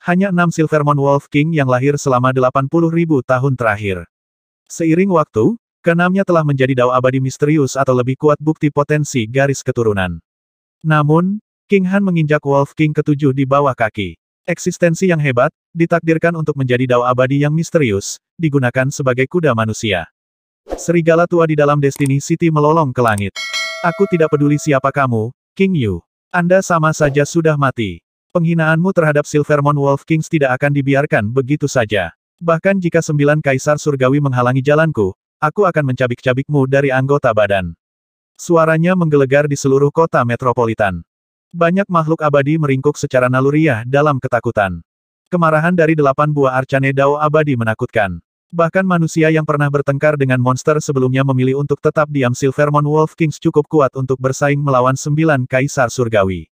Hanya 6 Silvermon Wolf King yang lahir selama 80.000 tahun terakhir. Seiring waktu, keenamnya telah menjadi dao abadi misterius atau lebih kuat bukti potensi garis keturunan. Namun, King Han menginjak Wolf King ke-7 di bawah kaki. Eksistensi yang hebat, ditakdirkan untuk menjadi dao abadi yang misterius, digunakan sebagai kuda manusia. Serigala tua di dalam Destiny City melolong ke langit. Aku tidak peduli siapa kamu, King Yu. Anda sama saja sudah mati. Penghinaanmu terhadap Silvermon Wolf Kings tidak akan dibiarkan begitu saja. Bahkan jika 9 kaisar surgawi menghalangi jalanku, aku akan mencabik-cabikmu dari anggota badan. Suaranya menggelegar di seluruh kota metropolitan. Banyak makhluk abadi meringkuk secara naluriah dalam ketakutan. Kemarahan dari 8 buah arcane dao abadi menakutkan. Bahkan manusia yang pernah bertengkar dengan monster sebelumnya memilih untuk tetap diam. Silvermon Wolf Kings cukup kuat untuk bersaing melawan 9 kaisar surgawi.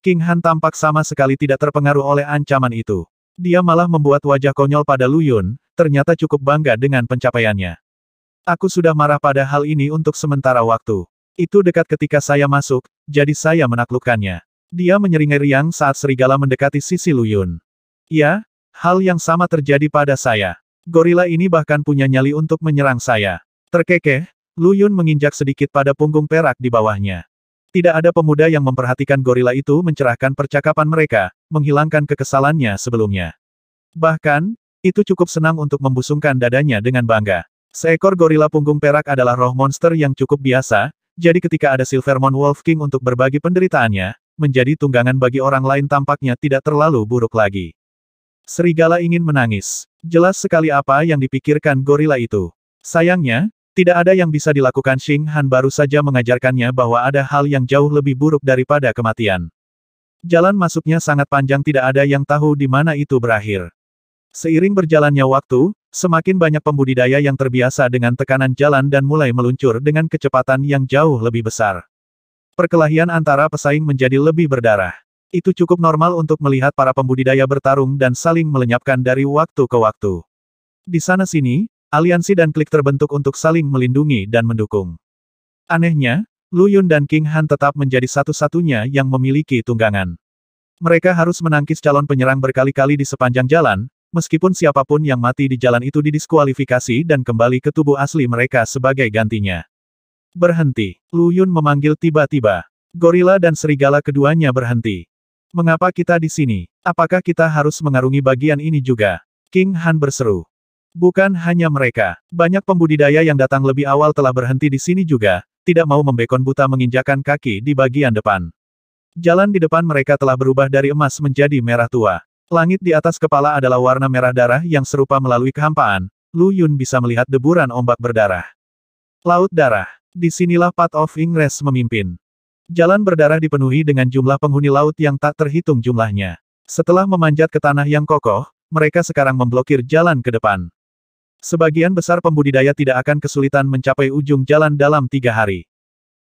King Han tampak sama sekali tidak terpengaruh oleh ancaman itu. Dia malah membuat wajah konyol pada Lu Yun, ternyata cukup bangga dengan pencapaiannya. Aku sudah marah pada hal ini untuk sementara waktu. Itu dekat ketika saya masuk, jadi saya menaklukkannya. Dia menyeringai riang saat serigala mendekati sisi Lu Yun. Ya, hal yang sama terjadi pada saya. Gorila ini bahkan punya nyali untuk menyerang saya. Terkekeh, Lu Yun menginjak sedikit pada punggung perak di bawahnya. Tidak ada pemuda yang memperhatikan gorila itu mencerahkan percakapan mereka, menghilangkan kekesalannya sebelumnya. Bahkan, itu cukup senang untuk membusungkan dadanya dengan bangga. Seekor gorila punggung perak adalah roh monster yang cukup biasa, jadi ketika ada Silvermon Wolf King untuk berbagi penderitaannya, menjadi tunggangan bagi orang lain tampaknya tidak terlalu buruk lagi. Serigala ingin menangis. Jelas sekali apa yang dipikirkan gorila itu. Sayangnya, tidak ada yang bisa dilakukan. King Han baru saja mengajarkannya bahwa ada hal yang jauh lebih buruk daripada kematian. Jalan masuknya sangat panjang, tidak ada yang tahu di mana itu berakhir. Seiring berjalannya waktu, semakin banyak pembudidaya yang terbiasa dengan tekanan jalan dan mulai meluncur dengan kecepatan yang jauh lebih besar. Perkelahian antara pesaing menjadi lebih berdarah. Itu cukup normal untuk melihat para pembudidaya bertarung dan saling melenyapkan dari waktu ke waktu. Di sana-sini, aliansi dan klik terbentuk untuk saling melindungi dan mendukung. Anehnya, Lu Yun dan King Han tetap menjadi satu-satunya yang memiliki tunggangan. Mereka harus menangkis calon penyerang berkali-kali di sepanjang jalan, meskipun siapapun yang mati di jalan itu didiskualifikasi dan kembali ke tubuh asli mereka sebagai gantinya. Berhenti. Lu Yun memanggil tiba-tiba. Gorila dan serigala keduanya berhenti. Mengapa kita di sini? Apakah kita harus mengarungi bagian ini juga? King Han berseru. Bukan hanya mereka. Banyak pembudidaya yang datang lebih awal telah berhenti di sini juga, tidak mau membekon buta menginjakan kaki di bagian depan. Jalan di depan mereka telah berubah dari emas menjadi merah tua. Langit di atas kepala adalah warna merah darah yang serupa melalui kehampaan. Lu Yun bisa melihat deburan ombak berdarah. Laut darah. Disinilah Path of Ingress memimpin. Jalan berdarah dipenuhi dengan jumlah penghuni laut yang tak terhitung jumlahnya. Setelah memanjat ke tanah yang kokoh, mereka sekarang memblokir jalan ke depan. Sebagian besar pembudidaya tidak akan kesulitan mencapai ujung jalan dalam 3 hari.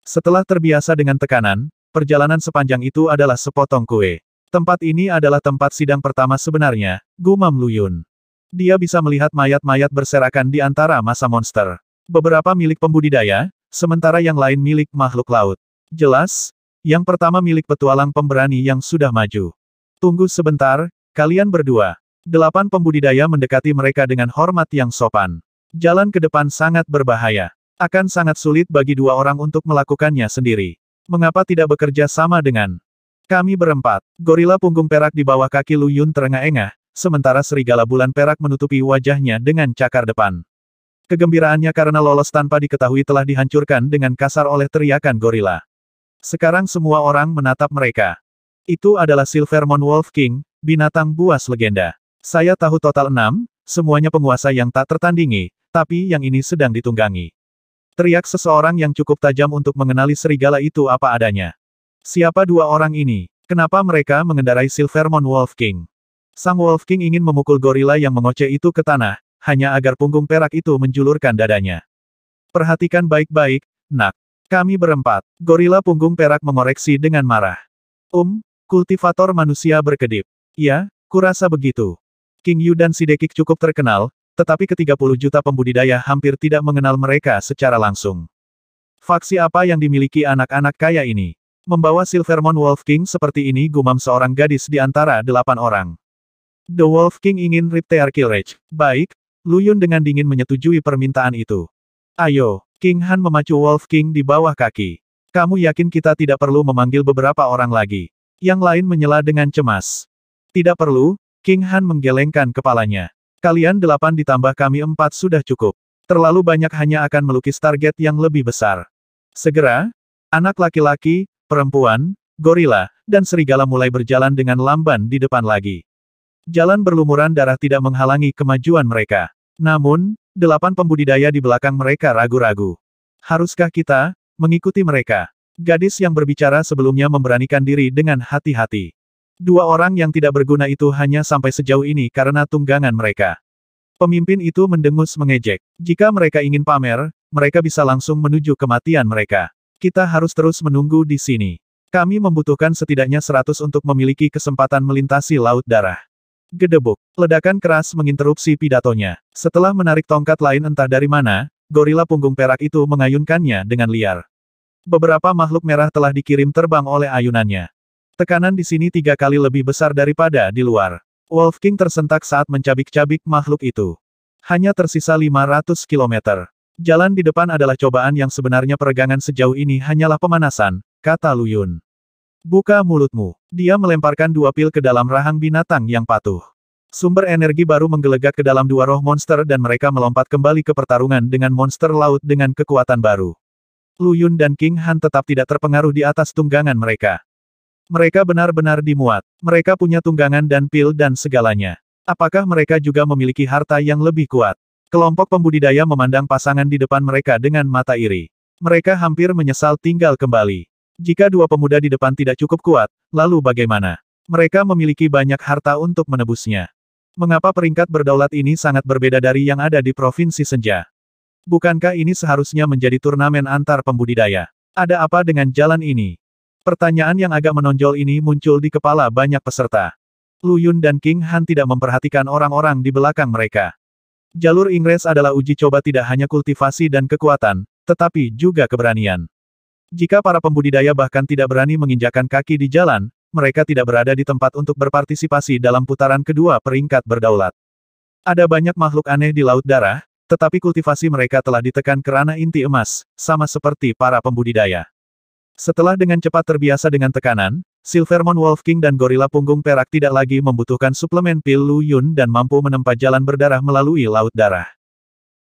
Setelah terbiasa dengan tekanan, perjalanan sepanjang itu adalah sepotong kue. Tempat ini adalah tempat sidang pertama sebenarnya, gumam Lu Yun. Dia bisa melihat mayat-mayat berserakan di antara massa monster. Beberapa milik pembudidaya, sementara yang lain milik makhluk laut. Jelas, yang pertama milik petualang pemberani yang sudah maju. Tunggu sebentar, kalian berdua. 8 pembudidaya mendekati mereka dengan hormat yang sopan. Jalan ke depan sangat berbahaya. Akan sangat sulit bagi 2 orang untuk melakukannya sendiri. Mengapa tidak bekerja sama dengan kami berempat? Gorila punggung perak di bawah kaki Lu Yun terengah-engah, sementara serigala bulan perak menutupi wajahnya dengan cakar depan. Kegembiraannya karena lolos tanpa diketahui telah dihancurkan dengan kasar oleh teriakan gorila. Sekarang semua orang menatap mereka. Itu adalah Silvermon Wolf King, binatang buas legenda. Saya tahu total 6, semuanya penguasa yang tak tertandingi, tapi yang ini sedang ditunggangi. Teriak seseorang yang cukup tajam untuk mengenali serigala itu apa adanya. Siapa 2 orang ini? Kenapa mereka mengendarai Silvermon Wolf King? Sang Wolf King ingin memukul gorila yang mengoceh itu ke tanah, hanya agar punggung perak itu menjulurkan dadanya. Perhatikan baik-baik, nak. Kami berempat. Gorila punggung perak mengoreksi dengan marah. Kultivator manusia berkedip. Ya, kurasa begitu. King Yu dan Sidekik cukup terkenal, tetapi ke-30 juta pembudidaya hampir tidak mengenal mereka secara langsung. Faksi apa yang dimiliki anak-anak kaya ini? Membawa Silvermon Wolf King seperti ini, gumam seorang gadis di antara 8 orang. The Wolf King ingin Rip Tear Kill Rage. Baik, Lu Yun dengan dingin menyetujui permintaan itu. Ayo, King Han memacu Wolf King di bawah kaki. Kamu yakin kita tidak perlu memanggil beberapa orang lagi? Yang lain menyela dengan cemas. Tidak perlu, King Han menggelengkan kepalanya. Kalian 8 ditambah kami 4 sudah cukup. Terlalu banyak hanya akan melukis target yang lebih besar. Segera, anak laki-laki, perempuan, gorila, dan serigala mulai berjalan dengan lamban di depan lagi. Jalan berlumuran darah tidak menghalangi kemajuan mereka. Namun, 8 pembudidaya di belakang mereka ragu-ragu. Haruskah kita mengikuti mereka? Gadis yang berbicara sebelumnya memberanikan diri dengan hati-hati. 2 orang yang tidak berguna itu hanya sampai sejauh ini karena tunggangan mereka. Pemimpin itu mendengus mengejek. Jika mereka ingin pamer, mereka bisa langsung menuju kematian mereka. Kita harus terus menunggu di sini. Kami membutuhkan setidaknya 100 untuk memiliki kesempatan melintasi laut darah. Gedebuk. Ledakan keras menginterupsi pidatonya. Setelah menarik tongkat lain entah dari mana, gorila punggung perak itu mengayunkannya dengan liar. Beberapa makhluk merah telah dikirim terbang oleh ayunannya. Tekanan di sini 3 kali lebih besar daripada di luar. Wolf King tersentak saat mencabik-cabik makhluk itu. Hanya tersisa 500 km. Jalan di depan adalah cobaan yang sebenarnya peregangan sejauh ini hanyalah pemanasan, kata Lu Yun. Buka mulutmu. Dia melemparkan 2 pil ke dalam rahang binatang yang patuh. Sumber energi baru menggelegak ke dalam 2 roh monster dan mereka melompat kembali ke pertarungan dengan monster laut dengan kekuatan baru. Lu Yun dan King Han tetap tidak terpengaruh di atas tunggangan mereka. Mereka benar-benar dimuat. Mereka punya tunggangan dan pil dan segalanya. Apakah mereka juga memiliki harta yang lebih kuat? Kelompok pembudidaya memandang pasangan di depan mereka dengan mata iri. Mereka hampir menyesal tinggal kembali. Jika 2 pemuda di depan tidak cukup kuat, lalu bagaimana? Mereka memiliki banyak harta untuk menebusnya. Mengapa peringkat berdaulat ini sangat berbeda dari yang ada di Provinsi Senja? Bukankah ini seharusnya menjadi turnamen antar pembudidaya? Ada apa dengan jalan ini? Pertanyaan yang agak menonjol ini muncul di kepala banyak peserta. Lu Yun dan King Han tidak memperhatikan orang-orang di belakang mereka. Jalur Inggris adalah uji coba tidak hanya kultivasi dan kekuatan, tetapi juga keberanian. Jika para pembudidaya bahkan tidak berani menginjakkan kaki di jalan, mereka tidak berada di tempat untuk berpartisipasi dalam putaran kedua peringkat berdaulat. Ada banyak makhluk aneh di Laut Darah, tetapi kultivasi mereka telah ditekan ke ranah inti emas, sama seperti para pembudidaya. Setelah dengan cepat terbiasa dengan tekanan, Silvermon Wolf King dan gorila punggung perak tidak lagi membutuhkan suplemen pil Lu Yun dan mampu menempa jalan berdarah melalui laut darah.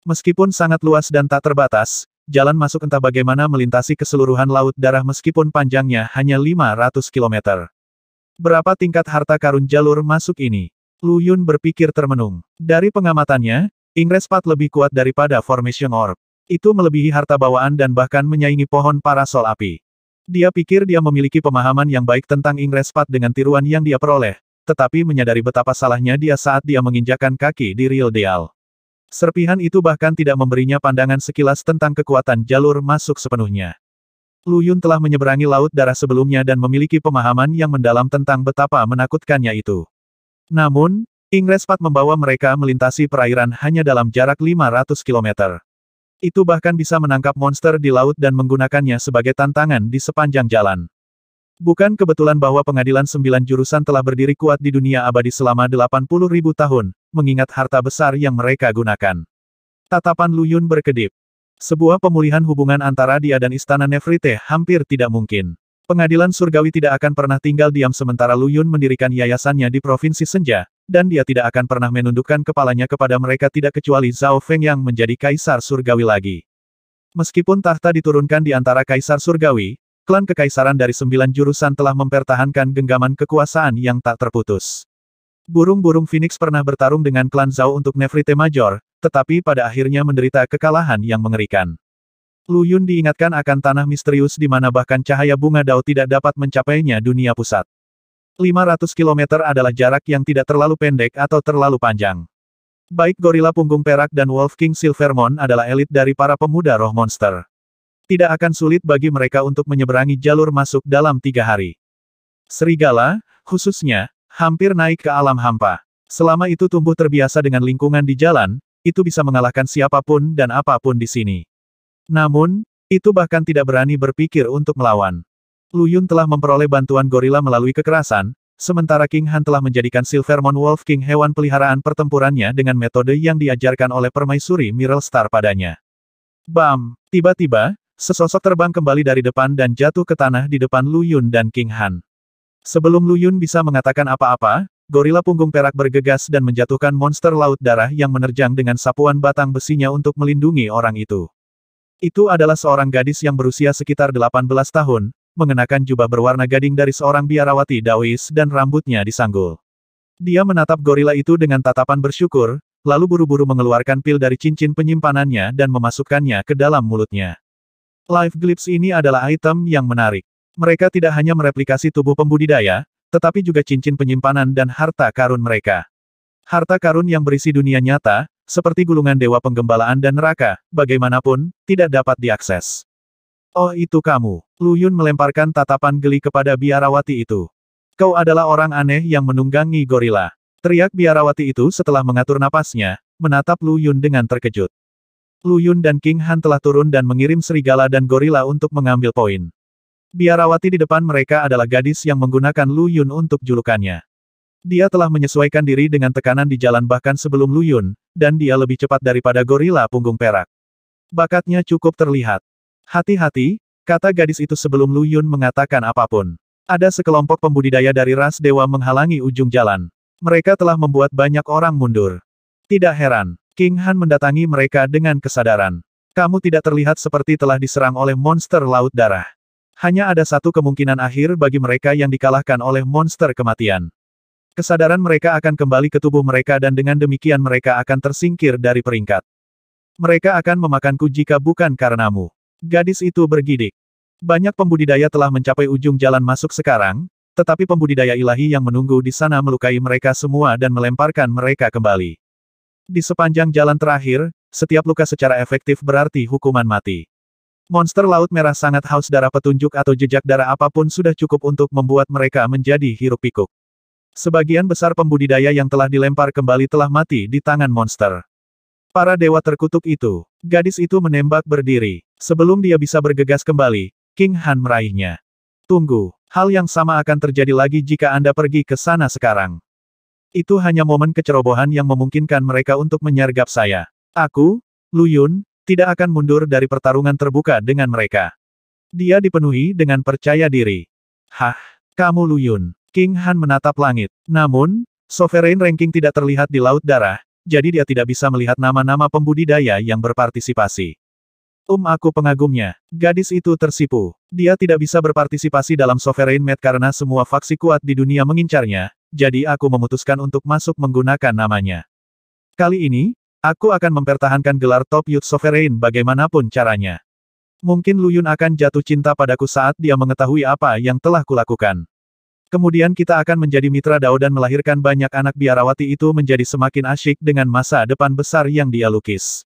Meskipun sangat luas dan tak terbatas, jalan masuk entah bagaimana melintasi keseluruhan laut darah meskipun panjangnya hanya 500 km. Berapa tingkat harta karun jalur masuk ini? Lu Yun berpikir termenung. Dari pengamatannya, Inggris Path lebih kuat daripada Formation Orb. Itu melebihi harta bawaan dan bahkan menyaingi pohon parasol api. Dia pikir dia memiliki pemahaman yang baik tentang Inggris Path dengan tiruan yang dia peroleh, tetapi menyadari betapa salahnya dia saat dia menginjakan kaki di Real Deal. Serpihan itu bahkan tidak memberinya pandangan sekilas tentang kekuatan jalur masuk sepenuhnya. Lu Yun telah menyeberangi laut darah sebelumnya dan memiliki pemahaman yang mendalam tentang betapa menakutkannya itu. Namun, Inggris Path membawa mereka melintasi perairan hanya dalam jarak 500 km. Itu bahkan bisa menangkap monster di laut dan menggunakannya sebagai tantangan di sepanjang jalan. Bukan kebetulan bahwa pengadilan 9 jurusan telah berdiri kuat di dunia abadi selama 80.000 tahun, mengingat harta besar yang mereka gunakan. Tatapan Lu Yun berkedip. Sebuah pemulihan hubungan antara dia dan Istana Nefrite hampir tidak mungkin. Pengadilan surgawi tidak akan pernah tinggal diam sementara Lu Yun mendirikan yayasannya di Provinsi Senja, dan dia tidak akan pernah menundukkan kepalanya kepada mereka tidak kecuali Zhao Feng yang menjadi kaisar surgawi lagi. Meskipun tahta diturunkan di antara kaisar surgawi, klan kekaisaran dari 9 jurusan telah mempertahankan genggaman kekuasaan yang tak terputus. Burung-burung Phoenix pernah bertarung dengan klan Zhao untuk Nefrite Major, tetapi pada akhirnya menderita kekalahan yang mengerikan. Lu Yun diingatkan akan tanah misterius di mana bahkan cahaya bunga Dao tidak dapat mencapainya dunia pusat. 500 km adalah jarak yang tidak terlalu pendek atau terlalu panjang. Baik gorila punggung perak dan Wolf King Silvermon adalah elit dari para pemuda roh monster. Tidak akan sulit bagi mereka untuk menyeberangi jalur masuk dalam 3 hari. Serigala, khususnya, hampir naik ke alam hampa. Selama itu tumbuh terbiasa dengan lingkungan di jalan, itu bisa mengalahkan siapapun dan apapun di sini. Namun, itu bahkan tidak berani berpikir untuk melawan. Lu Yun telah memperoleh bantuan gorila melalui kekerasan, sementara King Han telah menjadikan Silvermon Wolf King hewan peliharaan pertempurannya dengan metode yang diajarkan oleh permaisuri Miral Star padanya. Bam! Tiba-tiba, sesosok terbang kembali dari depan dan jatuh ke tanah di depan Lu Yun dan King Han. Sebelum Lu Yun bisa mengatakan apa-apa, gorila punggung perak bergegas dan menjatuhkan monster laut darah yang menerjang dengan sapuan batang besinya untuk melindungi orang itu. Itu adalah seorang gadis yang berusia sekitar 18 tahun, mengenakan jubah berwarna gading dari seorang biarawati Daois dan rambutnya disanggul. Dia menatap gorila itu dengan tatapan bersyukur, lalu buru-buru mengeluarkan pil dari cincin penyimpanannya dan memasukkannya ke dalam mulutnya. Life Glimpse ini adalah item yang menarik. Mereka tidak hanya mereplikasi tubuh pembudidaya, tetapi juga cincin penyimpanan dan harta karun mereka. Harta karun yang berisi dunia nyata, seperti gulungan dewa penggembalaan dan neraka, bagaimanapun, tidak dapat diakses. Oh itu kamu. Lu Yun melemparkan tatapan geli kepada biarawati itu. Kau adalah orang aneh yang menunggangi gorila. Teriak biarawati itu setelah mengatur napasnya, menatap Lu Yun dengan terkejut. Lu Yun dan King Han telah turun dan mengirim serigala dan gorila untuk mengambil poin. Biarawati di depan mereka adalah gadis yang menggunakan Lu Yun untuk julukannya. Dia telah menyesuaikan diri dengan tekanan di jalan bahkan sebelum Lu Yun, dan dia lebih cepat daripada gorila punggung perak. Bakatnya cukup terlihat. Hati-hati, kata gadis itu sebelum Lu Yun mengatakan apapun. Ada sekelompok pembudidaya dari ras dewa menghalangi ujung jalan. Mereka telah membuat banyak orang mundur. Tidak heran, King Han mendatangi mereka dengan kesadaran. Kamu tidak terlihat seperti telah diserang oleh monster laut darah. Hanya ada satu kemungkinan akhir bagi mereka yang dikalahkan oleh monster kematian. Kesadaran mereka akan kembali ke tubuh mereka dan dengan demikian mereka akan tersingkir dari peringkat. Mereka akan memakanku jika bukan karenamu. Gadis itu bergidik. Banyak pembudidaya telah mencapai ujung jalan masuk sekarang, tetapi pembudidaya ilahi yang menunggu di sana melukai mereka semua dan melemparkan mereka kembali. Di sepanjang jalan terakhir, setiap luka secara efektif berarti hukuman mati. Monster laut merah sangat haus darah, petunjuk atau jejak darah apapun sudah cukup untuk membuat mereka menjadi hiruk-pikuk. Sebagian besar pembudidaya yang telah dilempar kembali telah mati di tangan monster. Para dewa terkutuk itu, gadis itu menembak berdiri. Sebelum dia bisa bergegas kembali, King Han meraihnya. Tunggu, hal yang sama akan terjadi lagi jika Anda pergi ke sana sekarang. Itu hanya momen kecerobohan yang memungkinkan mereka untuk menyergap saya. Aku, Lu Yun, tidak akan mundur dari pertarungan terbuka dengan mereka. Dia dipenuhi dengan percaya diri. Hah, kamu Lu Yun. King Han menatap langit. Namun, Sovereign Ranking tidak terlihat di Laut Darah, jadi dia tidak bisa melihat nama-nama pembudidaya yang berpartisipasi. Aku pengagumnya. Gadis itu tersipu. Dia tidak bisa berpartisipasi dalam Sovereign Match karena semua faksi kuat di dunia mengincarnya, jadi aku memutuskan untuk masuk menggunakan namanya. Kali ini, aku akan mempertahankan gelar Top Youth Sovereign bagaimanapun caranya. Mungkin Lu Yun akan jatuh cinta padaku saat dia mengetahui apa yang telah kulakukan. Kemudian kita akan menjadi mitra Dao dan melahirkan banyak anak biarawati itu menjadi semakin asyik dengan masa depan besar yang dia lukis.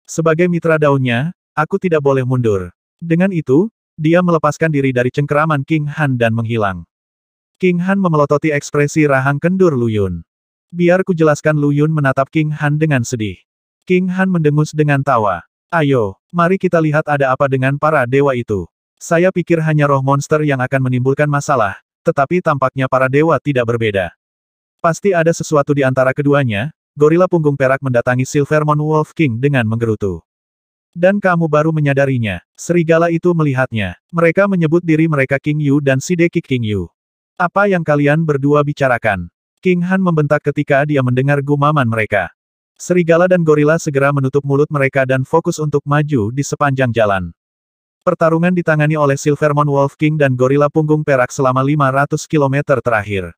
Sebagai mitra Dao-nya, aku tidak boleh mundur. Dengan itu, dia melepaskan diri dari cengkeraman King Han dan menghilang. King Han memelototi ekspresi rahang kendur Lu Yun. Biar ku jelaskan. Lu Yun menatap King Han dengan sedih. King Han mendengus dengan tawa. Ayo, mari kita lihat ada apa dengan para dewa itu. Saya pikir hanya roh monster yang akan menimbulkan masalah. Tetapi tampaknya para dewa tidak berbeda. Pasti ada sesuatu di antara keduanya. Gorila punggung perak mendatangi Silvermon Wolf King dengan menggerutu. Dan kamu baru menyadarinya. Serigala itu melihatnya. Mereka menyebut diri mereka King Yu dan Shideki King Yu. Apa yang kalian berdua bicarakan? King Han membentak ketika dia mendengar gumaman mereka. Serigala dan gorila segera menutup mulut mereka dan fokus untuk maju di sepanjang jalan. Pertarungan ditangani oleh Silvermon Wolf King dan gorila punggung perak selama 500 km terakhir.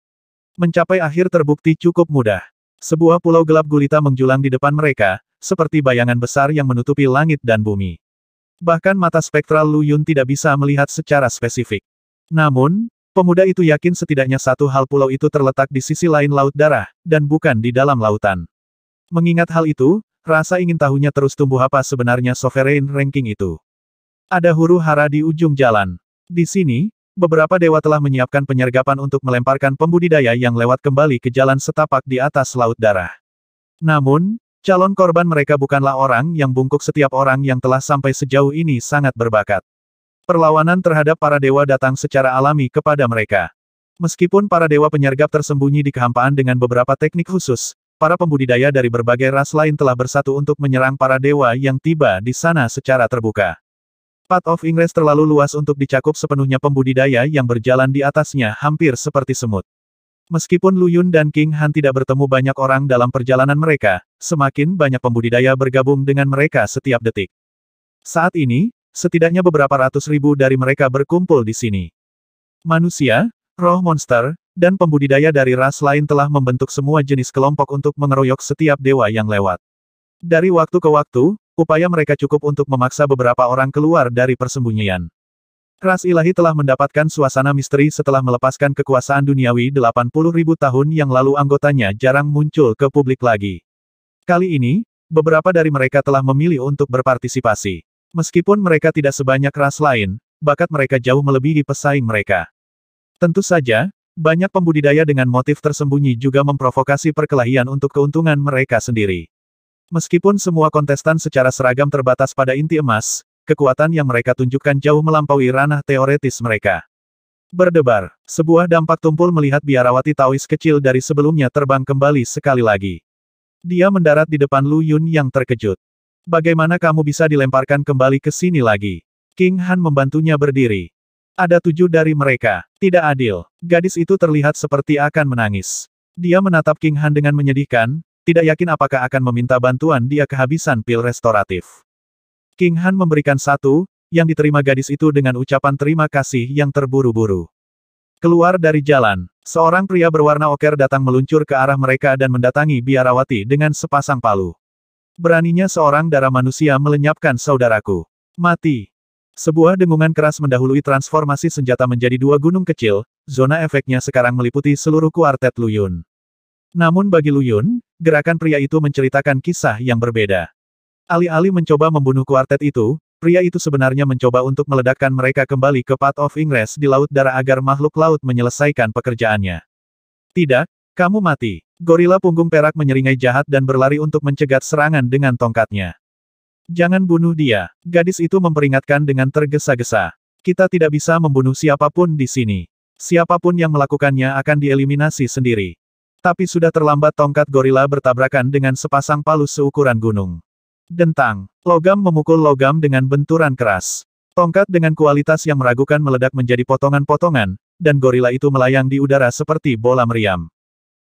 Mencapai akhir terbukti cukup mudah. Sebuah pulau gelap gulita menjulang di depan mereka, seperti bayangan besar yang menutupi langit dan bumi. Bahkan mata spektral Lu Yun tidak bisa melihat secara spesifik. Namun, pemuda itu yakin setidaknya satu hal, pulau itu terletak di sisi lain Laut Darah, dan bukan di dalam lautan. Mengingat hal itu, rasa ingin tahunya terus tumbuh. Apa sebenarnya Sovereign Ranking itu? Ada huru-hara di ujung jalan. Di sini, beberapa dewa telah menyiapkan penyergapan untuk melemparkan pembudidaya yang lewat kembali ke jalan setapak di atas Laut Darah. Namun, calon korban mereka bukanlah orang yang bungkuk. Setiap orang yang telah sampai sejauh ini sangat berbakat. Perlawanan terhadap para dewa datang secara alami kepada mereka. Meskipun para dewa penyergap tersembunyi di kehampaan dengan beberapa teknik khusus, para pembudidaya dari berbagai ras lain telah bersatu untuk menyerang para dewa yang tiba di sana secara terbuka. Path of Ingress terlalu luas untuk dicakup sepenuhnya pembudidaya yang berjalan di atasnya hampir seperti semut. Meskipun Lu Yun dan King Han tidak bertemu banyak orang dalam perjalanan mereka, semakin banyak pembudidaya bergabung dengan mereka setiap detik. Saat ini, setidaknya beberapa ratus ribu dari mereka berkumpul di sini. Manusia, roh monster, dan pembudidaya dari ras lain telah membentuk semua jenis kelompok untuk mengeroyok setiap dewa yang lewat. Dari waktu ke waktu, upaya mereka cukup untuk memaksa beberapa orang keluar dari persembunyian. Ras ilahi telah mendapatkan suasana misteri setelah melepaskan kekuasaan duniawi 80.000 tahun yang lalu anggotanya jarang muncul ke publik lagi. Kali ini, beberapa dari mereka telah memilih untuk berpartisipasi. Meskipun mereka tidak sebanyak ras lain, bakat mereka jauh melebihi pesaing mereka. Tentu saja, banyak pembudidaya dengan motif tersembunyi juga memprovokasi perkelahian untuk keuntungan mereka sendiri. Meskipun semua kontestan secara seragam terbatas pada inti emas, kekuatan yang mereka tunjukkan jauh melampaui ranah teoretis mereka. Berdebar, sebuah dampak tumpul melihat biarawati Taois kecil dari sebelumnya terbang kembali sekali lagi. Dia mendarat di depan Lu Yun yang terkejut. Bagaimana kamu bisa dilemparkan kembali ke sini lagi? King Han membantunya berdiri. Ada 7 dari mereka. Tidak adil. Gadis itu terlihat seperti akan menangis. Dia menatap King Han dengan menyedihkan, tidak yakin apakah akan meminta bantuan dia kehabisan pil restoratif. King Han memberikan satu, yang diterima gadis itu dengan ucapan terima kasih yang terburu-buru. Keluar dari jalan, seorang pria berwarna oker datang meluncur ke arah mereka dan mendatangi biarawati dengan sepasang palu. Beraninya seorang darah manusia melenyapkan saudaraku. Mati. Sebuah dengungan keras mendahului transformasi senjata menjadi 2 gunung kecil, zona efeknya sekarang meliputi seluruh kuartet Lu Yun. Namun bagi Lu Yun, gerakan pria itu menceritakan kisah yang berbeda. Alih-alih mencoba membunuh kuartet itu, pria itu sebenarnya mencoba untuk meledakkan mereka kembali ke Path of Ingress di Laut Darah agar makhluk laut menyelesaikan pekerjaannya. Tidak, kamu mati. Gorila punggung perak menyeringai jahat dan berlari untuk mencegat serangan dengan tongkatnya. Jangan bunuh dia. Gadis itu memperingatkan dengan tergesa-gesa. Kita tidak bisa membunuh siapapun di sini. Siapapun yang melakukannya akan dieliminasi sendiri. Tapi sudah terlambat. Tongkat gorila bertabrakan dengan sepasang palu seukuran gunung. Dentang. Logam memukul logam dengan benturan keras. Tongkat dengan kualitas yang meragukan meledak menjadi potongan-potongan, dan gorila itu melayang di udara seperti bola meriam.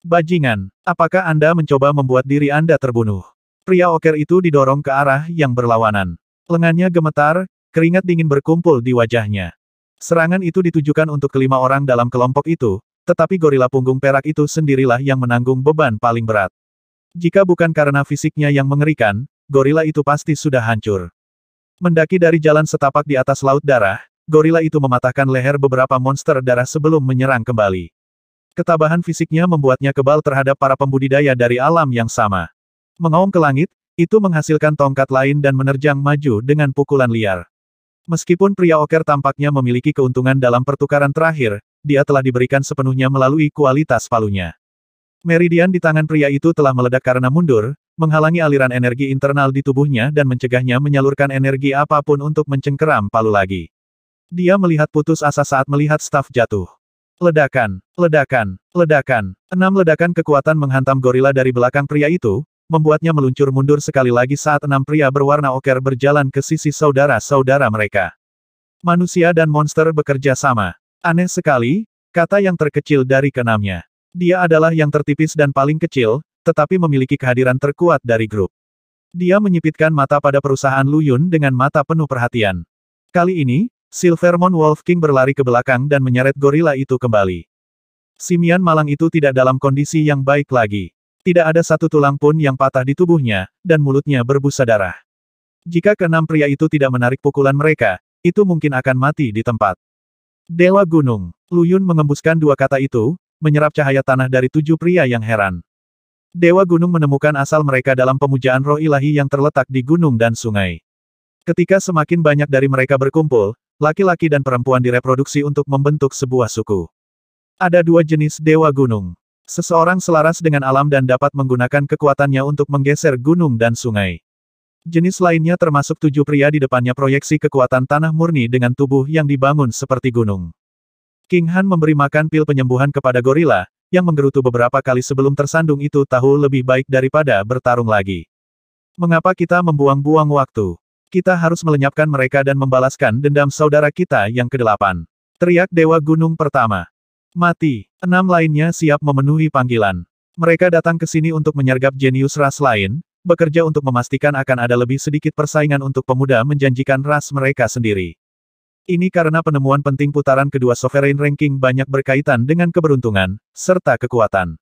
Bajingan, apakah Anda mencoba membuat diri Anda terbunuh? Pria oker itu didorong ke arah yang berlawanan. Lengannya gemetar, keringat dingin berkumpul di wajahnya. Serangan itu ditujukan untuk kelima orang dalam kelompok itu, tetapi gorila punggung perak itu sendirilah yang menanggung beban paling berat. Jika bukan karena fisiknya yang mengerikan, gorila itu pasti sudah hancur. Mendaki dari jalan setapak di atas laut darah, gorila itu mematahkan leher beberapa monster darah sebelum menyerang kembali. Ketabahan fisiknya membuatnya kebal terhadap para pembudidaya dari alam yang sama. Mengaum ke langit, itu menghasilkan tongkat lain dan menerjang maju dengan pukulan liar. Meskipun pria oker tampaknya memiliki keuntungan dalam pertukaran terakhir, dia telah diberikan sepenuhnya melalui kualitas palunya. Meridian di tangan pria itu telah meledak karena mundur, menghalangi aliran energi internal di tubuhnya dan mencegahnya menyalurkan energi apapun untuk mencengkeram palu lagi. Dia melihat putus asa saat melihat staf jatuh. Ledakan, ledakan, ledakan. 6 ledakan kekuatan menghantam gorila dari belakang pria itu, membuatnya meluncur mundur sekali lagi saat 6 pria berwarna oker berjalan ke sisi saudara-saudara mereka. Manusia dan monster bekerja sama. Aneh sekali, kata yang terkecil dari keenamnya. Dia adalah yang tertipis dan paling kecil, tetapi memiliki kehadiran terkuat dari grup. Dia menyipitkan mata pada perusahaan Lu Yun dengan mata penuh perhatian. Kali ini, Silvermon Wolf King berlari ke belakang dan menyeret gorila itu kembali. Simian malang itu tidak dalam kondisi yang baik lagi. Tidak ada satu tulang pun yang patah di tubuhnya, dan mulutnya berbusa darah. Jika keenam pria itu tidak menarik pukulan mereka, itu mungkin akan mati di tempat. Dewa Gunung. Lu Yun mengembuskan 2 kata itu, menyerap cahaya tanah dari 7 pria yang heran. Dewa Gunung menemukan asal mereka dalam pemujaan roh ilahi yang terletak di gunung dan sungai. Ketika semakin banyak dari mereka berkumpul, laki-laki dan perempuan direproduksi untuk membentuk sebuah suku. Ada 2 jenis Dewa Gunung. Seseorang selaras dengan alam dan dapat menggunakan kekuatannya untuk menggeser gunung dan sungai. Jenis lainnya termasuk 7 pria di depannya proyeksi kekuatan tanah murni dengan tubuh yang dibangun seperti gunung. King Han memberi makan pil penyembuhan kepada gorila, yang menggerutu beberapa kali sebelum tersandung itu tahu lebih baik daripada bertarung lagi. Mengapa kita membuang-buang waktu? Kita harus melenyapkan mereka dan membalaskan dendam saudara kita yang ke-8. Teriak Dewa Gunung pertama. Mati. 6 lainnya siap memenuhi panggilan. Mereka datang ke sini untuk menyergap jenius ras lain, bekerja untuk memastikan akan ada lebih sedikit persaingan untuk pemuda menjanjikan ras mereka sendiri. Ini karena penemuan penting putaran kedua Sovereign Ranking banyak berkaitan dengan keberuntungan, serta kekuatan.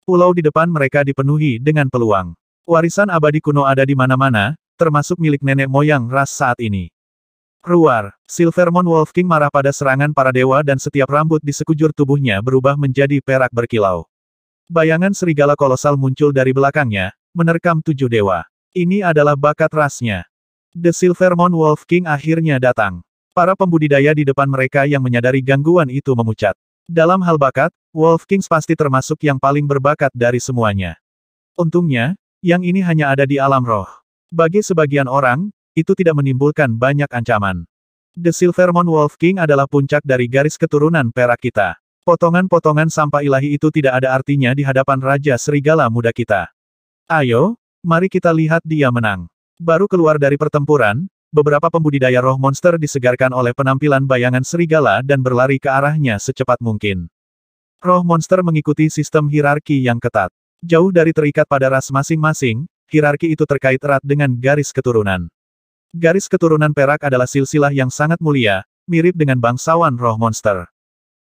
Pulau di depan mereka dipenuhi dengan peluang. Warisan abadi kuno ada di mana-mana, termasuk milik nenek moyang ras saat ini. Ruar, Silvermon Wolf King marah pada serangan para dewa dan setiap rambut di sekujur tubuhnya berubah menjadi perak berkilau. Bayangan serigala kolosal muncul dari belakangnya, menerkam 7 dewa. Ini adalah bakat rasnya. The Silvermon Wolf King akhirnya datang. Para pembudidaya di depan mereka yang menyadari gangguan itu memucat. Dalam hal bakat, Wolf Kings pasti termasuk yang paling berbakat dari semuanya. Untungnya, yang ini hanya ada di alam roh. Bagi sebagian orang, itu tidak menimbulkan banyak ancaman. The Silvermon Wolf King adalah puncak dari garis keturunan perak kita. Potongan-potongan sampah ilahi itu tidak ada artinya di hadapan Raja Serigala Muda kita. Ayo, mari kita lihat dia menang. Baru keluar dari pertempuran, beberapa pembudidaya roh monster disegarkan oleh penampilan bayangan serigala dan berlari ke arahnya secepat mungkin. Roh monster mengikuti sistem hierarki yang ketat. Jauh dari terikat pada ras masing-masing, hierarki itu terkait erat dengan garis keturunan. Garis keturunan perak adalah silsilah yang sangat mulia, mirip dengan bangsawan roh monster.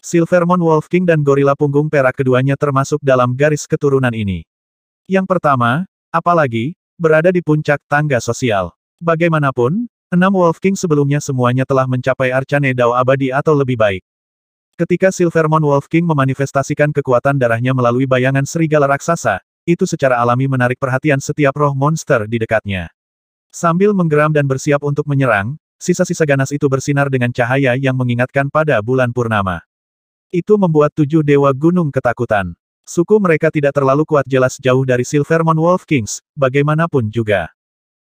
Silvermon Wolf King dan gorila punggung perak keduanya termasuk dalam garis keturunan ini. Yang pertama, apalagi, berada di puncak tangga sosial. Bagaimanapun, 6 Wolf King sebelumnya semuanya telah mencapai Arcane Dao abadi atau lebih baik. Ketika Silvermon Wolf King memanifestasikan kekuatan darahnya melalui bayangan serigala raksasa, itu secara alami menarik perhatian setiap roh monster di dekatnya. Sambil menggeram dan bersiap untuk menyerang, sisa-sisa ganas itu bersinar dengan cahaya yang mengingatkan pada bulan purnama. Itu membuat 7 dewa gunung ketakutan. Suku mereka tidak terlalu kuat jelas jauh dari Silvermon Wolf Kings, bagaimanapun juga.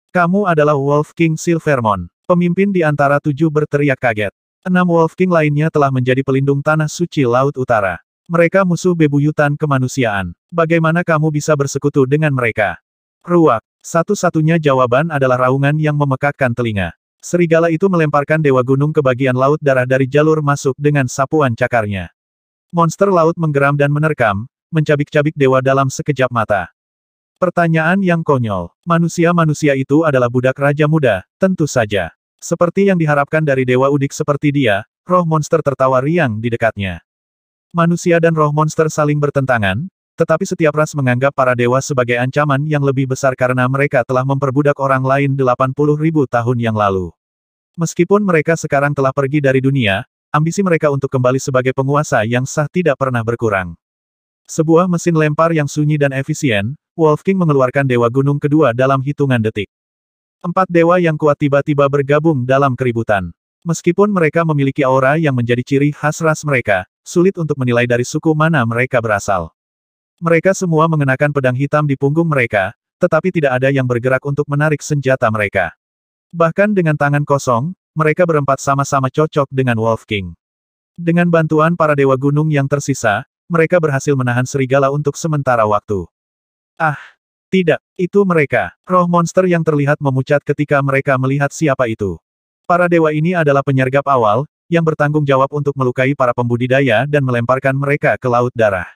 Kamu adalah Wolf King Silvermon. Pemimpin di antara 7 berteriak kaget. 6 Wolf King lainnya telah menjadi pelindung tanah suci Laut Utara. Mereka musuh bebuyutan kemanusiaan. Bagaimana kamu bisa bersekutu dengan mereka? Ruak. Satu-satunya jawaban adalah raungan yang memekakkan telinga. Serigala itu melemparkan Dewa Gunung ke bagian laut darah dari jalur masuk dengan sapuan cakarnya. Monster laut menggeram dan menerkam, mencabik-cabik dewa dalam sekejap mata. Pertanyaan yang konyol. Manusia-manusia itu adalah budak Raja Muda, tentu saja. Seperti yang diharapkan dari Dewa Udik seperti dia, roh monster tertawa riang di dekatnya. Manusia dan roh monster saling bertentangan, tetapi setiap ras menganggap para dewa sebagai ancaman yang lebih besar karena mereka telah memperbudak orang lain 80.000 tahun yang lalu. Meskipun mereka sekarang telah pergi dari dunia, ambisi mereka untuk kembali sebagai penguasa yang sah tidak pernah berkurang. Sebuah mesin lempar yang sunyi dan efisien, Wolf King mengeluarkan Dewa Gunung kedua dalam hitungan detik. 4 dewa yang kuat tiba-tiba bergabung dalam keributan. Meskipun mereka memiliki aura yang menjadi ciri khas ras mereka, sulit untuk menilai dari suku mana mereka berasal. Mereka semua mengenakan pedang hitam di punggung mereka, tetapi tidak ada yang bergerak untuk menarik senjata mereka. Bahkan dengan tangan kosong, mereka berempat sama-sama cocok dengan Wolf King. Dengan bantuan para dewa gunung yang tersisa, mereka berhasil menahan serigala untuk sementara waktu. Ah, tidak, itu mereka. Roh monster yang terlihat memucat ketika mereka melihat siapa itu. Para dewa ini adalah penyergap awal, yang bertanggung jawab untuk melukai para pembudidaya dan melemparkan mereka ke laut darah.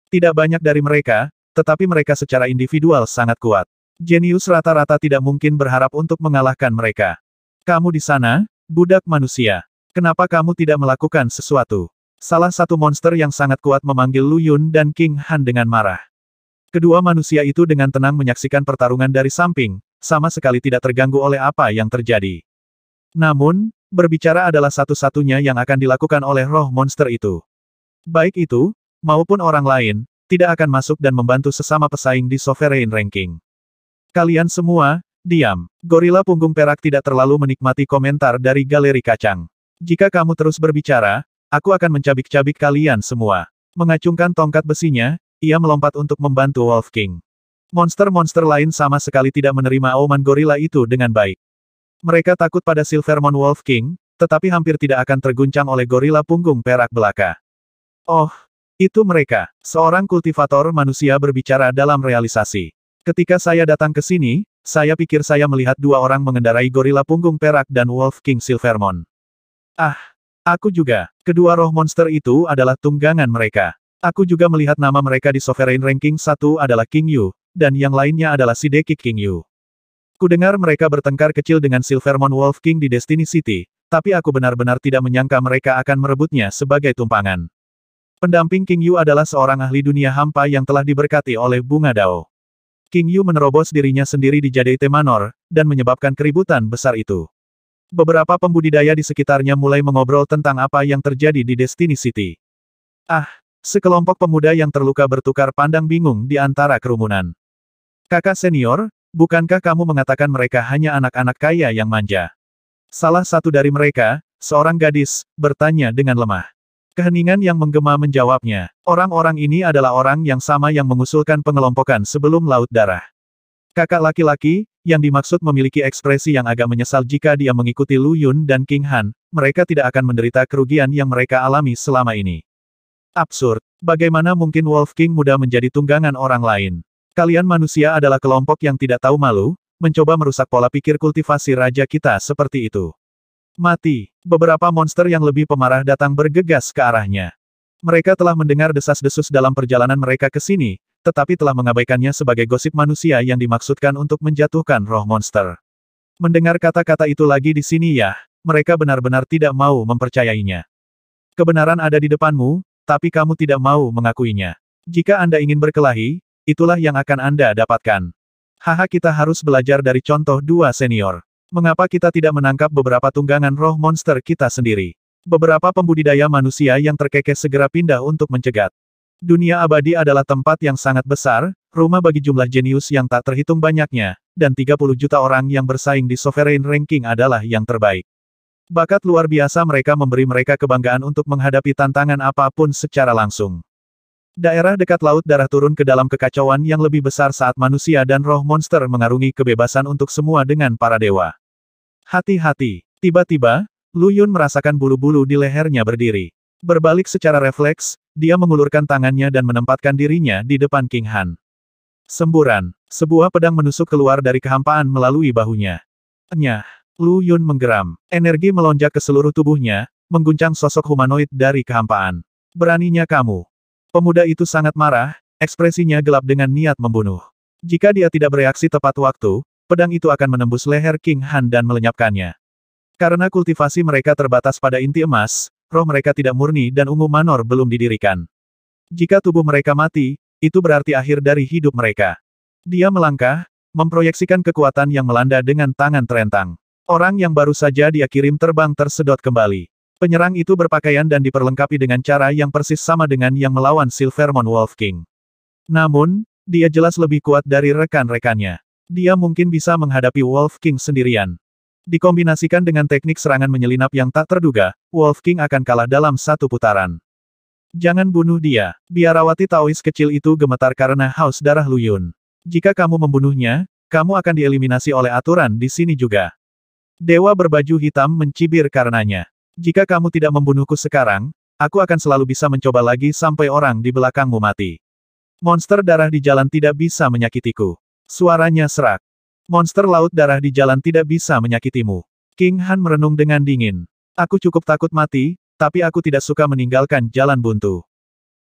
Tidak banyak dari mereka, tetapi mereka secara individual sangat kuat. Jenius rata-rata tidak mungkin berharap untuk mengalahkan mereka. Kamu di sana, budak manusia. Kenapa kamu tidak melakukan sesuatu? Salah satu monster yang sangat kuat memanggil Lu Yun dan King Han dengan marah. Kedua manusia itu dengan tenang menyaksikan pertarungan dari samping, sama sekali tidak terganggu oleh apa yang terjadi. Namun, berbicara adalah satu-satunya yang akan dilakukan oleh roh monster itu. Baik itu, maupun orang lain, tidak akan masuk dan membantu sesama pesaing di Sovereign Ranking. Kalian semua, diam. Gorila punggung perak tidak terlalu menikmati komentar dari galeri kacang. Jika kamu terus berbicara, aku akan mencabik-cabik kalian semua. Mengacungkan tongkat besinya, ia melompat untuk membantu Wolf King. Monster-monster lain sama sekali tidak menerima auman gorila itu dengan baik. Mereka takut pada Silvermon Wolf King, tetapi hampir tidak akan terguncang oleh gorila punggung perak belaka. Oh, itu mereka. Seorang kultivator manusia berbicara dalam realisasi. Ketika saya datang ke sini, saya pikir saya melihat dua orang mengendarai gorila punggung perak dan Wolf King Silvermon. Ah, aku juga. Kedua roh monster itu adalah tunggangan mereka. Aku juga melihat nama mereka di Sovereign Ranking 1 adalah King Yu, dan yang lainnya adalah Shideki King Yu. Kudengar mereka bertengkar kecil dengan Silvermon Wolf King di Destiny City, tapi aku benar-benar tidak menyangka mereka akan merebutnya sebagai tumpangan. Pendamping King Yu adalah seorang ahli dunia hampa yang telah diberkati oleh bunga Dao. King Yu menerobos dirinya sendiri di Jadaite Manor, dan menyebabkan keributan besar itu. Beberapa pembudidaya di sekitarnya mulai mengobrol tentang apa yang terjadi di Destiny City. Ah, sekelompok pemuda yang terluka bertukar pandang bingung di antara kerumunan. Kakak senior, bukankah kamu mengatakan mereka hanya anak-anak kaya yang manja? Salah satu dari mereka, seorang gadis, bertanya dengan lemah. Keheningan yang menggema menjawabnya, orang-orang ini adalah orang yang sama yang mengusulkan pengelompokan sebelum Laut Darah. Kakak laki-laki, yang dimaksud memiliki ekspresi yang agak menyesal jika dia mengikuti Lu Yun dan King Han, mereka tidak akan menderita kerugian yang mereka alami selama ini. Absurd, bagaimana mungkin Wolf King muda menjadi tunggangan orang lain? Kalian manusia adalah kelompok yang tidak tahu malu, mencoba merusak pola pikir kultivasi raja kita seperti itu. Mati. Beberapa monster yang lebih pemarah datang bergegas ke arahnya. Mereka telah mendengar desas-desus dalam perjalanan mereka ke sini, tetapi telah mengabaikannya sebagai gosip manusia yang dimaksudkan untuk menjatuhkan roh monster. Mendengar kata-kata itu lagi di sini ya, mereka benar-benar tidak mau mempercayainya. Kebenaran ada di depanmu, tapi kamu tidak mau mengakuinya. Jika Anda ingin berkelahi, itulah yang akan Anda dapatkan. Haha, kita harus belajar dari contoh dua senior. Mengapa kita tidak menangkap beberapa tunggangan roh monster kita sendiri? Beberapa pembudidaya manusia yang terkekeh segera pindah untuk mencegat. Dunia abadi adalah tempat yang sangat besar, rumah bagi jumlah jenius yang tak terhitung banyaknya, dan 30 juta orang yang bersaing di Sovereign Ranking adalah yang terbaik. Bakat luar biasa mereka memberi mereka kebanggaan untuk menghadapi tantangan apapun secara langsung. Daerah dekat Laut Darah turun ke dalam kekacauan yang lebih besar saat manusia dan roh monster mengarungi kebebasan untuk semua dengan para dewa. Hati-hati. Tiba-tiba, Lu Yun merasakan bulu-bulu di lehernya berdiri. Berbalik secara refleks, dia mengulurkan tangannya dan menempatkan dirinya di depan King Han. Semburan. Sebuah pedang menusuk keluar dari kehampaan melalui bahunya. Nyah. Lu Yun menggeram. Energi melonjak ke seluruh tubuhnya, mengguncang sosok humanoid dari kehampaan. Beraninya kamu. Pemuda itu sangat marah, ekspresinya gelap dengan niat membunuh. Jika dia tidak bereaksi tepat waktu, pedang itu akan menembus leher King Han dan melenyapkannya. Karena kultivasi mereka terbatas pada inti emas, roh mereka tidak murni dan ungu manor belum didirikan. Jika tubuh mereka mati, itu berarti akhir dari hidup mereka. Dia melangkah, memproyeksikan kekuatan yang melanda dengan tangan terentang. Orang yang baru saja dia kirim terbang tersedot kembali. Penyerang itu berpakaian dan diperlengkapi dengan cara yang persis sama dengan yang melawan Silvermon Wolf King. Namun, dia jelas lebih kuat dari rekan-rekannya. Dia mungkin bisa menghadapi Wolf King sendirian. Dikombinasikan dengan teknik serangan menyelinap yang tak terduga, Wolf King akan kalah dalam satu putaran. Jangan bunuh dia. Biarawati Taois kecil itu gemetar karena haus darah Lu Yun. Jika kamu membunuhnya, kamu akan dieliminasi oleh aturan di sini juga. Dewa berbaju hitam mencibir karenanya. Jika kamu tidak membunuhku sekarang, aku akan selalu bisa mencoba lagi sampai orang di belakangmu mati. Monster darah di jalan tidak bisa menyakitiku. Suaranya serak. Monster laut darah di jalan tidak bisa menyakitimu. King Han merenung dengan dingin. Aku cukup takut mati, tapi aku tidak suka meninggalkan jalan buntu.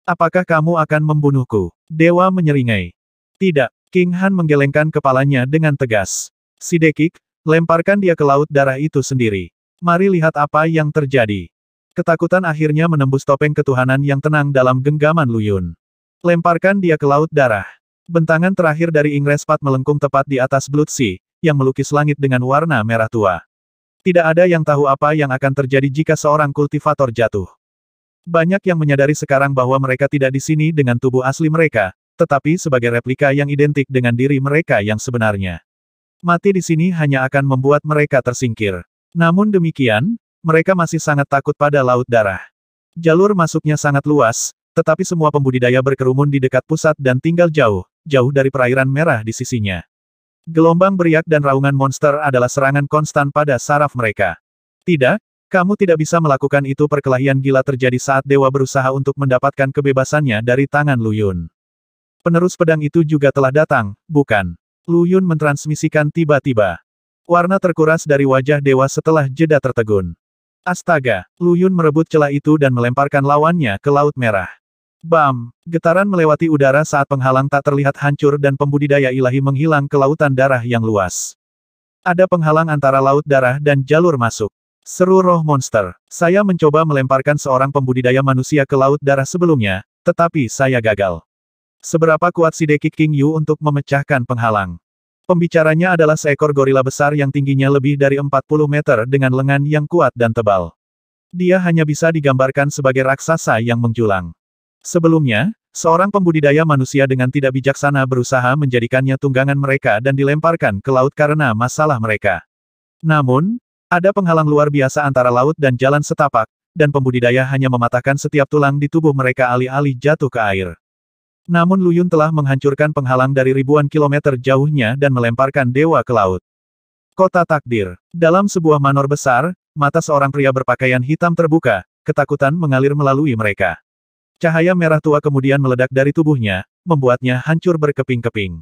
Apakah kamu akan membunuhku? Dewa menyeringai. Tidak. King Han menggelengkan kepalanya dengan tegas. Shideki, lemparkan dia ke laut darah itu sendiri. Mari lihat apa yang terjadi. Ketakutan akhirnya menembus topeng ketuhanan yang tenang dalam genggaman Lu Yun. Lemparkan dia ke laut darah. Bentangan terakhir dari Ingrespat melengkung tepat di atas Blood Sea, yang melukis langit dengan warna merah tua. Tidak ada yang tahu apa yang akan terjadi jika seorang kultivator jatuh. Banyak yang menyadari sekarang bahwa mereka tidak di sini dengan tubuh asli mereka, tetapi sebagai replika yang identik dengan diri mereka yang sebenarnya. Mati di sini hanya akan membuat mereka tersingkir. Namun demikian, mereka masih sangat takut pada Laut Darah. Jalur masuknya sangat luas, tetapi semua pembudidaya berkerumun di dekat pusat dan tinggal jauh dari perairan merah di sisinya. Gelombang beriak dan raungan monster adalah serangan konstan pada saraf mereka. Tidak, Kamu tidak bisa melakukan itu. Perkelahian gila terjadi saat dewa berusaha untuk mendapatkan kebebasannya dari tangan Lu Yun. Penerus pedang itu juga telah datang, bukan? Lu Yun mentransmisikan tiba-tiba. Warna terkuras dari wajah dewa setelah jeda tertegun. Astaga, Lu Yun merebut celah itu dan melemparkan lawannya ke Laut Merah. Bam! Getaran melewati udara saat penghalang tak terlihat hancur dan pembudidaya ilahi menghilang ke lautan darah yang luas. Ada penghalang antara laut darah dan jalur masuk. Seru roh monster. Saya mencoba melemparkan seorang pembudidaya manusia ke laut darah sebelumnya, tetapi saya gagal. Seberapa kuat Shideki King Yu untuk memecahkan penghalang? Pembicaranya adalah seekor gorila besar yang tingginya lebih dari 40 meter dengan lengan yang kuat dan tebal. Dia hanya bisa digambarkan sebagai raksasa yang menjulang. Sebelumnya, seorang pembudidaya manusia dengan tidak bijaksana berusaha menjadikannya tunggangan mereka dan dilemparkan ke laut karena masalah mereka. Namun, ada penghalang luar biasa antara laut dan jalan setapak, dan pembudidaya hanya mematahkan setiap tulang di tubuh mereka alih-alih jatuh ke air. Namun Lu Yun telah menghancurkan penghalang dari ribuan kilometer jauhnya dan melemparkan dewa ke laut. Kota takdir. Dalam sebuah manor besar, mata seorang pria berpakaian hitam terbuka, ketakutan mengalir melalui mereka. Cahaya merah tua kemudian meledak dari tubuhnya, membuatnya hancur berkeping-keping.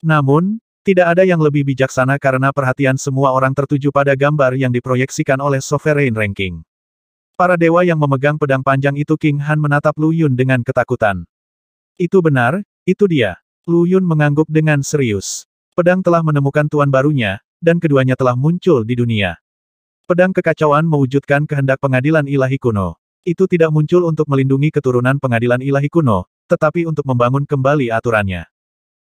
Namun, tidak ada yang lebih bijaksana karena perhatian semua orang tertuju pada gambar yang diproyeksikan oleh Sovereign Ranking. Para dewa yang memegang pedang panjang itu. King Han menatap Lu Yun dengan ketakutan. Itu benar, itu dia. Lu Yun mengangguk dengan serius. Pedang telah menemukan tuan barunya, dan keduanya telah muncul di dunia. Pedang kekacauan mewujudkan kehendak pengadilan ilahi kuno. Itu tidak muncul untuk melindungi keturunan pengadilan ilahi kuno, tetapi untuk membangun kembali aturannya.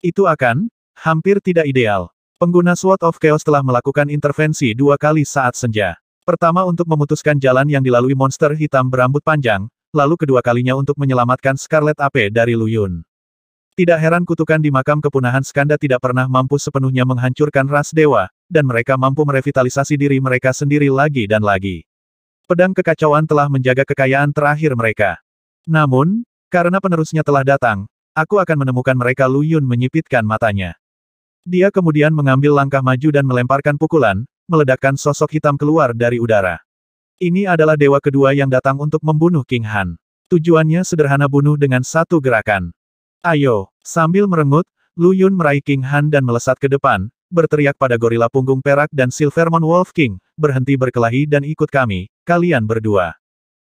Itu akan hampir tidak ideal. Pengguna Sword of Chaos telah melakukan intervensi 2 kali saat senja. Pertama untuk memutuskan jalan yang dilalui monster hitam berambut panjang, lalu kedua kalinya untuk menyelamatkan Scarlet Ape dari Lu Yun. Tidak heran kutukan di makam kepunahan Skanda tidak pernah mampu sepenuhnya menghancurkan ras dewa, dan mereka mampu merevitalisasi diri mereka sendiri lagi dan lagi. Pedang kekacauan telah menjaga kekayaan terakhir mereka. Namun, karena penerusnya telah datang, aku akan menemukan mereka. Lu Yun menyipitkan matanya. Dia kemudian mengambil langkah maju dan melemparkan pukulan, meledakkan sosok hitam keluar dari udara. Ini adalah dewa kedua yang datang untuk membunuh King Han. Tujuannya sederhana, bunuh dengan satu gerakan. Ayo, sambil merengut, Lu Yun meraih King Han dan melesat ke depan, berteriak pada gorila punggung perak dan Silvermon Wolf King, berhenti berkelahi dan ikut kami, kalian berdua.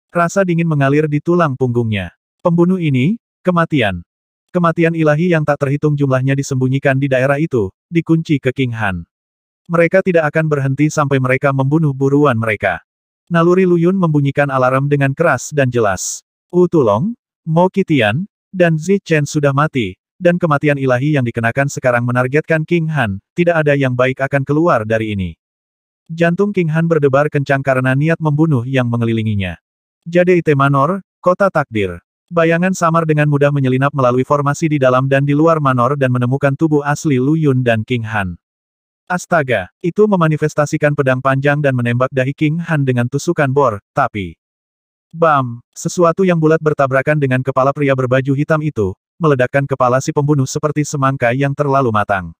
Rasa dingin mengalir di tulang punggungnya. Pembunuh ini, kematian. Kematian ilahi yang tak terhitung jumlahnya disembunyikan di daerah itu, dikunci ke King Han. Mereka tidak akan berhenti sampai mereka membunuh buruan mereka. Naluri Lu Yun membunyikan alarm dengan keras dan jelas. Wu Tulong, Mo Qitian, dan Zi Chen sudah mati. Dan kematian ilahi yang dikenakan sekarang menargetkan King Han, tidak ada yang baik akan keluar dari ini. Jantung King Han berdebar kencang karena niat membunuh yang mengelilinginya. Jade-ite Manor, Kota Takdir. Bayangan samar dengan mudah menyelinap melalui formasi di dalam dan di luar manor dan menemukan tubuh asli Lu Yun dan King Han. Astaga, itu memanifestasikan pedang panjang dan menembak dahi King Han dengan tusukan bor, tapi... Bam! Sesuatu yang bulat bertabrakan dengan kepala pria berbaju hitam itu, meledakkan kepala si pembunuh seperti semangka yang terlalu matang.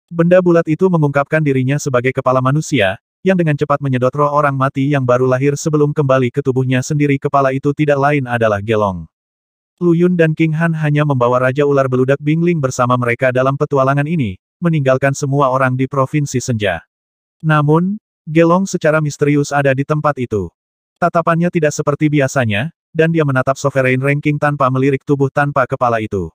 Benda bulat itu mengungkapkan dirinya sebagai kepala manusia, yang dengan cepat menyedot roh orang mati yang baru lahir sebelum kembali ke tubuhnya sendiri. Kepala itu tidak lain adalah Gelong. Lu Yun dan King Han hanya membawa Raja Ular Beludak Bingling bersama mereka dalam petualangan ini, meninggalkan semua orang di Provinsi Senja. Namun, Gelong secara misterius ada di tempat itu. Tatapannya tidak seperti biasanya, dan dia menatap Sovereign Ranking tanpa melirik tubuh tanpa kepala itu.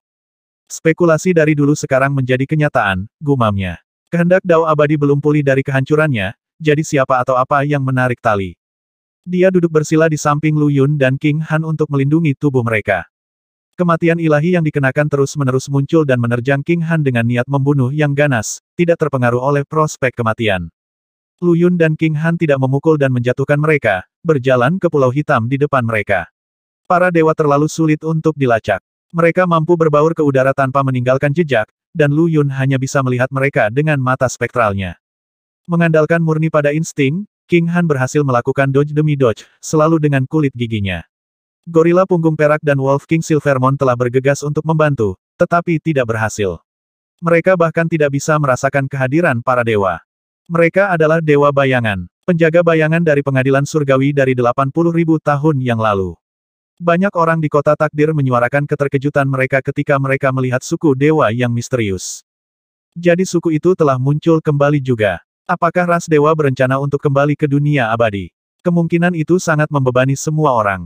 Spekulasi dari dulu sekarang menjadi kenyataan, gumamnya. Kehendak Dao abadi belum pulih dari kehancurannya, jadi siapa atau apa yang menarik tali. Dia duduk bersila di samping Lu Yun dan King Han untuk melindungi tubuh mereka. Kematian ilahi yang dikenakan terus-menerus muncul dan menerjang King Han dengan niat membunuh yang ganas, tidak terpengaruh oleh prospek kematian. Lu Yun dan King Han tidak memukul dan menjatuhkan mereka, berjalan ke Pulau Hitam di depan mereka. Para dewa terlalu sulit untuk dilacak. Mereka mampu berbaur ke udara tanpa meninggalkan jejak, dan Lu Yun hanya bisa melihat mereka dengan mata spektralnya. Mengandalkan murni pada insting, King Han berhasil melakukan dodge demi dodge, selalu dengan kulit giginya. Gorila punggung perak dan Wolf King Silvermon telah bergegas untuk membantu, tetapi tidak berhasil. Mereka bahkan tidak bisa merasakan kehadiran para dewa. Mereka adalah dewa bayangan. Penjaga bayangan dari pengadilan surgawi dari 80.000 tahun yang lalu. Banyak orang di kota takdir menyuarakan keterkejutan mereka ketika mereka melihat suku dewa yang misterius. Jadi suku itu telah muncul kembali juga. Apakah ras dewa berencana untuk kembali ke dunia abadi? Kemungkinan itu sangat membebani semua orang.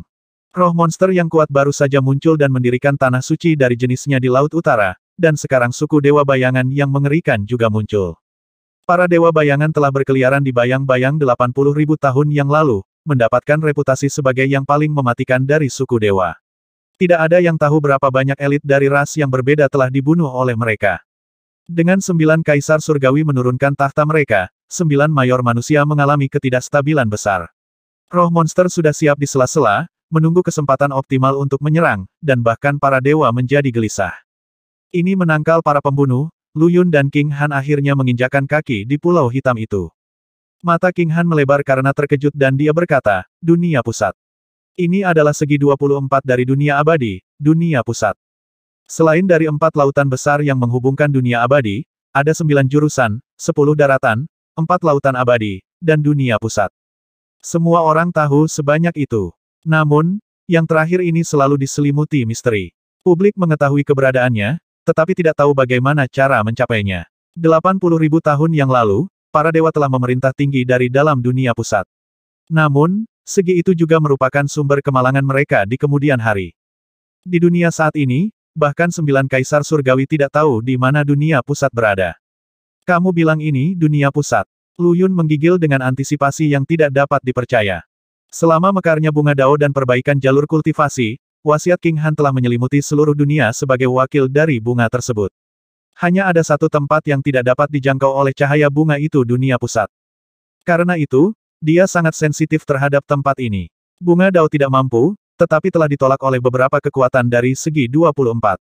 Roh monster yang kuat baru saja muncul dan mendirikan tanah suci dari jenisnya di Laut Utara, dan sekarang suku dewa bayangan yang mengerikan juga muncul. Para dewa bayangan telah berkeliaran di bayang-bayang 80.000 tahun yang lalu, mendapatkan reputasi sebagai yang paling mematikan dari suku dewa. Tidak ada yang tahu berapa banyak elit dari ras yang berbeda telah dibunuh oleh mereka. Dengan 9 kaisar surgawi menurunkan tahta mereka, 9 mayor manusia mengalami ketidakstabilan besar. Roh monster sudah siap di sela-sela, menunggu kesempatan optimal untuk menyerang, dan bahkan para dewa menjadi gelisah. Ini menangkal para pembunuh. Lu Yun dan King Han akhirnya menginjakkan kaki di pulau hitam itu. Mata King Han melebar karena terkejut dan dia berkata, dunia pusat. Ini adalah segi 24 dari dunia abadi, dunia pusat. Selain dari 4 lautan besar yang menghubungkan dunia abadi, ada 9 jurusan, 10 daratan, 4 lautan abadi, dan dunia pusat. Semua orang tahu sebanyak itu. Namun, yang terakhir ini selalu diselimuti misteri. Publik mengetahui keberadaannya, tetapi tidak tahu bagaimana cara mencapainya. 80.000 tahun yang lalu, para dewa telah memerintah tinggi dari dalam dunia pusat. Namun, segi itu juga merupakan sumber kemalangan mereka di kemudian hari. Di dunia saat ini, bahkan 9 kaisar surgawi tidak tahu di mana dunia pusat berada. Kamu bilang ini dunia pusat. Lu Yun menggigil dengan antisipasi yang tidak dapat dipercaya. Selama mekarnya bunga dao dan perbaikan jalur kultivasi, wasiat King Han telah menyelimuti seluruh dunia sebagai wakil dari bunga tersebut. Hanya ada satu tempat yang tidak dapat dijangkau oleh cahaya bunga itu dunia pusat. Karena itu, dia sangat sensitif terhadap tempat ini. Bunga dao tidak mampu, tetapi telah ditolak oleh beberapa kekuatan dari segi 24.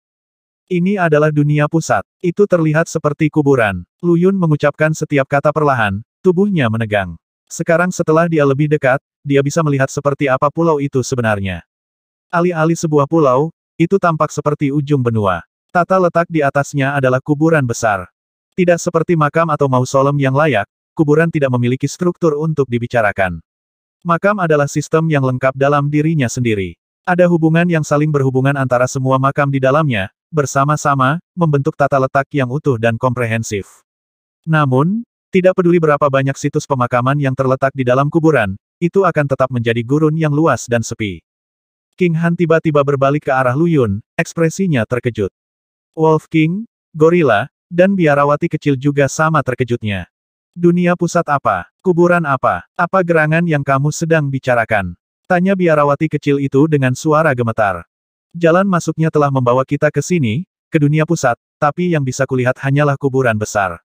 Ini adalah dunia pusat. Itu terlihat seperti kuburan. Lu Yun mengucapkan setiap kata perlahan, tubuhnya menegang. Sekarang setelah dia lebih dekat, dia bisa melihat seperti apa pulau itu sebenarnya. Alih-alih sebuah pulau, itu tampak seperti ujung benua. Tata letak di atasnya adalah kuburan besar. Tidak seperti makam atau mausolem yang layak, kuburan tidak memiliki struktur untuk dibicarakan. Makam adalah sistem yang lengkap dalam dirinya sendiri. Ada hubungan yang saling berhubungan antara semua makam di dalamnya, bersama-sama, membentuk tata letak yang utuh dan komprehensif. Namun, tidak peduli berapa banyak situs pemakaman yang terletak di dalam kuburan, itu akan tetap menjadi gurun yang luas dan sepi. King Han tiba-tiba berbalik ke arah Lu Yun, ekspresinya terkejut. Wolf King, gorila, dan biarawati kecil juga sama terkejutnya. Dunia pusat apa? Kuburan apa? Apa gerangan yang kamu sedang bicarakan? Tanya biarawati kecil itu dengan suara gemetar. Jalan masuknya telah membawa kita ke sini, ke dunia pusat, tapi yang bisa kulihat hanyalah kuburan besar.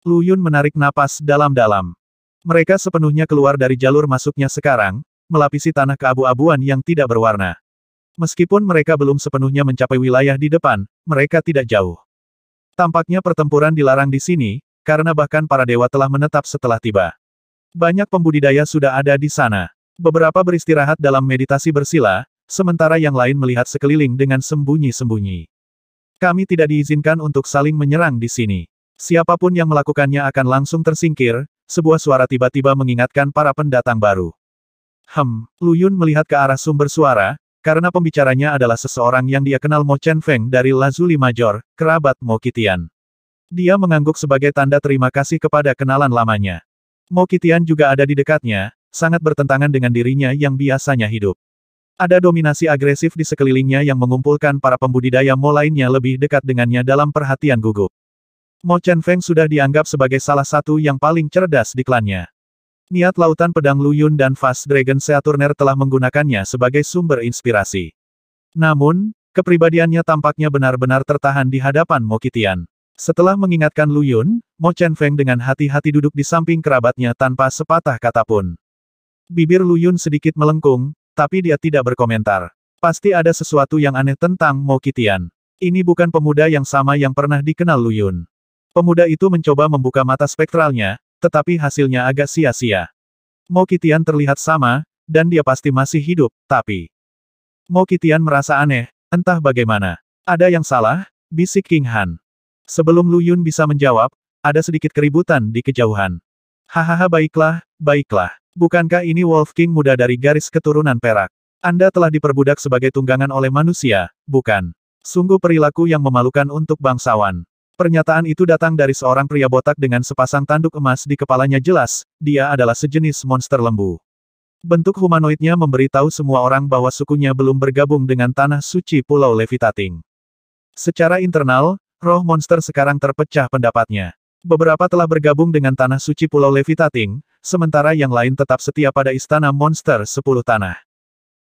Lu Yun menarik napas dalam-dalam. Mereka sepenuhnya keluar dari jalur masuknya sekarang, melapisi tanah keabu-abuan yang tidak berwarna. Meskipun mereka belum sepenuhnya mencapai wilayah di depan, mereka tidak jauh. Tampaknya pertempuran dilarang di sini, karena bahkan para dewa telah menetap setelah tiba. Banyak pembudidaya sudah ada di sana. Beberapa beristirahat dalam meditasi bersila, sementara yang lain melihat sekeliling dengan sembunyi-sembunyi. Kami tidak diizinkan untuk saling menyerang di sini. Siapapun yang melakukannya akan langsung tersingkir, sebuah suara tiba-tiba mengingatkan para pendatang baru. Lu Yun melihat ke arah sumber suara, karena pembicaranya adalah seseorang yang dia kenal Mo Chen Feng dari Lazuli Major, kerabat Mo Qitian. Dia mengangguk sebagai tanda terima kasih kepada kenalan lamanya. Mo Qitian juga ada di dekatnya, sangat bertentangan dengan dirinya yang biasanya hidup. Ada dominasi agresif di sekelilingnya yang mengumpulkan para pembudidaya Mo lainnya lebih dekat dengannya dalam perhatian gugup. Mo Chen Feng sudah dianggap sebagai salah satu yang paling cerdas di klannya. Niat lautan pedang Lu Yun dan Fast Dragon Saturner telah menggunakannya sebagai sumber inspirasi. Namun, kepribadiannya tampaknya benar-benar tertahan di hadapan Mo Qitian. Setelah mengingatkan Lu Yun, Mo Chen Feng dengan hati-hati duduk di samping kerabatnya tanpa sepatah kata pun. Bibir Lu Yun sedikit melengkung, tapi dia tidak berkomentar. Pasti ada sesuatu yang aneh tentang Mo Qitian. Ini bukan pemuda yang sama yang pernah dikenal Lu Yun. Pemuda itu mencoba membuka mata spektralnya, tetapi hasilnya agak sia-sia. Mo Qitian terlihat sama, dan dia pasti masih hidup, tapi... Mo Qitian merasa aneh, entah bagaimana. Ada yang salah, bisik King Han. Sebelum Lu Yun bisa menjawab, ada sedikit keributan di kejauhan. Hahaha, baiklah, baiklah. Bukankah ini Wolf King muda dari garis keturunan perak? Anda telah diperbudak sebagai tunggangan oleh manusia, bukan? Sungguh perilaku yang memalukan untuk bangsawan. Pernyataan itu datang dari seorang pria botak dengan sepasang tanduk emas di kepalanya. Jelas, dia adalah sejenis monster lembu. Bentuk humanoidnya memberitahu semua orang bahwa sukunya belum bergabung dengan tanah suci Pulau Levitating. Secara internal, roh monster sekarang terpecah pendapatnya. Beberapa telah bergabung dengan tanah suci Pulau Levitating, sementara yang lain tetap setia pada istana monster 10 tanah.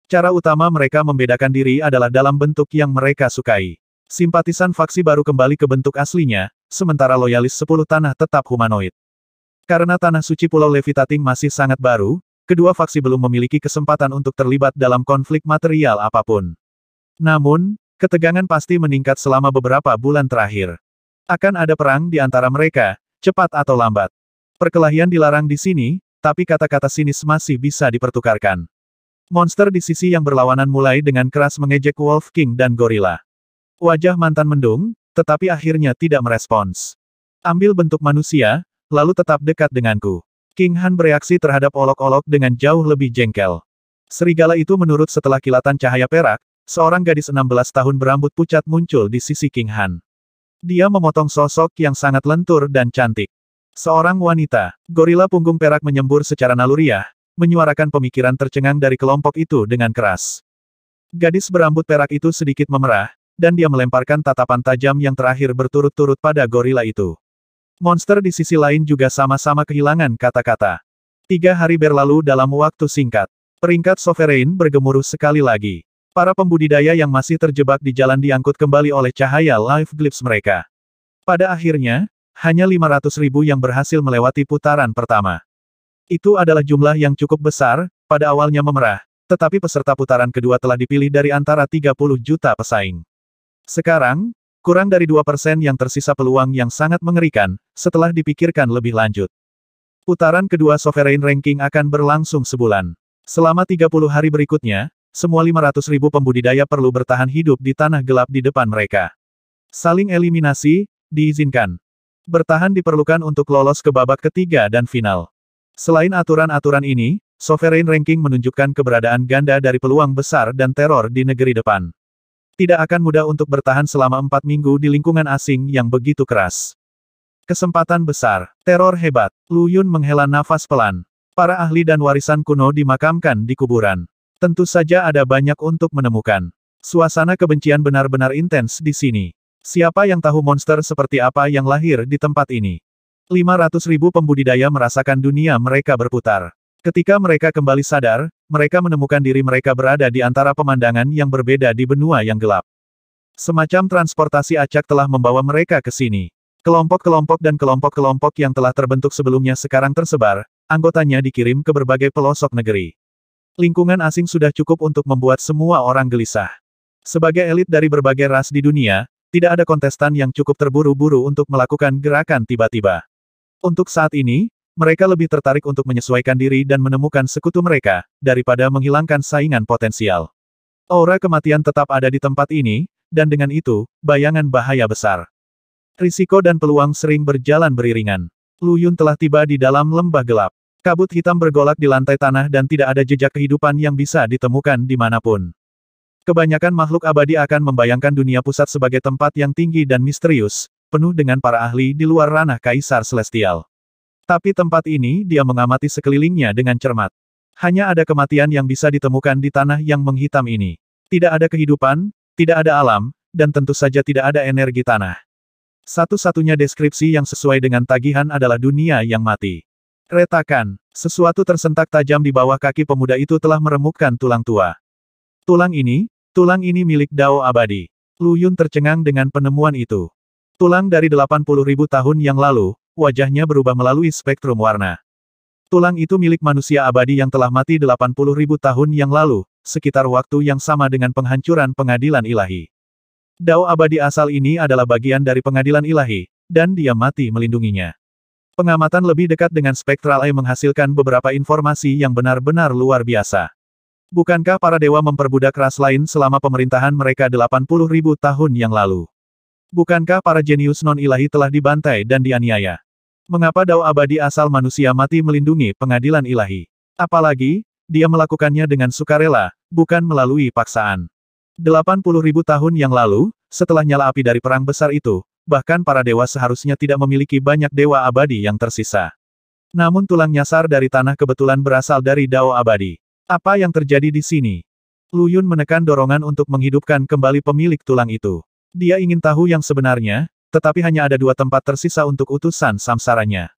Cara utama mereka membedakan diri adalah dalam bentuk yang mereka sukai. Simpatisan faksi baru kembali ke bentuk aslinya, sementara loyalis 10 tanah tetap humanoid. Karena tanah suci Pulau Levitating masih sangat baru, kedua faksi belum memiliki kesempatan untuk terlibat dalam konflik material apapun. Namun, ketegangan pasti meningkat selama beberapa bulan terakhir. Akan ada perang di antara mereka, cepat atau lambat. Perkelahian dilarang di sini, tapi kata-kata sinis masih bisa dipertukarkan. Monster di sisi yang berlawanan mulai dengan keras mengejek Wolf King dan gorila. Wajah mantan mendung, tetapi akhirnya tidak merespons. Ambil bentuk manusia, lalu tetap dekat denganku. King Han bereaksi terhadap olok-olok dengan jauh lebih jengkel. Serigala itu menurut setelah kilatan cahaya perak, seorang gadis 16 tahun berambut pucat muncul di sisi King Han. Dia memotong sosok yang sangat lentur dan cantik. Seorang wanita, gorila punggung perak menyembur secara naluriah, menyuarakan pemikiran tercengang dari kelompok itu dengan keras. Gadis berambut perak itu sedikit memerah, dan dia melemparkan tatapan tajam yang terakhir berturut-turut pada gorila itu. Monster di sisi lain juga sama-sama kehilangan kata-kata. 3 hari berlalu dalam waktu singkat. Peringkat Sovereign bergemuruh sekali lagi. Para pembudidaya yang masih terjebak di jalan diangkut kembali oleh cahaya live glimpse mereka. Pada akhirnya, hanya 500.000 yang berhasil melewati putaran pertama. Itu adalah jumlah yang cukup besar, pada awalnya memerah, tetapi peserta putaran kedua telah dipilih dari antara 30 juta pesaing. Sekarang, kurang dari 2% yang tersisa peluang yang sangat mengerikan, setelah dipikirkan lebih lanjut. Putaran kedua Sovereign Ranking akan berlangsung sebulan. Selama 30 hari berikutnya, semua 500.000 pembudidaya perlu bertahan hidup di tanah gelap di depan mereka. Saling eliminasi, diizinkan. Bertahan diperlukan untuk lolos ke babak ketiga dan final. Selain aturan-aturan ini, Sovereign Ranking menunjukkan keberadaan ganda dari peluang besar dan teror di negeri depan. Tidak akan mudah untuk bertahan selama 4 minggu di lingkungan asing yang begitu keras. Kesempatan besar, teror hebat, Lu Yun menghela nafas pelan. Para ahli dan warisan kuno dimakamkan di kuburan. Tentu saja ada banyak untuk menemukan. Suasana kebencian benar-benar intens di sini. Siapa yang tahu monster seperti apa yang lahir di tempat ini? 500.000 pembudidaya merasakan dunia mereka berputar. Ketika mereka kembali sadar, mereka menemukan diri mereka berada di antara pemandangan yang berbeda di benua yang gelap. Semacam transportasi acak telah membawa mereka ke sini. Kelompok-kelompok dan kelompok-kelompok yang telah terbentuk sebelumnya sekarang tersebar, anggotanya dikirim ke berbagai pelosok negeri. Lingkungan asing sudah cukup untuk membuat semua orang gelisah. Sebagai elit dari berbagai ras di dunia, tidak ada kontestan yang cukup terburu-buru untuk melakukan gerakan tiba-tiba. Untuk saat ini, mereka lebih tertarik untuk menyesuaikan diri dan menemukan sekutu mereka, daripada menghilangkan saingan potensial. Aura kematian tetap ada di tempat ini, dan dengan itu, bayangan bahaya besar. Risiko dan peluang sering berjalan beriringan. Lu Yun telah tiba di dalam lembah gelap. Kabut hitam bergolak di lantai tanah dan tidak ada jejak kehidupan yang bisa ditemukan dimanapun. Kebanyakan makhluk abadi akan membayangkan dunia pusat sebagai tempat yang tinggi dan misterius, penuh dengan para ahli di luar ranah Kaisar Celestial. Tapi tempat ini dia mengamati sekelilingnya dengan cermat. Hanya ada kematian yang bisa ditemukan di tanah yang menghitam ini. Tidak ada kehidupan, tidak ada alam, dan tentu saja tidak ada energi tanah. Satu-satunya deskripsi yang sesuai dengan tagihan adalah dunia yang mati. Retakan. Sesuatu tersentak tajam di bawah kaki pemuda itu telah meremukkan tulang tua. Tulang ini milik Dao abadi. Lu Yun tercengang dengan penemuan itu. Tulang dari 80.000 tahun yang lalu, wajahnya berubah melalui spektrum warna. Tulang itu milik manusia abadi yang telah mati 80.000 tahun yang lalu, sekitar waktu yang sama dengan penghancuran pengadilan ilahi. Dao abadi asal ini adalah bagian dari pengadilan ilahi, dan dia mati melindunginya. Pengamatan lebih dekat dengan Spectral Eye menghasilkan beberapa informasi yang benar-benar luar biasa. Bukankah para dewa memperbudak ras lain selama pemerintahan mereka 80.000 tahun yang lalu? Bukankah para jenius non-ilahi telah dibantai dan dianiaya? Mengapa dao abadi asal manusia mati melindungi pengadilan ilahi? Apalagi, dia melakukannya dengan sukarela, bukan melalui paksaan. 80.000 tahun yang lalu, setelah nyala api dari perang besar itu, bahkan para dewa seharusnya tidak memiliki banyak dewa abadi yang tersisa. Namun tulang nyasar dari tanah kebetulan berasal dari dao abadi. Apa yang terjadi di sini? Lu Yun menekan dorongan untuk menghidupkan kembali pemilik tulang itu. Dia ingin tahu yang sebenarnya, tetapi hanya ada 2 tempat tersisa untuk utusan samsaranya.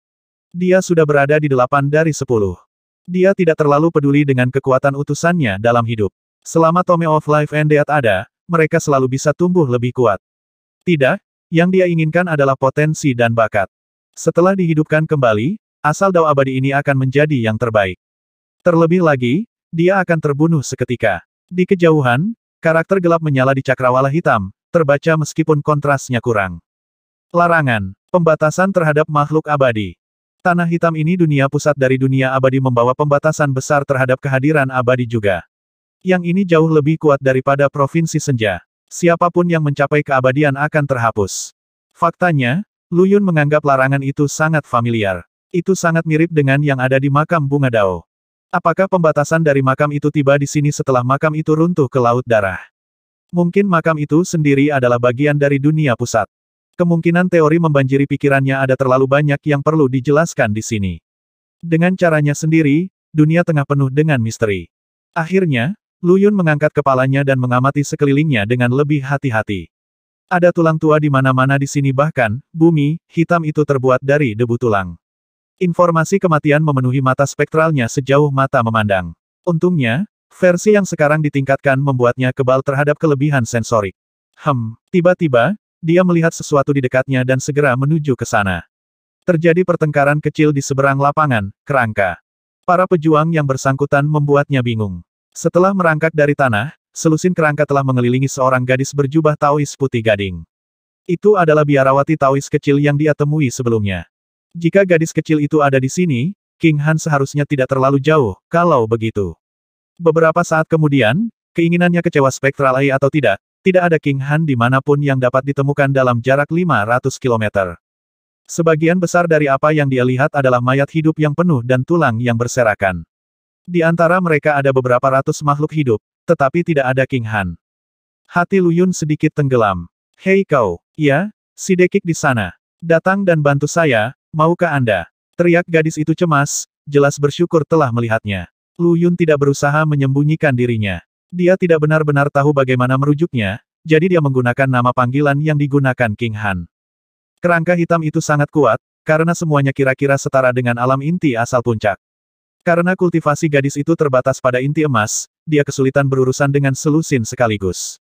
Dia sudah berada di 8 dari 10. Dia tidak terlalu peduli dengan kekuatan utusannya dalam hidup. Selama Tome of Life and Death ada, mereka selalu bisa tumbuh lebih kuat. Tidak, yang dia inginkan adalah potensi dan bakat. Setelah dihidupkan kembali, asal dao abadi ini akan menjadi yang terbaik. Terlebih lagi, dia akan terbunuh seketika. Di kejauhan, karakter gelap menyala di cakrawala hitam, terbaca meskipun kontrasnya kurang. Larangan, pembatasan terhadap makhluk abadi. Tanah hitam ini dunia pusat dari dunia abadi membawa pembatasan besar terhadap kehadiran abadi juga. Yang ini jauh lebih kuat daripada provinsi senja. Siapapun yang mencapai keabadian akan terhapus. Faktanya, Lu Yun menganggap larangan itu sangat familiar. Itu sangat mirip dengan yang ada di makam bunga Dao. Apakah pembatasan dari makam itu tiba di sini setelah makam itu runtuh ke laut darah? Mungkin makam itu sendiri adalah bagian dari dunia pusat. Kemungkinan teori membanjiri pikirannya ada terlalu banyak yang perlu dijelaskan di sini. Dengan caranya sendiri, dunia tengah penuh dengan misteri. Akhirnya, Lu Yun mengangkat kepalanya dan mengamati sekelilingnya dengan lebih hati-hati. Ada tulang tua di mana-mana di sini bahkan, bumi hitam itu terbuat dari debu tulang. Informasi kematian memenuhi mata spektralnya sejauh mata memandang. Untungnya, versi yang sekarang ditingkatkan membuatnya kebal terhadap kelebihan sensorik. Tiba-tiba, dia melihat sesuatu di dekatnya dan segera menuju ke sana. Terjadi pertengkaran kecil di seberang lapangan, kerangka. Para pejuang yang bersangkutan membuatnya bingung. Setelah merangkak dari tanah, selusin kerangka telah mengelilingi seorang gadis berjubah Taois putih gading. Itu adalah biarawati Taois kecil yang dia temui sebelumnya. Jika gadis kecil itu ada di sini, King Han seharusnya tidak terlalu jauh, kalau begitu. Beberapa saat kemudian, keinginannya kecewa spektral atau tidak ada King Han dimanapun yang dapat ditemukan dalam jarak 500 km. Sebagian besar dari apa yang dia lihat adalah mayat hidup yang penuh dan tulang yang berserakan. Di antara mereka ada beberapa ratus makhluk hidup, tetapi tidak ada King Han. Hati Lu Yun sedikit tenggelam. Hei kau, ya, si dekik di sana. Datang dan bantu saya, maukah Anda? Teriak gadis itu cemas, jelas bersyukur telah melihatnya. Lu Yun tidak berusaha menyembunyikan dirinya. Dia tidak benar-benar tahu bagaimana merujuknya, jadi dia menggunakan nama panggilan yang digunakan King Han. Kerangka hitam itu sangat kuat, karena semuanya kira-kira setara dengan alam inti asal puncak. Karena kultivasi gadis itu terbatas pada inti emas, dia kesulitan berurusan dengan selusin sekaligus.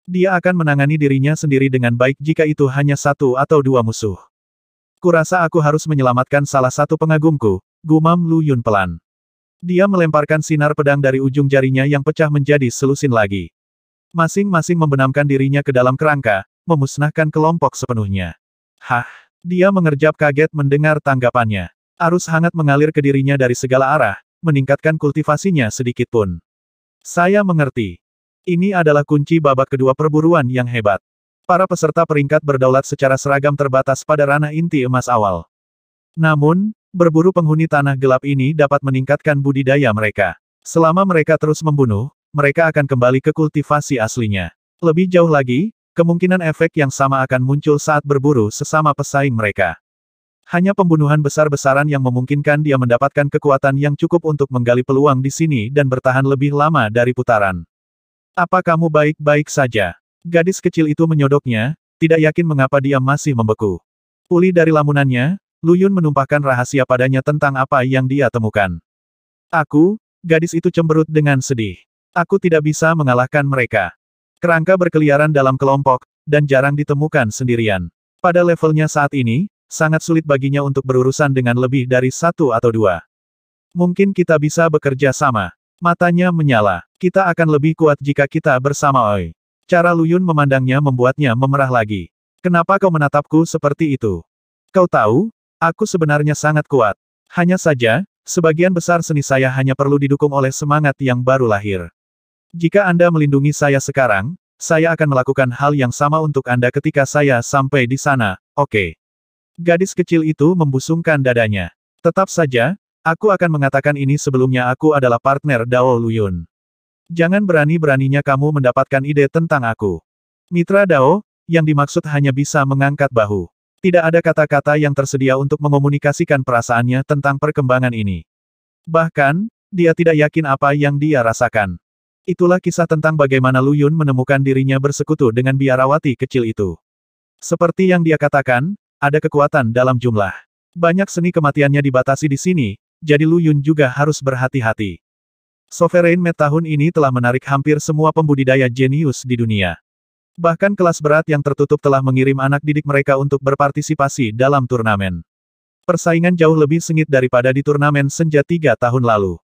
Dia akan menangani dirinya sendiri dengan baik jika itu hanya 1 atau 2 musuh. Kurasa aku harus menyelamatkan salah satu pengagumku, gumam Lu Yun pelan. Dia melemparkan sinar pedang dari ujung jarinya yang pecah menjadi selusin lagi. Masing-masing membenamkan dirinya ke dalam kerangka, memusnahkan kelompok sepenuhnya. Dia mengerjap kaget mendengar tanggapannya. Arus hangat mengalir ke dirinya dari segala arah, meningkatkan kultivasinya sedikit pun. Saya mengerti. Ini adalah kunci babak kedua perburuan yang hebat. Para peserta peringkat berdaulat secara seragam terbatas pada ranah inti emas awal. Namun, berburu penghuni tanah gelap ini dapat meningkatkan budidaya mereka. Selama mereka terus membunuh, mereka akan kembali ke kultivasi aslinya. Lebih jauh lagi, kemungkinan efek yang sama akan muncul saat berburu sesama pesaing mereka. Hanya pembunuhan besar-besaran yang memungkinkan dia mendapatkan kekuatan yang cukup untuk menggali peluang di sini dan bertahan lebih lama dari putaran. Apa kamu baik-baik saja? Gadis kecil itu menyodoknya, tidak yakin mengapa dia masih membeku. Pulih dari lamunannya, Lu Yun menumpahkan rahasia padanya tentang apa yang dia temukan. Gadis itu cemberut dengan sedih. Aku tidak bisa mengalahkan mereka. Kerangka berkeliaran dalam kelompok, dan jarang ditemukan sendirian. Pada levelnya saat ini, sangat sulit baginya untuk berurusan dengan lebih dari 1 atau 2. Mungkin kita bisa bekerja sama. Matanya menyala. Kita akan lebih kuat jika kita bersama Oi. Cara Lu Yun memandangnya membuatnya memerah lagi. Kenapa kau menatapku seperti itu? Kau tahu, aku sebenarnya sangat kuat. Hanya saja, sebagian besar seni saya hanya perlu didukung oleh semangat yang baru lahir. Jika Anda melindungi saya sekarang, saya akan melakukan hal yang sama untuk Anda ketika saya sampai di sana, oke? Gadis kecil itu membusungkan dadanya. Tetap saja, aku akan mengatakan ini sebelumnya aku adalah partner Dao Luyun. Jangan berani-beraninya kamu mendapatkan ide tentang aku. Mitra Dao, yang dimaksud hanya bisa mengangkat bahu. Tidak ada kata-kata yang tersedia untuk mengomunikasikan perasaannya tentang perkembangan ini. Bahkan, dia tidak yakin apa yang dia rasakan. Itulah kisah tentang bagaimana Luyun menemukan dirinya bersekutu dengan biarawati kecil itu. Seperti yang dia katakan, ada kekuatan dalam jumlah. Banyak seni kematiannya dibatasi di sini, jadi Luyun juga harus berhati-hati. Sovereign Mate tahun ini telah menarik hampir semua pembudidaya jenius di dunia. Bahkan kelas berat yang tertutup telah mengirim anak didik mereka untuk berpartisipasi dalam turnamen. Persaingan jauh lebih sengit daripada di turnamen senja 3 tahun lalu.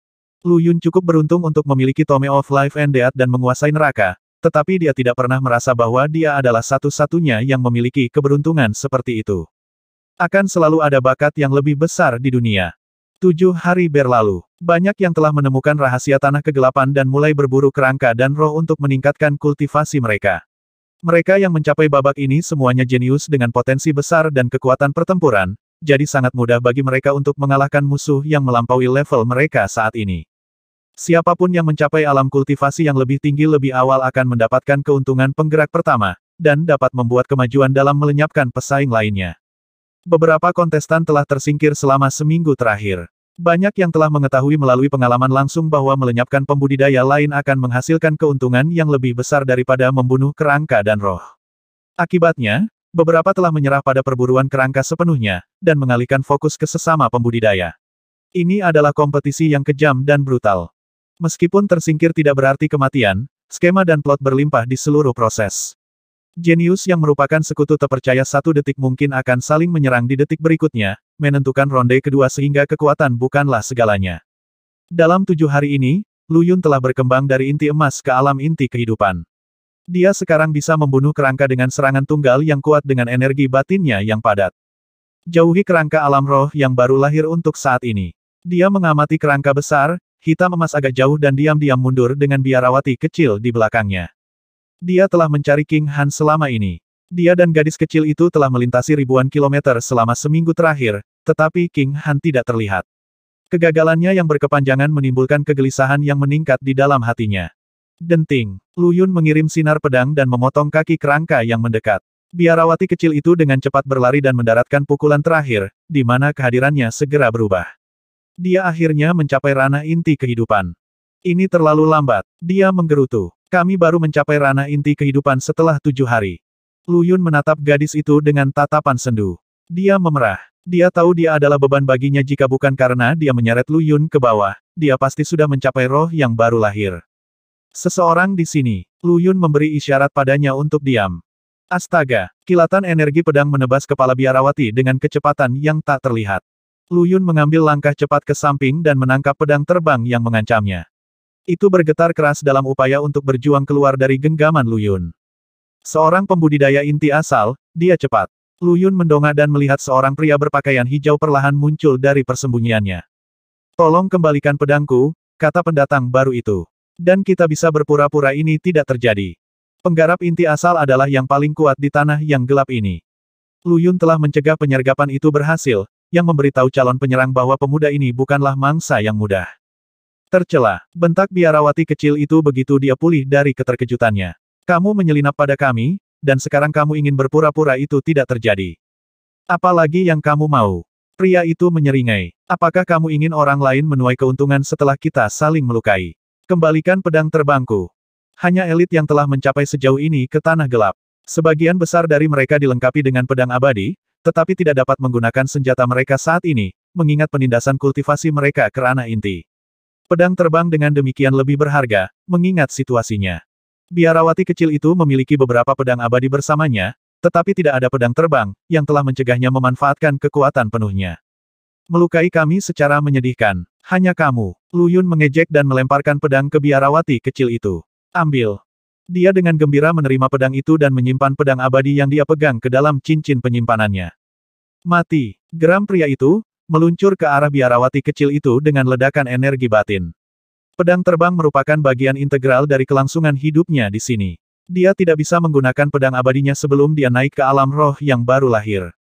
Luyun cukup beruntung untuk memiliki Tome of Life and Death dan menguasai neraka, tetapi dia tidak pernah merasa bahwa dia adalah satu-satunya yang memiliki keberuntungan seperti itu. Akan selalu ada bakat yang lebih besar di dunia. 7 hari berlalu. Banyak yang telah menemukan rahasia tanah kegelapan dan mulai berburu kerangka dan roh untuk meningkatkan kultivasi mereka. Mereka yang mencapai babak ini semuanya jenius dengan potensi besar dan kekuatan pertempuran, jadi sangat mudah bagi mereka untuk mengalahkan musuh yang melampaui level mereka saat ini. Siapapun yang mencapai alam kultivasi yang lebih tinggi lebih awal akan mendapatkan keuntungan penggerak pertama, dan dapat membuat kemajuan dalam melenyapkan pesaing lainnya. Beberapa kontestan telah tersingkir selama seminggu terakhir. Banyak yang telah mengetahui melalui pengalaman langsung bahwa melenyapkan pembudidaya lain akan menghasilkan keuntungan yang lebih besar daripada membunuh kerangka dan roh. Akibatnya, beberapa telah menyerah pada perburuan kerangka sepenuhnya, dan mengalihkan fokus ke sesama pembudidaya. Ini adalah kompetisi yang kejam dan brutal. Meskipun tersingkir tidak berarti kematian, skema dan plot berlimpah di seluruh proses. Jenius yang merupakan sekutu terpercaya 1 detik mungkin akan saling menyerang di detik berikutnya, menentukan ronde kedua sehingga kekuatan bukanlah segalanya. Dalam 7 hari ini, Luyun telah berkembang dari inti emas ke alam inti kehidupan. Dia sekarang bisa membunuh kerangka dengan serangan tunggal yang kuat dengan energi batinnya yang padat. Jauhi kerangka alam roh yang baru lahir untuk saat ini. Dia mengamati kerangka besar, hitam emas agak jauh dan diam-diam mundur dengan biarawati kecil di belakangnya. Dia telah mencari King Han selama ini. Dia dan gadis kecil itu telah melintasi ribuan kilometer selama seminggu terakhir, tetapi King Han tidak terlihat. Kegagalannya yang berkepanjangan menimbulkan kegelisahan yang meningkat di dalam hatinya. Denting. Luyun mengirim sinar pedang dan memotong kaki kerangka yang mendekat. Biarawati kecil itu dengan cepat berlari dan mendaratkan pukulan terakhir, di mana kehadirannya segera berubah. Dia akhirnya mencapai ranah inti kehidupan. Ini terlalu lambat. Dia menggerutu. Kami baru mencapai ranah inti kehidupan setelah 7 hari. Luyun menatap gadis itu dengan tatapan sendu. Dia memerah. Dia tahu dia adalah beban baginya jika bukan karena dia menyeret Luyun ke bawah, dia pasti sudah mencapai roh yang baru lahir. Seseorang di sini. Luyun memberi isyarat padanya untuk diam. Astaga, kilatan energi pedang menebas kepala biarawati dengan kecepatan yang tak terlihat. Luyun mengambil langkah cepat ke samping dan menangkap pedang terbang yang mengancamnya. Itu bergetar keras dalam upaya untuk berjuang keluar dari genggaman Luyun. Seorang pembudidaya inti asal, dia cepat. Luyun mendongak dan melihat seorang pria berpakaian hijau perlahan muncul dari persembunyiannya. Tolong kembalikan pedangku, kata pendatang baru itu. Dan kita bisa berpura-pura ini tidak terjadi. Penggarap inti asal adalah yang paling kuat di tanah yang gelap ini. Luyun telah mencegah penyergapan itu berhasil, yang memberitahu calon penyerang bahwa pemuda ini bukanlah mangsa yang mudah. Tercela, bentak biarawati kecil itu begitu dia pulih dari keterkejutannya. Kamu menyelinap pada kami, dan sekarang kamu ingin berpura-pura itu tidak terjadi. Apalagi yang kamu mau? Pria itu menyeringai. Apakah kamu ingin orang lain menuai keuntungan setelah kita saling melukai? Kembalikan pedang terbangku. Hanya elit yang telah mencapai sejauh ini ke tanah gelap. Sebagian besar dari mereka dilengkapi dengan pedang abadi, tetapi tidak dapat menggunakan senjata mereka saat ini, mengingat penindasan kultivasi mereka ke ranah inti. Pedang terbang dengan demikian lebih berharga, mengingat situasinya. Biarawati kecil itu memiliki beberapa pedang abadi bersamanya, tetapi tidak ada pedang terbang, yang telah mencegahnya memanfaatkan kekuatan penuhnya. Melukai kami secara menyedihkan. Hanya kamu. Luyun mengejek dan melemparkan pedang ke biarawati kecil itu. Ambil. Dia dengan gembira menerima pedang itu dan menyimpan pedang abadi yang dia pegang ke dalam cincin penyimpanannya. Mati. Geram pria itu, meluncur ke arah biarawati kecil itu dengan ledakan energi batin. Pedang terbang merupakan bagian integral dari kelangsungan hidupnya di sini. Dia tidak bisa menggunakan pedang abadinya sebelum dia naik ke alam roh yang baru lahir.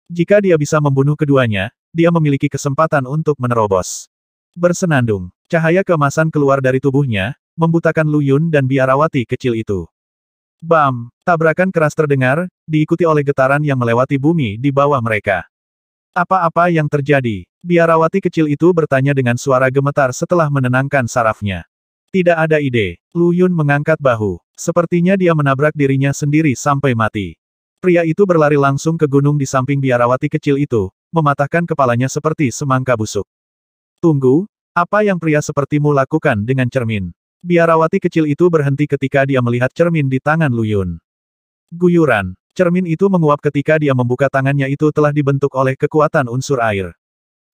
Jika dia bisa membunuh keduanya, dia memiliki kesempatan untuk menerobos. Bersenandung, cahaya keemasan keluar dari tubuhnya, membutakan Lu Yun dan biarawati kecil itu. Bam! Tabrakan keras terdengar, diikuti oleh getaran yang melewati bumi di bawah mereka. Apa-apa yang terjadi? Biarawati kecil itu bertanya dengan suara gemetar setelah menenangkan sarafnya. Tidak ada ide. Lu Yun mengangkat bahu. Sepertinya dia menabrak dirinya sendiri sampai mati. Pria itu berlari langsung ke gunung di samping biarawati kecil itu, mematahkan kepalanya seperti semangka busuk. Tunggu, apa yang pria sepertimu lakukan dengan cermin? Biarawati kecil itu berhenti ketika dia melihat cermin di tangan Lu Yun. Guyuran. Cermin itu menguap ketika dia membuka tangannya itu telah dibentuk oleh kekuatan unsur air.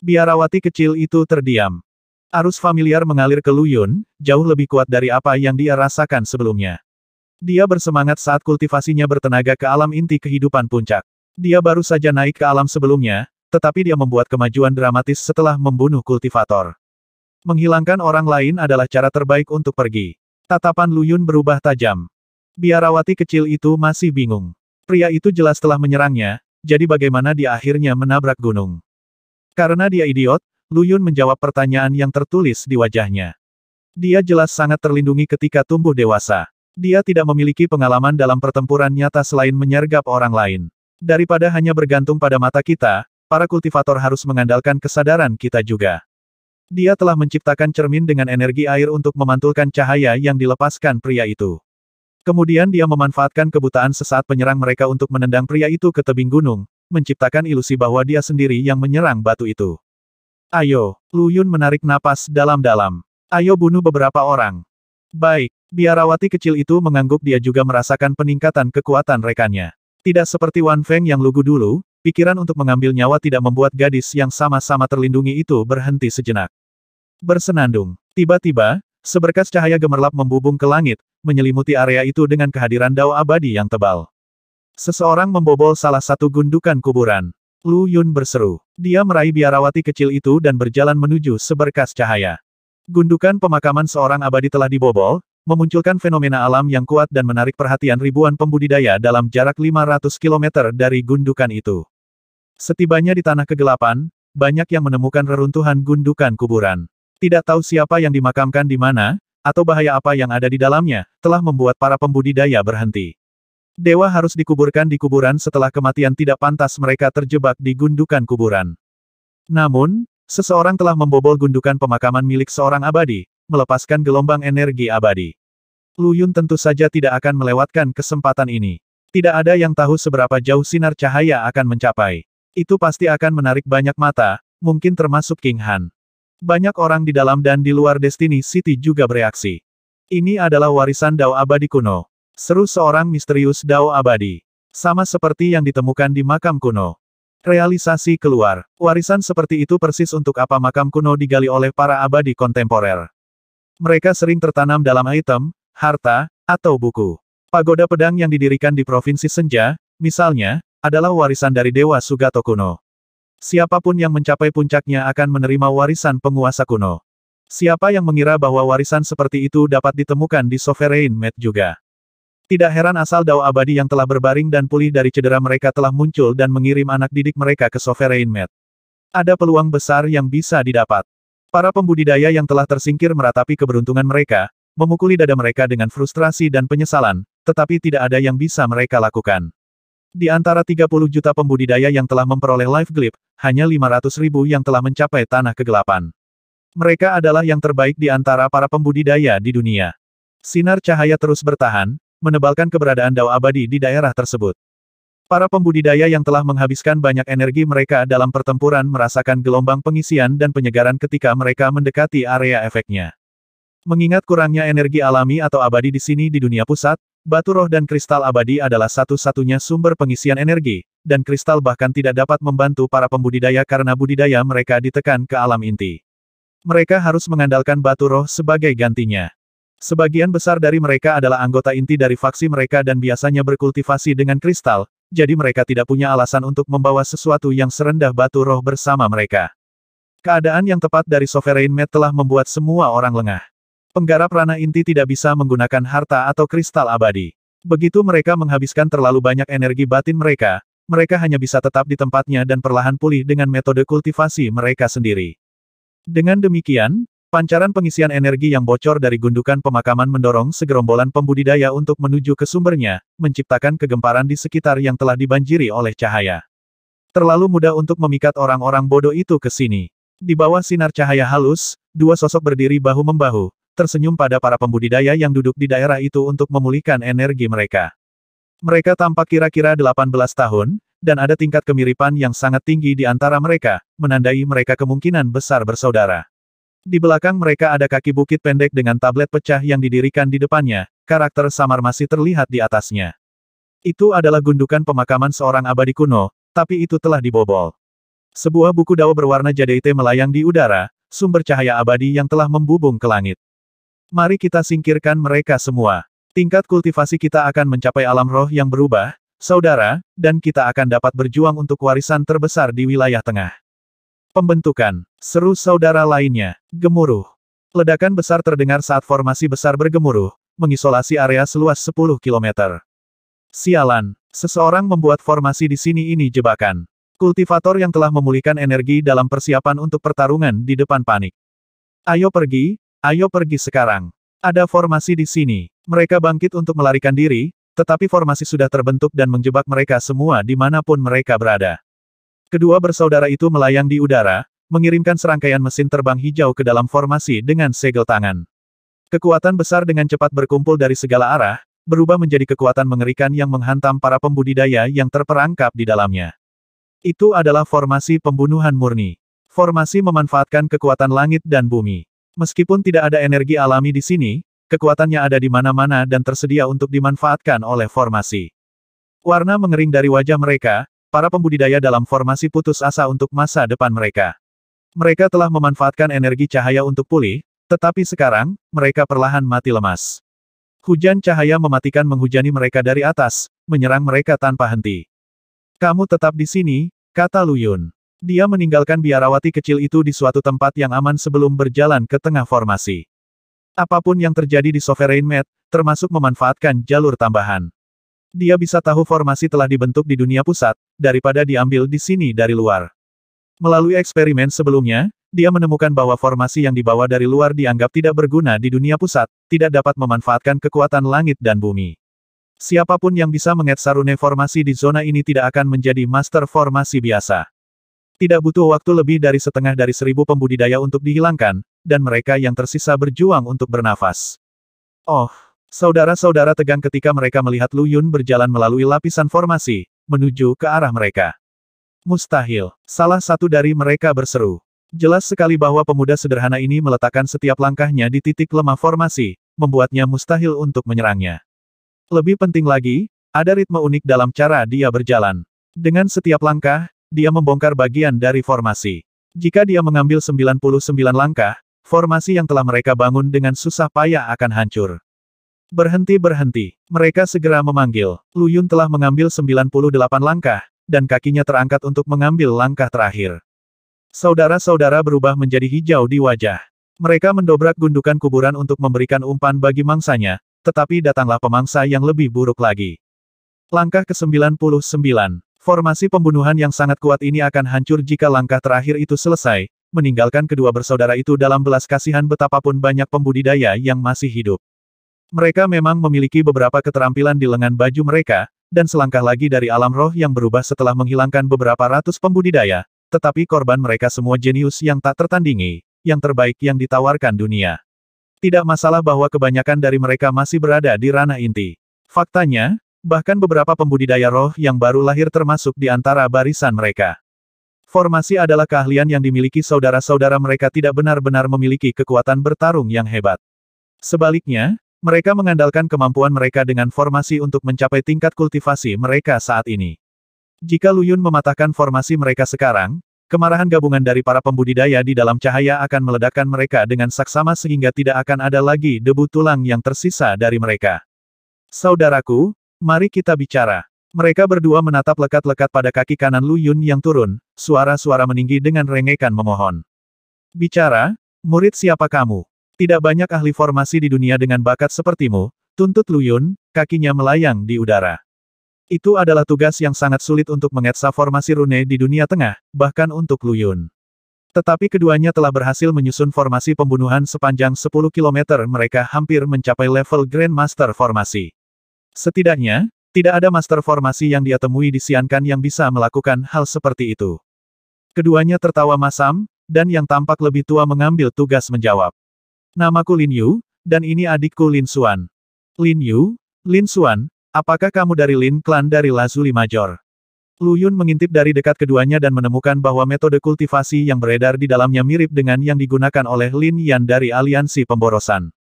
Biarawati kecil itu terdiam. Arus familiar mengalir ke Lu Yun, jauh lebih kuat dari apa yang dia rasakan sebelumnya. Dia bersemangat saat kultivasinya bertenaga ke alam inti kehidupan puncak. Dia baru saja naik ke alam sebelumnya, tetapi dia membuat kemajuan dramatis setelah membunuh kultivator. Menghilangkan orang lain adalah cara terbaik untuk pergi. Tatapan Lu Yun berubah tajam. Biarawati kecil itu masih bingung. Pria itu jelas telah menyerangnya, jadi bagaimana dia akhirnya menabrak gunung? Karena dia idiot, Lu Yun menjawab pertanyaan yang tertulis di wajahnya. Dia jelas sangat terlindungi ketika tumbuh dewasa. Dia tidak memiliki pengalaman dalam pertempuran nyata selain menyergap orang lain. Daripada hanya bergantung pada mata kita, para kultivator harus mengandalkan kesadaran kita juga. Dia telah menciptakan cermin dengan energi air untuk memantulkan cahaya yang dilepaskan pria itu. Kemudian dia memanfaatkan kebutaan sesaat penyerang mereka untuk menendang pria itu ke tebing gunung, menciptakan ilusi bahwa dia sendiri yang menyerang batu itu. Ayo, Lu Yun menarik napas dalam-dalam. Ayo bunuh beberapa orang. Baik, biarawati kecil itu mengangguk, dia juga merasakan peningkatan kekuatan rekannya. Tidak seperti Wan Feng yang lugu dulu, pikiran untuk mengambil nyawa tidak membuat gadis yang sama-sama terlindungi itu berhenti sejenak. Bersenandung. Tiba-tiba, seberkas cahaya gemerlap membubung ke langit, menyelimuti area itu dengan kehadiran dao abadi yang tebal. Seseorang membobol salah satu gundukan kuburan. Lu Yun berseru. Dia meraih biarawati kecil itu dan berjalan menuju seberkas cahaya. Gundukan pemakaman seorang abadi telah dibobol, memunculkan fenomena alam yang kuat dan menarik perhatian ribuan pembudidaya dalam jarak 500 km dari gundukan itu. Setibanya di tanah kegelapan, banyak yang menemukan reruntuhan gundukan kuburan. Tidak tahu siapa yang dimakamkan di mana, atau bahaya apa yang ada di dalamnya, telah membuat para pembudidaya berhenti. Dewa harus dikuburkan di kuburan setelah kematian, tidak pantas mereka terjebak di gundukan kuburan. Namun, seseorang telah membobol gundukan pemakaman milik seorang abadi, melepaskan gelombang energi abadi. Lu Yun tentu saja tidak akan melewatkan kesempatan ini. Tidak ada yang tahu seberapa jauh sinar cahaya akan mencapai. Itu pasti akan menarik banyak mata, mungkin termasuk King Han. Banyak orang di dalam dan di luar Destiny City juga bereaksi. Ini adalah warisan Dao abadi kuno. Seru seorang misterius Dao abadi. Sama seperti yang ditemukan di makam kuno. Realisasi keluar. Warisan seperti itu persis untuk apa makam kuno digali oleh para abadi kontemporer. Mereka sering tertanam dalam item, harta, atau buku. Pagoda pedang yang didirikan di Provinsi Senja, misalnya, adalah warisan dari Dewa Sugato kuno. Siapapun yang mencapai puncaknya akan menerima warisan penguasa kuno. Siapa yang mengira bahwa warisan seperti itu dapat ditemukan di Sovereign Maid juga? Tidak heran asal Dao abadi yang telah berbaring dan pulih dari cedera mereka telah muncul dan mengirim anak didik mereka ke Sovereign Maid. Ada peluang besar yang bisa didapat. Para pembudidaya yang telah tersingkir meratapi keberuntungan mereka, memukuli dada mereka dengan frustrasi dan penyesalan, tetapi tidak ada yang bisa mereka lakukan. Di antara 30 juta pembudidaya yang telah memperoleh Life Glip, hanya 500.000 yang telah mencapai tanah kegelapan. Mereka adalah yang terbaik di antara para pembudidaya di dunia. Sinar cahaya terus bertahan, menebalkan keberadaan Dao abadi di daerah tersebut. Para pembudidaya yang telah menghabiskan banyak energi mereka dalam pertempuran merasakan gelombang pengisian dan penyegaran ketika mereka mendekati area efeknya. Mengingat kurangnya energi alami atau abadi di sini di dunia pusat, batu roh dan kristal abadi adalah satu-satunya sumber pengisian energi, dan kristal bahkan tidak dapat membantu para pembudidaya karena budidaya mereka ditekan ke alam inti. Mereka harus mengandalkan batu roh sebagai gantinya. Sebagian besar dari mereka adalah anggota inti dari faksi mereka dan biasanya berkultivasi dengan kristal, jadi mereka tidak punya alasan untuk membawa sesuatu yang serendah batu roh bersama mereka. Keadaan yang tepat dari Sovereign Maid telah membuat semua orang lengah. Penggarap ranah inti tidak bisa menggunakan harta atau kristal abadi. Begitu mereka menghabiskan terlalu banyak energi batin mereka, mereka hanya bisa tetap di tempatnya dan perlahan pulih dengan metode kultivasi mereka sendiri. Dengan demikian, pancaran pengisian energi yang bocor dari gundukan pemakaman mendorong segerombolan pembudidaya untuk menuju ke sumbernya, menciptakan kegemparan di sekitar yang telah dibanjiri oleh cahaya. Terlalu mudah untuk memikat orang-orang bodoh itu ke sini. Di bawah sinar cahaya halus, dua sosok berdiri bahu-membahu, tersenyum pada para pembudidaya yang duduk di daerah itu untuk memulihkan energi mereka. Mereka tampak kira-kira 18 tahun, dan ada tingkat kemiripan yang sangat tinggi di antara mereka, menandai mereka kemungkinan besar bersaudara. Di belakang mereka ada kaki bukit pendek dengan tablet pecah yang didirikan di depannya, karakter samar masih terlihat di atasnya. Itu adalah gundukan pemakaman seorang abadi kuno, tapi itu telah dibobol. Sebuah buku dao berwarna jade melayang di udara, sumber cahaya abadi yang telah membubung ke langit. Mari kita singkirkan mereka semua. Tingkat kultivasi kita akan mencapai alam roh yang berubah, saudara, dan kita akan dapat berjuang untuk warisan terbesar di wilayah tengah. Pembentukan. Seru saudara lainnya. Gemuruh. Ledakan besar terdengar saat formasi besar bergemuruh, mengisolasi area seluas 10 km. Sialan. Seseorang membuat formasi di sini ini jebakan. Kultivator yang telah memulihkan energi dalam persiapan untuk pertarungan di depan panik. Ayo pergi sekarang. Ada formasi di sini. Mereka bangkit untuk melarikan diri, tetapi formasi sudah terbentuk dan menjebak mereka semua dimanapun mereka berada. Kedua bersaudara itu melayang di udara, mengirimkan serangkaian mesin terbang hijau ke dalam formasi dengan segel tangan. Kekuatan besar dengan cepat berkumpul dari segala arah, berubah menjadi kekuatan mengerikan yang menghantam para pembudidaya yang terperangkap di dalamnya. Itu adalah formasi pembunuhan murni. Formasi memanfaatkan kekuatan langit dan bumi. Meskipun tidak ada energi alami di sini, kekuatannya ada di mana-mana dan tersedia untuk dimanfaatkan oleh formasi. Warna mengering dari wajah mereka, para pembudidaya dalam formasi putus asa untuk masa depan mereka. Mereka telah memanfaatkan energi cahaya untuk pulih, tetapi sekarang, mereka perlahan mati lemas. Hujan cahaya mematikan menghujani mereka dari atas, menyerang mereka tanpa henti. Kamu tetap di sini, kata Lu Yun. Dia meninggalkan biarawati kecil itu di suatu tempat yang aman sebelum berjalan ke tengah formasi. Apapun yang terjadi di Sovereign Med, termasuk memanfaatkan jalur tambahan. Dia bisa tahu formasi telah dibentuk di dunia pusat, daripada diambil di sini dari luar. Melalui eksperimen sebelumnya, dia menemukan bahwa formasi yang dibawa dari luar dianggap tidak berguna di dunia pusat, tidak dapat memanfaatkan kekuatan langit dan bumi. Siapapun yang bisa mengeksarune formasi di zona ini tidak akan menjadi master formasi biasa. Tidak butuh waktu lebih dari setengah dari 1000 pembudidaya untuk dihilangkan, dan mereka yang tersisa berjuang untuk bernafas. Oh, saudara-saudara tegang ketika mereka melihat Lu Yun berjalan melalui lapisan formasi, menuju ke arah mereka. Mustahil, salah satu dari mereka berseru. Jelas sekali bahwa pemuda sederhana ini meletakkan setiap langkahnya di titik lemah formasi, membuatnya mustahil untuk menyerangnya. Lebih penting lagi, ada ritme unik dalam cara dia berjalan. Dengan setiap langkah, dia membongkar bagian dari formasi. Jika dia mengambil 99 langkah, formasi yang telah mereka bangun dengan susah payah akan hancur. Berhenti. Mereka segera memanggil. Lu Yun telah mengambil 98 langkah, dan kakinya terangkat untuk mengambil langkah terakhir. Saudara-saudara berubah menjadi hijau di wajah. Mereka mendobrak gundukan kuburan untuk memberikan umpan bagi mangsanya, tetapi datanglah pemangsa yang lebih buruk lagi. Langkah ke-99. Formasi pembunuhan yang sangat kuat ini akan hancur jika langkah terakhir itu selesai, meninggalkan kedua bersaudara itu dalam belas kasihan betapapun banyak pembudidaya yang masih hidup. Mereka memang memiliki beberapa keterampilan di lengan baju mereka, dan selangkah lagi dari alam roh yang berubah setelah menghilangkan beberapa ratus pembudidaya, tetapi korban mereka semua jenius yang tak tertandingi, yang terbaik yang ditawarkan dunia. Tidak masalah bahwa kebanyakan dari mereka masih berada di ranah inti. Faktanya, bahkan beberapa pembudidaya roh yang baru lahir termasuk di antara barisan mereka. Formasi adalah keahlian yang dimiliki saudara-saudara mereka tidak benar-benar memiliki kekuatan bertarung yang hebat. Sebaliknya, mereka mengandalkan kemampuan mereka dengan formasi untuk mencapai tingkat kultivasi mereka saat ini. Jika Lu Yun mematahkan formasi mereka sekarang, kemarahan gabungan dari para pembudidaya di dalam cahaya akan meledakkan mereka dengan saksama sehingga tidak akan ada lagi debu tulang yang tersisa dari mereka. Saudaraku, mari kita bicara. Mereka berdua menatap lekat-lekat pada kaki kanan Lu Yun yang turun, suara-suara meninggi dengan rengekan memohon. Bicara, murid siapa kamu? Tidak banyak ahli formasi di dunia dengan bakat sepertimu, tuntut Lu Yun, kakinya melayang di udara. Itu adalah tugas yang sangat sulit untuk mengetsa formasi rune di dunia tengah, bahkan untuk Lu Yun. Tetapi keduanya telah berhasil menyusun formasi pembunuhan sepanjang 10 kilometer. Mereka hampir mencapai level Grandmaster formasi. Setidaknya, tidak ada master formasi yang dia temui di Xiankan yang bisa melakukan hal seperti itu. Keduanya tertawa masam, dan yang tampak lebih tua mengambil tugas menjawab. Namaku Lin Yu, dan ini adikku Lin Xuan. Lin Yu, Lin Xuan, apakah kamu dari Lin Clan dari Lazuli Major? Lu Yun mengintip dari dekat keduanya dan menemukan bahwa metode kultivasi yang beredar di dalamnya mirip dengan yang digunakan oleh Lin Yan dari Aliansi Pemborosan.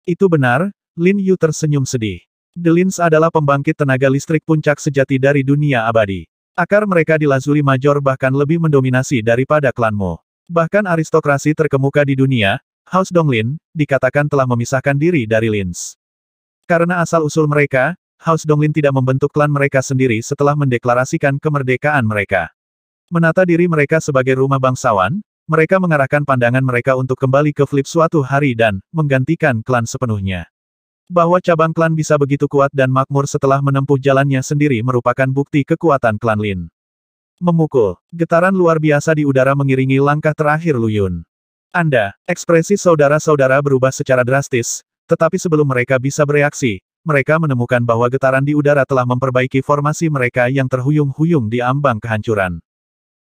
Itu benar, Lin Yu tersenyum sedih. The Lins adalah pembangkit tenaga listrik puncak sejati dari dunia abadi. Akar mereka di Lazuli Major bahkan lebih mendominasi daripada klanmu. Bahkan aristokrasi terkemuka di dunia, House Donglin, dikatakan telah memisahkan diri dari Lins. Karena asal-usul mereka, House Donglin tidak membentuk klan mereka sendiri setelah mendeklarasikan kemerdekaan mereka. Menata diri mereka sebagai rumah bangsawan, mereka mengarahkan pandangan mereka untuk kembali ke Flip suatu hari dan menggantikan klan sepenuhnya. Bahwa cabang klan bisa begitu kuat dan makmur setelah menempuh jalannya sendiri merupakan bukti kekuatan klan Lin. Memukul. Getaran luar biasa di udara mengiringi langkah terakhir Lu Yun. Ekspresi saudara-saudara berubah secara drastis, tetapi sebelum mereka bisa bereaksi, mereka menemukan bahwa getaran di udara telah memperbaiki formasi mereka yang terhuyung-huyung di ambang kehancuran.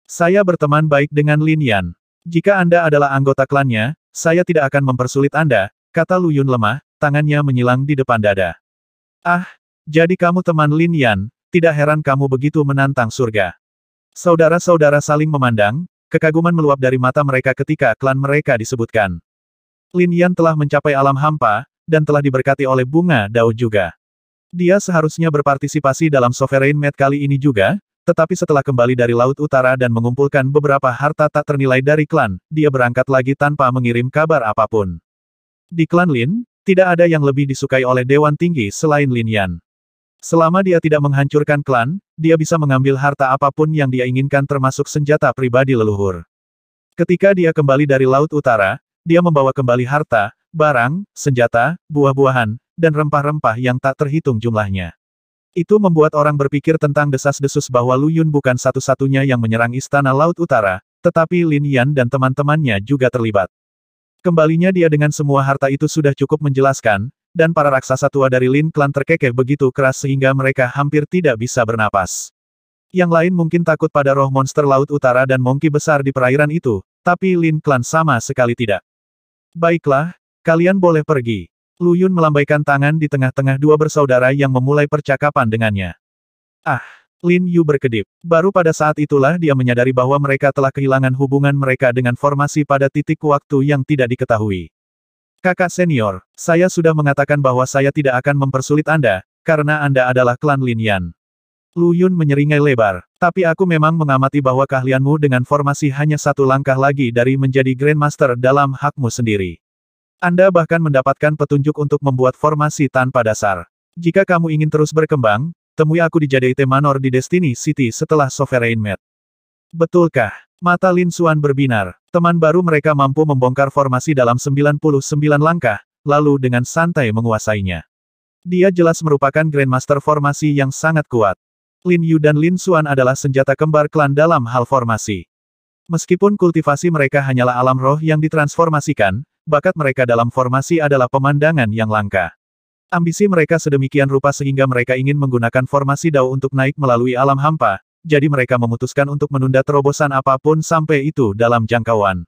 Saya berteman baik dengan Lin Yan. Jika Anda adalah anggota klannya, saya tidak akan mempersulit Anda, kata Lu Yun lemah, tangannya menyilang di depan dada. Ah, jadi kamu teman Lin Yan, tidak heran kamu begitu menantang surga. Saudara-saudara saling memandang, kekaguman meluap dari mata mereka ketika klan mereka disebutkan. Lin Yan telah mencapai alam hampa, dan telah diberkati oleh bunga Dao juga. Dia seharusnya berpartisipasi dalam Sovereign Mate kali ini juga, tetapi setelah kembali dari Laut Utara dan mengumpulkan beberapa harta tak ternilai dari klan, dia berangkat lagi tanpa mengirim kabar apapun. Di klan Lin, tidak ada yang lebih disukai oleh Dewan Tinggi selain Lin Yan. Selama dia tidak menghancurkan klan, dia bisa mengambil harta apapun yang dia inginkan termasuk senjata pribadi leluhur. Ketika dia kembali dari Laut Utara, dia membawa kembali harta, barang, senjata, buah-buahan, dan rempah-rempah yang tak terhitung jumlahnya. Itu membuat orang berpikir tentang desas-desus bahwa Lu Yun bukan satu-satunya yang menyerang Istana Laut Utara, tetapi Lin Yan dan teman-temannya juga terlibat. Kembalinya dia dengan semua harta itu sudah cukup menjelaskan, dan para raksasa tua dari Lin Clan terkekeh begitu keras sehingga mereka hampir tidak bisa bernapas. Yang lain mungkin takut pada roh monster Laut Utara dan Monkey besar di perairan itu, tapi Lin Clan sama sekali tidak. Baiklah, kalian boleh pergi. Lu Yun melambaikan tangan di tengah-tengah dua bersaudara yang memulai percakapan dengannya. Ah! Lin Yu berkedip. Baru pada saat itulah dia menyadari bahwa mereka telah kehilangan hubungan mereka dengan formasi pada titik waktu yang tidak diketahui. Kakak senior, saya sudah mengatakan bahwa saya tidak akan mempersulit Anda, karena Anda adalah klan Lin Yan. Lu Yun menyeringai lebar. Tapi aku memang mengamati bahwa keahlianmu dengan formasi hanya satu langkah lagi dari menjadi Grandmaster dalam hakmu sendiri. Anda bahkan mendapatkan petunjuk untuk membuat formasi tanpa dasar. Jika kamu ingin terus berkembang, temui aku di Jade Manor di Destiny City setelah Sovereign Mate. Betulkah? Mata Lin Xuan berbinar. Teman baru mereka mampu membongkar formasi dalam 99 langkah, lalu dengan santai menguasainya. Dia jelas merupakan Grandmaster formasi yang sangat kuat. Lin Yu dan Lin Xuan adalah senjata kembar klan dalam hal formasi. Meskipun kultivasi mereka hanyalah alam roh yang ditransformasikan, bakat mereka dalam formasi adalah pemandangan yang langka. Ambisi mereka sedemikian rupa sehingga mereka ingin menggunakan formasi Dao untuk naik melalui alam hampa, jadi mereka memutuskan untuk menunda terobosan apapun sampai itu dalam jangkauan.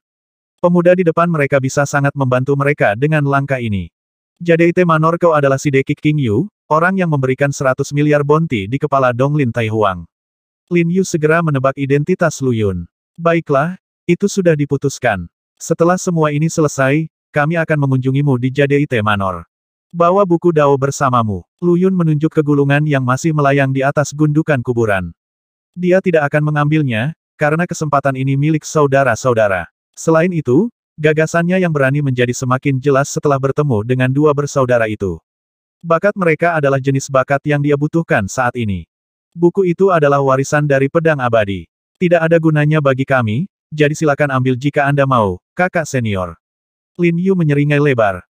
Pemuda di depan mereka bisa sangat membantu mereka dengan langkah ini. Jade Manor kau adalah si Dekik King Yu, orang yang memberikan 100 miliar bounty di kepala Donglin Tai Huang. Lin Yu segera menebak identitas Lu Yun. Baiklah, itu sudah diputuskan. Setelah semua ini selesai, kami akan mengunjungimu di Jade Manor. Bawa buku Dao bersamamu. Lu Yun menunjuk ke gulungan yang masih melayang di atas gundukan kuburan. Dia tidak akan mengambilnya, karena kesempatan ini milik saudara-saudara. Selain itu, gagasannya yang berani menjadi semakin jelas setelah bertemu dengan dua bersaudara itu. Bakat mereka adalah jenis bakat yang dia butuhkan saat ini. Buku itu adalah warisan dari pedang abadi. Tidak ada gunanya bagi kami, jadi silakan ambil jika Anda mau, kakak senior. Lin Yu menyeringai lebar.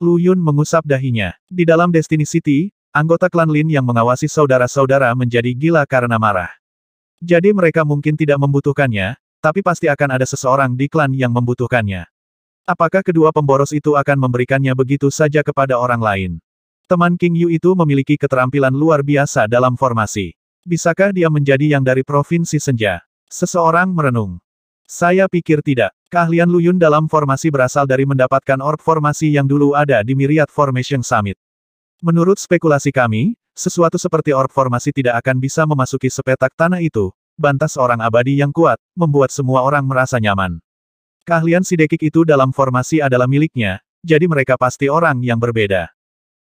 Lu Yun mengusap dahinya. Di dalam Destiny City, anggota klan Lin yang mengawasi saudara-saudara menjadi gila karena marah. Jadi mereka mungkin tidak membutuhkannya, tapi pasti akan ada seseorang di klan yang membutuhkannya. Apakah kedua pemboros itu akan memberikannya begitu saja kepada orang lain? Teman King Yu itu memiliki keterampilan luar biasa dalam formasi. Bisakah dia menjadi yang dari Provinsi Senja? Seseorang merenung. Saya pikir tidak. Keahlian Lu Yun dalam formasi berasal dari mendapatkan orb formasi yang dulu ada di Myriad Formation Summit. Menurut spekulasi kami, sesuatu seperti orb formasi tidak akan bisa memasuki sepetak tanah itu, bantah seorang abadi yang kuat, membuat semua orang merasa nyaman. Keahlian si Dekik itu dalam formasi adalah miliknya, jadi mereka pasti orang yang berbeda.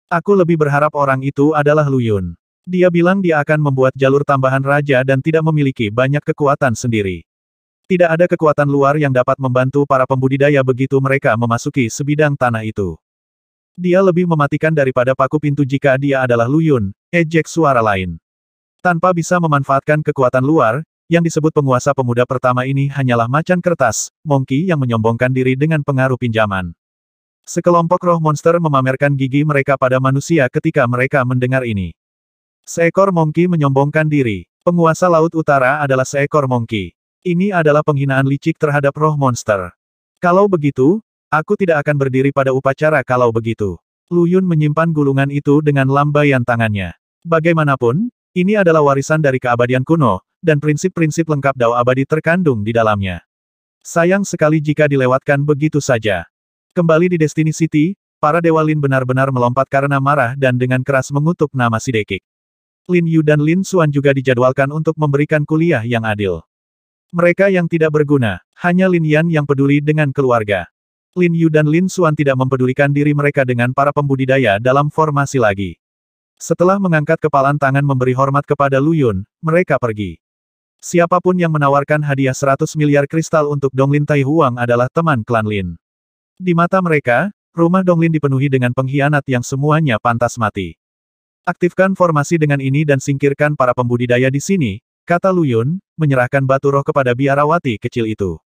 Aku lebih berharap orang itu adalah Lu Yun. Dia bilang dia akan membuat jalur tambahan raja dan tidak memiliki banyak kekuatan sendiri. Tidak ada kekuatan luar yang dapat membantu para pembudidaya begitu mereka memasuki sebidang tanah itu. Dia lebih mematikan daripada paku pintu jika dia adalah Lu Yun, ejek suara lain. Tanpa bisa memanfaatkan kekuatan luar, yang disebut penguasa pemuda pertama ini hanyalah macan kertas, monkey yang menyombongkan diri dengan pengaruh pinjaman. Sekelompok roh monster memamerkan gigi mereka pada manusia ketika mereka mendengar ini. Seekor monkey menyombongkan diri. Penguasa Laut Utara adalah seekor monkey. Ini adalah penghinaan licik terhadap roh monster. Kalau begitu, aku tidak akan berdiri pada upacara kalau begitu. Lu Yun menyimpan gulungan itu dengan lambaian tangannya. Bagaimanapun, ini adalah warisan dari keabadian kuno, dan prinsip-prinsip lengkap Dao abadi terkandung di dalamnya. Sayang sekali jika dilewatkan begitu saja. Kembali di Destiny City, para Dewa Lin benar-benar melompat karena marah dan dengan keras mengutuk nama si Dekik. Lin Yu dan Lin Xuan juga dijadwalkan untuk memberikan kuliah yang adil. Mereka yang tidak berguna, hanya Lin Yan yang peduli dengan keluarga. Lin Yu dan Lin Xuan tidak mempedulikan diri mereka dengan para pembudidaya dalam formasi lagi. Setelah mengangkat kepalan tangan memberi hormat kepada Lu Yun, mereka pergi. Siapapun yang menawarkan hadiah 100 miliar kristal untuk Donglin Tai Huang adalah teman klan Lin. Di mata mereka, rumah Donglin dipenuhi dengan pengkhianat yang semuanya pantas mati. Aktifkan formasi dengan ini dan singkirkan para pembudidaya di sini, kata Lu Yun, menyerahkan batu roh kepada biarawati kecil itu.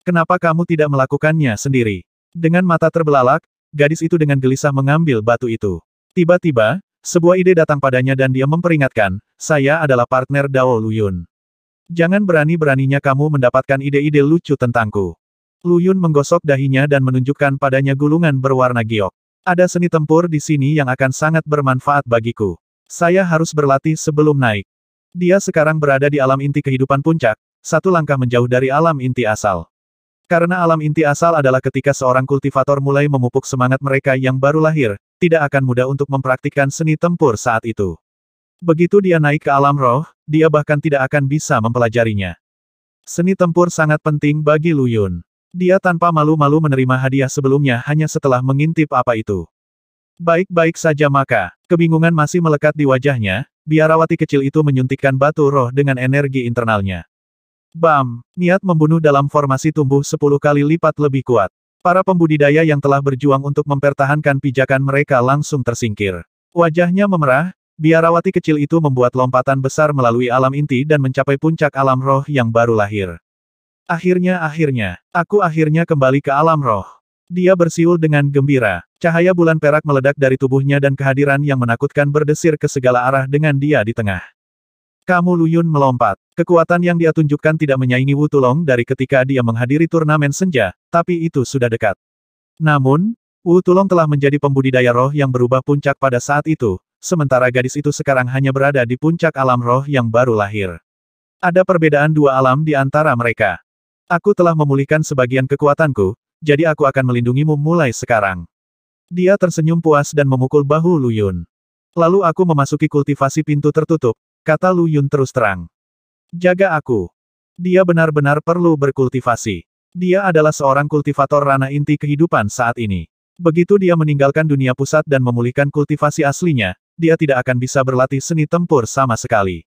Kenapa kamu tidak melakukannya sendiri? Dengan mata terbelalak, gadis itu dengan gelisah mengambil batu itu. Tiba-tiba, sebuah ide datang padanya dan dia memperingatkan, saya adalah partner Dao Lu Yun. Jangan berani-beraninya kamu mendapatkan ide-ide lucu tentangku. Lu Yun menggosok dahinya dan menunjukkan padanya gulungan berwarna giok. Ada seni tempur di sini yang akan sangat bermanfaat bagiku. Saya harus berlatih sebelum naik. Dia sekarang berada di alam inti kehidupan puncak, satu langkah menjauh dari alam inti asal. Karena alam inti asal adalah ketika seorang kultivator mulai memupuk semangat mereka yang baru lahir, tidak akan mudah untuk mempraktikkan seni tempur saat itu. Begitu dia naik ke alam roh, dia bahkan tidak akan bisa mempelajarinya. Seni tempur sangat penting bagi Lu Yun. Dia tanpa malu-malu menerima hadiah sebelumnya hanya setelah mengintip apa itu. Baik-baik saja maka, kebingungan masih melekat di wajahnya, biarawati kecil itu menyuntikkan batu roh dengan energi internalnya. Bam! Niat membunuh dalam formasi tumbuh 10 kali lipat lebih kuat. Para pembudidaya yang telah berjuang untuk mempertahankan pijakan mereka langsung tersingkir. Wajahnya memerah, biarawati kecil itu membuat lompatan besar melalui alam inti dan mencapai puncak alam roh yang baru lahir. Akhirnya, aku akhirnya kembali ke alam roh. Dia bersiul dengan gembira. Cahaya bulan perak meledak dari tubuhnya dan kehadiran yang menakutkan berdesir ke segala arah dengan dia di tengah. Kamu Lu Yun melompat. Kekuatan yang dia tunjukkan tidak menyaingi Wu Tulong dari ketika dia menghadiri turnamen senja, tapi itu sudah dekat. Namun, Wu Tulong telah menjadi pembudidaya roh yang berubah puncak pada saat itu, sementara gadis itu sekarang hanya berada di puncak alam roh yang baru lahir. Ada perbedaan dua alam di antara mereka. Aku telah memulihkan sebagian kekuatanku, jadi aku akan melindungimu mulai sekarang. Dia tersenyum puas dan memukul bahu Lu Yun. Lalu aku memasuki kultivasi pintu tertutup, kata Lu Yun terus terang. Jaga aku. Dia benar-benar perlu berkultivasi. Dia adalah seorang kultivator ranah inti kehidupan saat ini. Begitu dia meninggalkan dunia pusat dan memulihkan kultivasi aslinya, dia tidak akan bisa berlatih seni tempur sama sekali.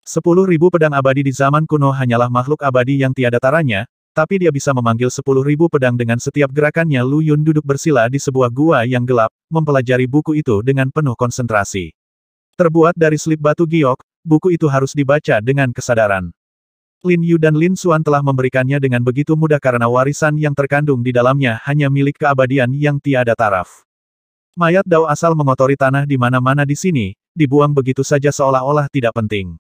10.000 pedang abadi di zaman kuno hanyalah makhluk abadi yang tiada taranya, tapi dia bisa memanggil 10.000 pedang dengan setiap gerakannya. Lu Yun duduk bersila di sebuah gua yang gelap, mempelajari buku itu dengan penuh konsentrasi. Terbuat dari slip batu giok, buku itu harus dibaca dengan kesadaran. Lin Yu dan Lin Xuan telah memberikannya dengan begitu mudah karena warisan yang terkandung di dalamnya hanya milik keabadian yang tiada taraf. Mayat Dao asal mengotori tanah di mana-mana di sini, dibuang begitu saja seolah-olah tidak penting.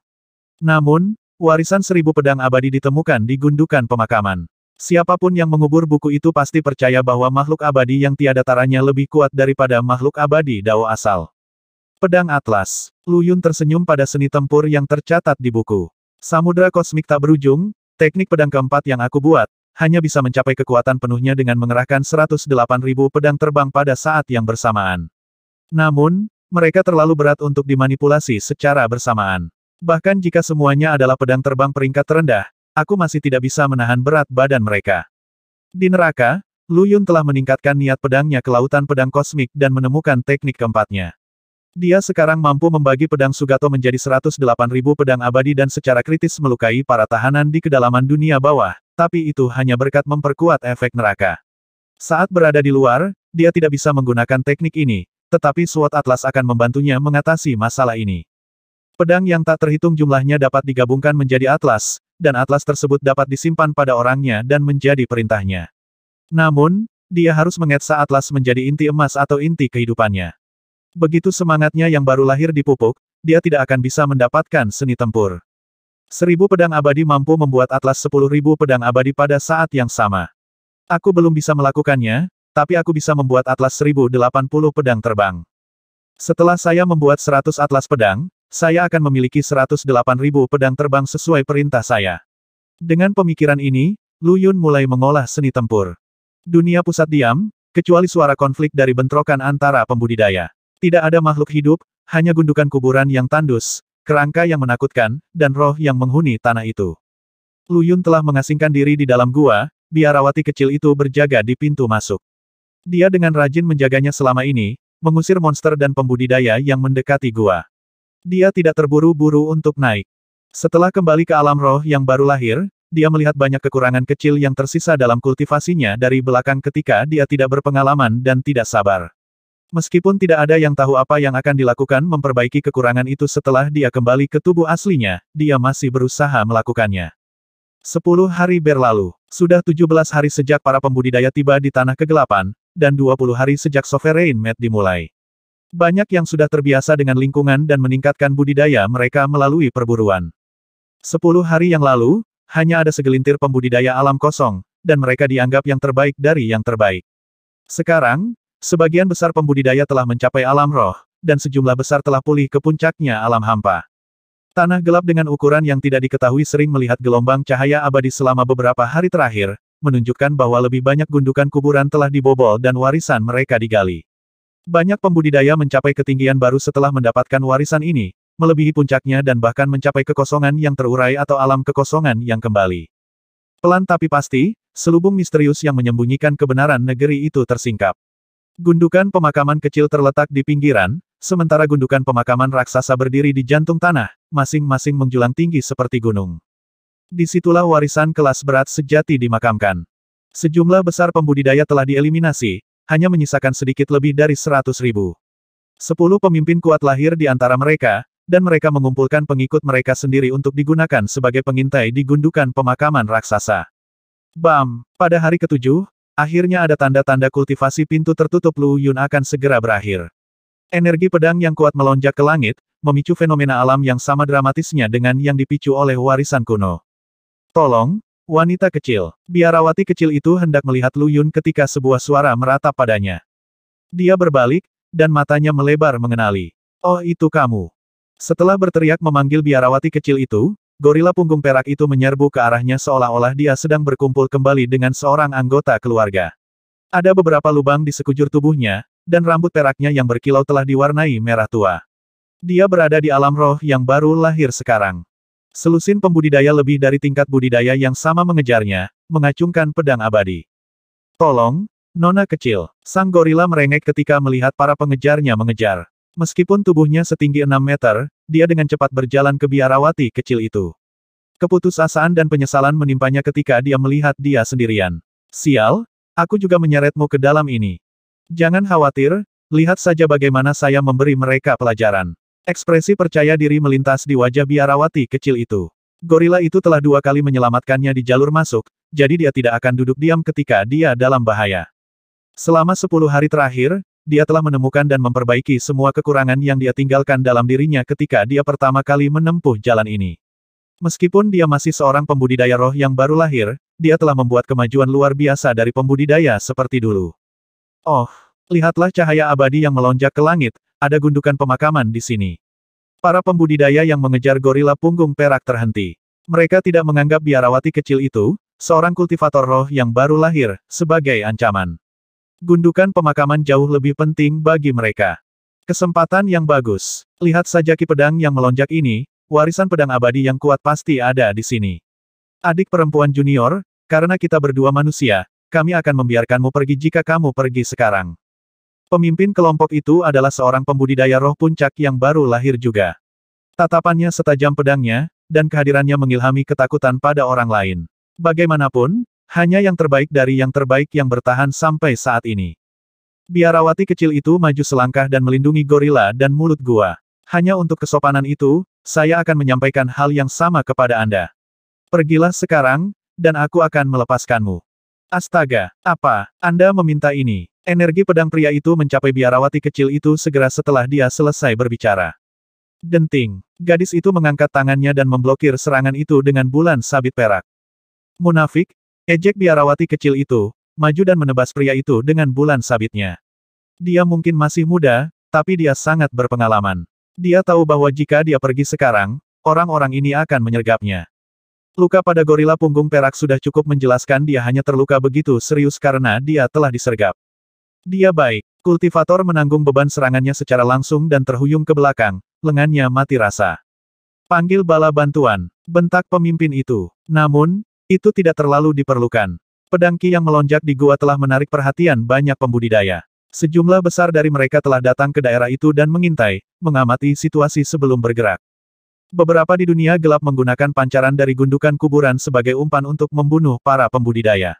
Namun, warisan 1000 pedang abadi ditemukan di gundukan pemakaman. Siapapun yang mengubur buku itu pasti percaya bahwa makhluk abadi yang tiada taranya lebih kuat daripada makhluk abadi Dao asal. Pedang Atlas. Lu Yun tersenyum pada seni tempur yang tercatat di buku. Samudra kosmik tak berujung, teknik pedang keempat yang aku buat, hanya bisa mencapai kekuatan penuhnya dengan mengerahkan 108.000 pedang terbang pada saat yang bersamaan. Namun, mereka terlalu berat untuk dimanipulasi secara bersamaan. Bahkan jika semuanya adalah pedang terbang peringkat terendah, aku masih tidak bisa menahan berat badan mereka. Di neraka, Lu Yun telah meningkatkan niat pedangnya ke lautan pedang kosmik dan menemukan teknik keempatnya. Dia sekarang mampu membagi pedang Sugato menjadi 108.000 pedang abadi dan secara kritis melukai para tahanan di kedalaman dunia bawah, tapi itu hanya berkat memperkuat efek neraka. Saat berada di luar, dia tidak bisa menggunakan teknik ini, tetapi Sword Atlas akan membantunya mengatasi masalah ini. Pedang yang tak terhitung jumlahnya dapat digabungkan menjadi Atlas, dan Atlas tersebut dapat disimpan pada orangnya dan menjadi perintahnya. Namun, dia harus mengetsa Atlas menjadi inti emas atau inti kehidupannya. Begitu semangatnya yang baru lahir dipupuk, dia tidak akan bisa mendapatkan seni tempur. 1000 pedang abadi mampu membuat Atlas 10.000 pedang abadi pada saat yang sama. Aku belum bisa melakukannya, tapi aku bisa membuat Atlas 1080 pedang terbang. Setelah saya membuat 100 Atlas pedang, saya akan memiliki 108.000 pedang terbang sesuai perintah saya. Dengan pemikiran ini, Lu Yun mulai mengolah seni tempur. Dunia pusat diam, kecuali suara konflik dari bentrokan antara pembudidaya. Tidak ada makhluk hidup, hanya gundukan kuburan yang tandus, kerangka yang menakutkan, dan roh yang menghuni tanah itu. Lu Yun telah mengasingkan diri di dalam gua, biarawati kecil itu berjaga di pintu masuk. Dia dengan rajin menjaganya selama ini, mengusir monster dan pembudidaya yang mendekati gua. Dia tidak terburu-buru untuk naik. Setelah kembali ke alam roh yang baru lahir, dia melihat banyak kekurangan kecil yang tersisa dalam kultivasinya dari belakang ketika dia tidak berpengalaman dan tidak sabar. Meskipun tidak ada yang tahu apa yang akan dilakukan memperbaiki kekurangan itu setelah dia kembali ke tubuh aslinya, dia masih berusaha melakukannya. 10 hari berlalu. Sudah 17 hari sejak para pembudidaya tiba di Tanah Kegelapan, dan 20 hari sejak Sovereign Maid dimulai. Banyak yang sudah terbiasa dengan lingkungan dan meningkatkan budidaya mereka melalui perburuan. 10 hari yang lalu, hanya ada segelintir pembudidaya alam kosong, dan mereka dianggap yang terbaik dari yang terbaik. Sekarang, sebagian besar pembudidaya telah mencapai alam roh, dan sejumlah besar telah pulih ke puncaknya alam hampa. Tanah gelap dengan ukuran yang tidak diketahui sering melihat gelombang cahaya abadi selama beberapa hari terakhir, menunjukkan bahwa lebih banyak gundukan kuburan telah dibobol dan warisan mereka digali. Banyak pembudidaya mencapai ketinggian baru setelah mendapatkan warisan ini, melebihi puncaknya dan bahkan mencapai kekosongan yang terurai atau alam kekosongan yang kembali. Pelan tapi pasti, selubung misterius yang menyembunyikan kebenaran negeri itu tersingkap. Gundukan pemakaman kecil terletak di pinggiran, sementara gundukan pemakaman raksasa berdiri di jantung tanah, masing-masing menjulang tinggi seperti gunung. Disitulah warisan kelas berat sejati dimakamkan. Sejumlah besar pembudidaya telah dieliminasi, hanya menyisakan sedikit lebih dari 100.000. 10 pemimpin kuat lahir di antara mereka, dan mereka mengumpulkan pengikut mereka sendiri untuk digunakan sebagai pengintai di gundukan pemakaman raksasa. Bam! Pada hari ketujuh, akhirnya ada tanda-tanda kultivasi pintu tertutup Lu Yun akan segera berakhir. Energi pedang yang kuat melonjak ke langit, memicu fenomena alam yang sama dramatisnya dengan yang dipicu oleh warisan kuno. Tolong, wanita kecil. Biarawati kecil itu hendak melihat Lu Yun ketika sebuah suara meratap padanya. Dia berbalik, dan matanya melebar mengenali. Oh itu kamu. Setelah berteriak memanggil biarawati kecil itu, gorila punggung perak itu menyerbu ke arahnya seolah-olah dia sedang berkumpul kembali dengan seorang anggota keluarga. Ada beberapa lubang di sekujur tubuhnya, dan rambut peraknya yang berkilau telah diwarnai merah tua. Dia berada di alam roh yang baru lahir sekarang. Selusin pembudidaya lebih dari tingkat budidaya yang sama mengejarnya, mengacungkan pedang abadi. Tolong, nona kecil. Sang gorila merengek ketika melihat para pengejarnya mengejar. Meskipun tubuhnya setinggi 6 meter, dia dengan cepat berjalan ke biarawati kecil itu. Keputusasaan dan penyesalan menimpanya ketika dia melihat dia sendirian. Sial, aku juga menyeretmu ke dalam ini. Jangan khawatir, lihat saja bagaimana saya memberi mereka pelajaran. Ekspresi percaya diri melintas di wajah biarawati kecil itu. Gorila itu telah 2 kali menyelamatkannya di jalur masuk, jadi dia tidak akan duduk diam ketika dia dalam bahaya. Selama 10 hari terakhir, dia telah menemukan dan memperbaiki semua kekurangan yang dia tinggalkan dalam dirinya ketika dia pertama kali menempuh jalan ini. Meskipun dia masih seorang pembudidaya roh yang baru lahir, dia telah membuat kemajuan luar biasa dari pembudidaya seperti dulu. Oh, lihatlah cahaya abadi yang melonjak ke langit, ada gundukan pemakaman di sini. Para pembudidaya yang mengejar gorila punggung perak terhenti. Mereka tidak menganggap biarawati kecil itu, seorang kultivator roh yang baru lahir, sebagai ancaman. Gundukan pemakaman jauh lebih penting bagi mereka. Kesempatan yang bagus. Lihat saja ki pedang yang melonjak ini, warisan pedang abadi yang kuat pasti ada di sini. Adik perempuan junior, karena kita berdua manusia, kami akan membiarkanmu pergi jika kamu pergi sekarang. Pemimpin kelompok itu adalah seorang pembudidaya roh puncak yang baru lahir juga. Tatapannya setajam pedangnya, dan kehadirannya mengilhami ketakutan pada orang lain. Bagaimanapun, hanya yang terbaik dari yang terbaik yang bertahan sampai saat ini. Biarawati kecil itu maju selangkah dan melindungi gorila dan mulut gua. Hanya untuk kesopanan itu, saya akan menyampaikan hal yang sama kepada Anda. Pergilah sekarang, dan aku akan melepaskanmu. Astaga, apa, Anda meminta ini? Energi pedang pria itu mencapai biarawati kecil itu segera setelah dia selesai berbicara. Denting. Gadis itu mengangkat tangannya dan memblokir serangan itu dengan bulan sabit perak. Munafik, ejek biarawati kecil itu, maju dan menebas pria itu dengan bulan sabitnya. Dia mungkin masih muda, tapi dia sangat berpengalaman. Dia tahu bahwa jika dia pergi sekarang, orang-orang ini akan menyergapnya. Luka pada gorila punggung perak sudah cukup menjelaskan dia hanya terluka begitu serius karena dia telah disergap. Dia baik. Kultivator menanggung beban serangannya secara langsung dan terhuyung ke belakang, lengannya mati rasa. Panggil bala bantuan, bentak pemimpin itu. Namun, itu tidak terlalu diperlukan. Pedang ki yang melonjak di gua telah menarik perhatian banyak pembudidaya. Sejumlah besar dari mereka telah datang ke daerah itu dan mengintai, mengamati situasi sebelum bergerak. Beberapa di dunia gelap menggunakan pancaran dari gundukan kuburan sebagai umpan untuk membunuh para pembudidaya.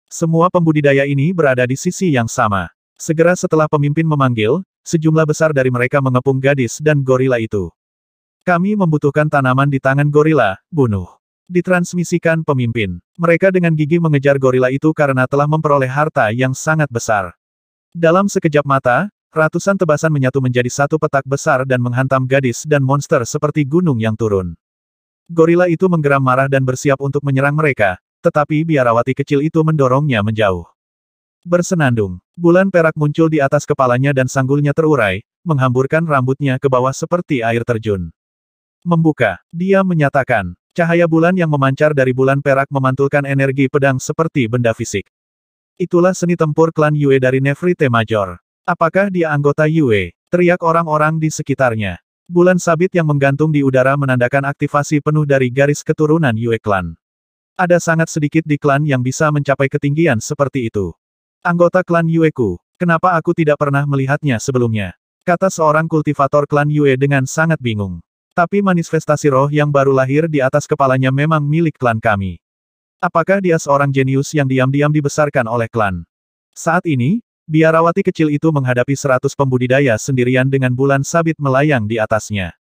Semua pembudidaya ini berada di sisi yang sama. Segera setelah pemimpin memanggil, sejumlah besar dari mereka mengepung gadis dan gorila itu. Kami membutuhkan tanaman di tangan gorila, bunuh. Ditransmisikan pemimpin. Mereka dengan gigih mengejar gorila itu karena telah memperoleh harta yang sangat besar. Dalam sekejap mata, ratusan tebasan menyatu menjadi satu petak besar dan menghantam gadis dan monster seperti gunung yang turun. Gorila itu menggeram marah dan bersiap untuk menyerang mereka, tetapi biarawati kecil itu mendorongnya menjauh. Bersenandung, bulan perak muncul di atas kepalanya dan sanggulnya terurai, menghamburkan rambutnya ke bawah seperti air terjun. Membuka, dia menyatakan, cahaya bulan yang memancar dari bulan perak memantulkan energi pedang seperti benda fisik. Itulah seni tempur klan Yue dari Nefertiti Major. Apakah dia anggota Yue? Teriak orang-orang di sekitarnya. Bulan sabit yang menggantung di udara menandakan aktivasi penuh dari garis keturunan Yue klan. Ada sangat sedikit di klan yang bisa mencapai ketinggian seperti itu. Anggota klan Yue-ku, kenapa aku tidak pernah melihatnya sebelumnya? Kata seorang kultivator klan Yue dengan sangat bingung. Tapi manifestasi roh yang baru lahir di atas kepalanya memang milik klan kami. Apakah dia seorang jenius yang diam-diam dibesarkan oleh klan? Saat ini, biarawati kecil itu menghadapi 100 pembudidaya sendirian dengan bulan sabit melayang di atasnya.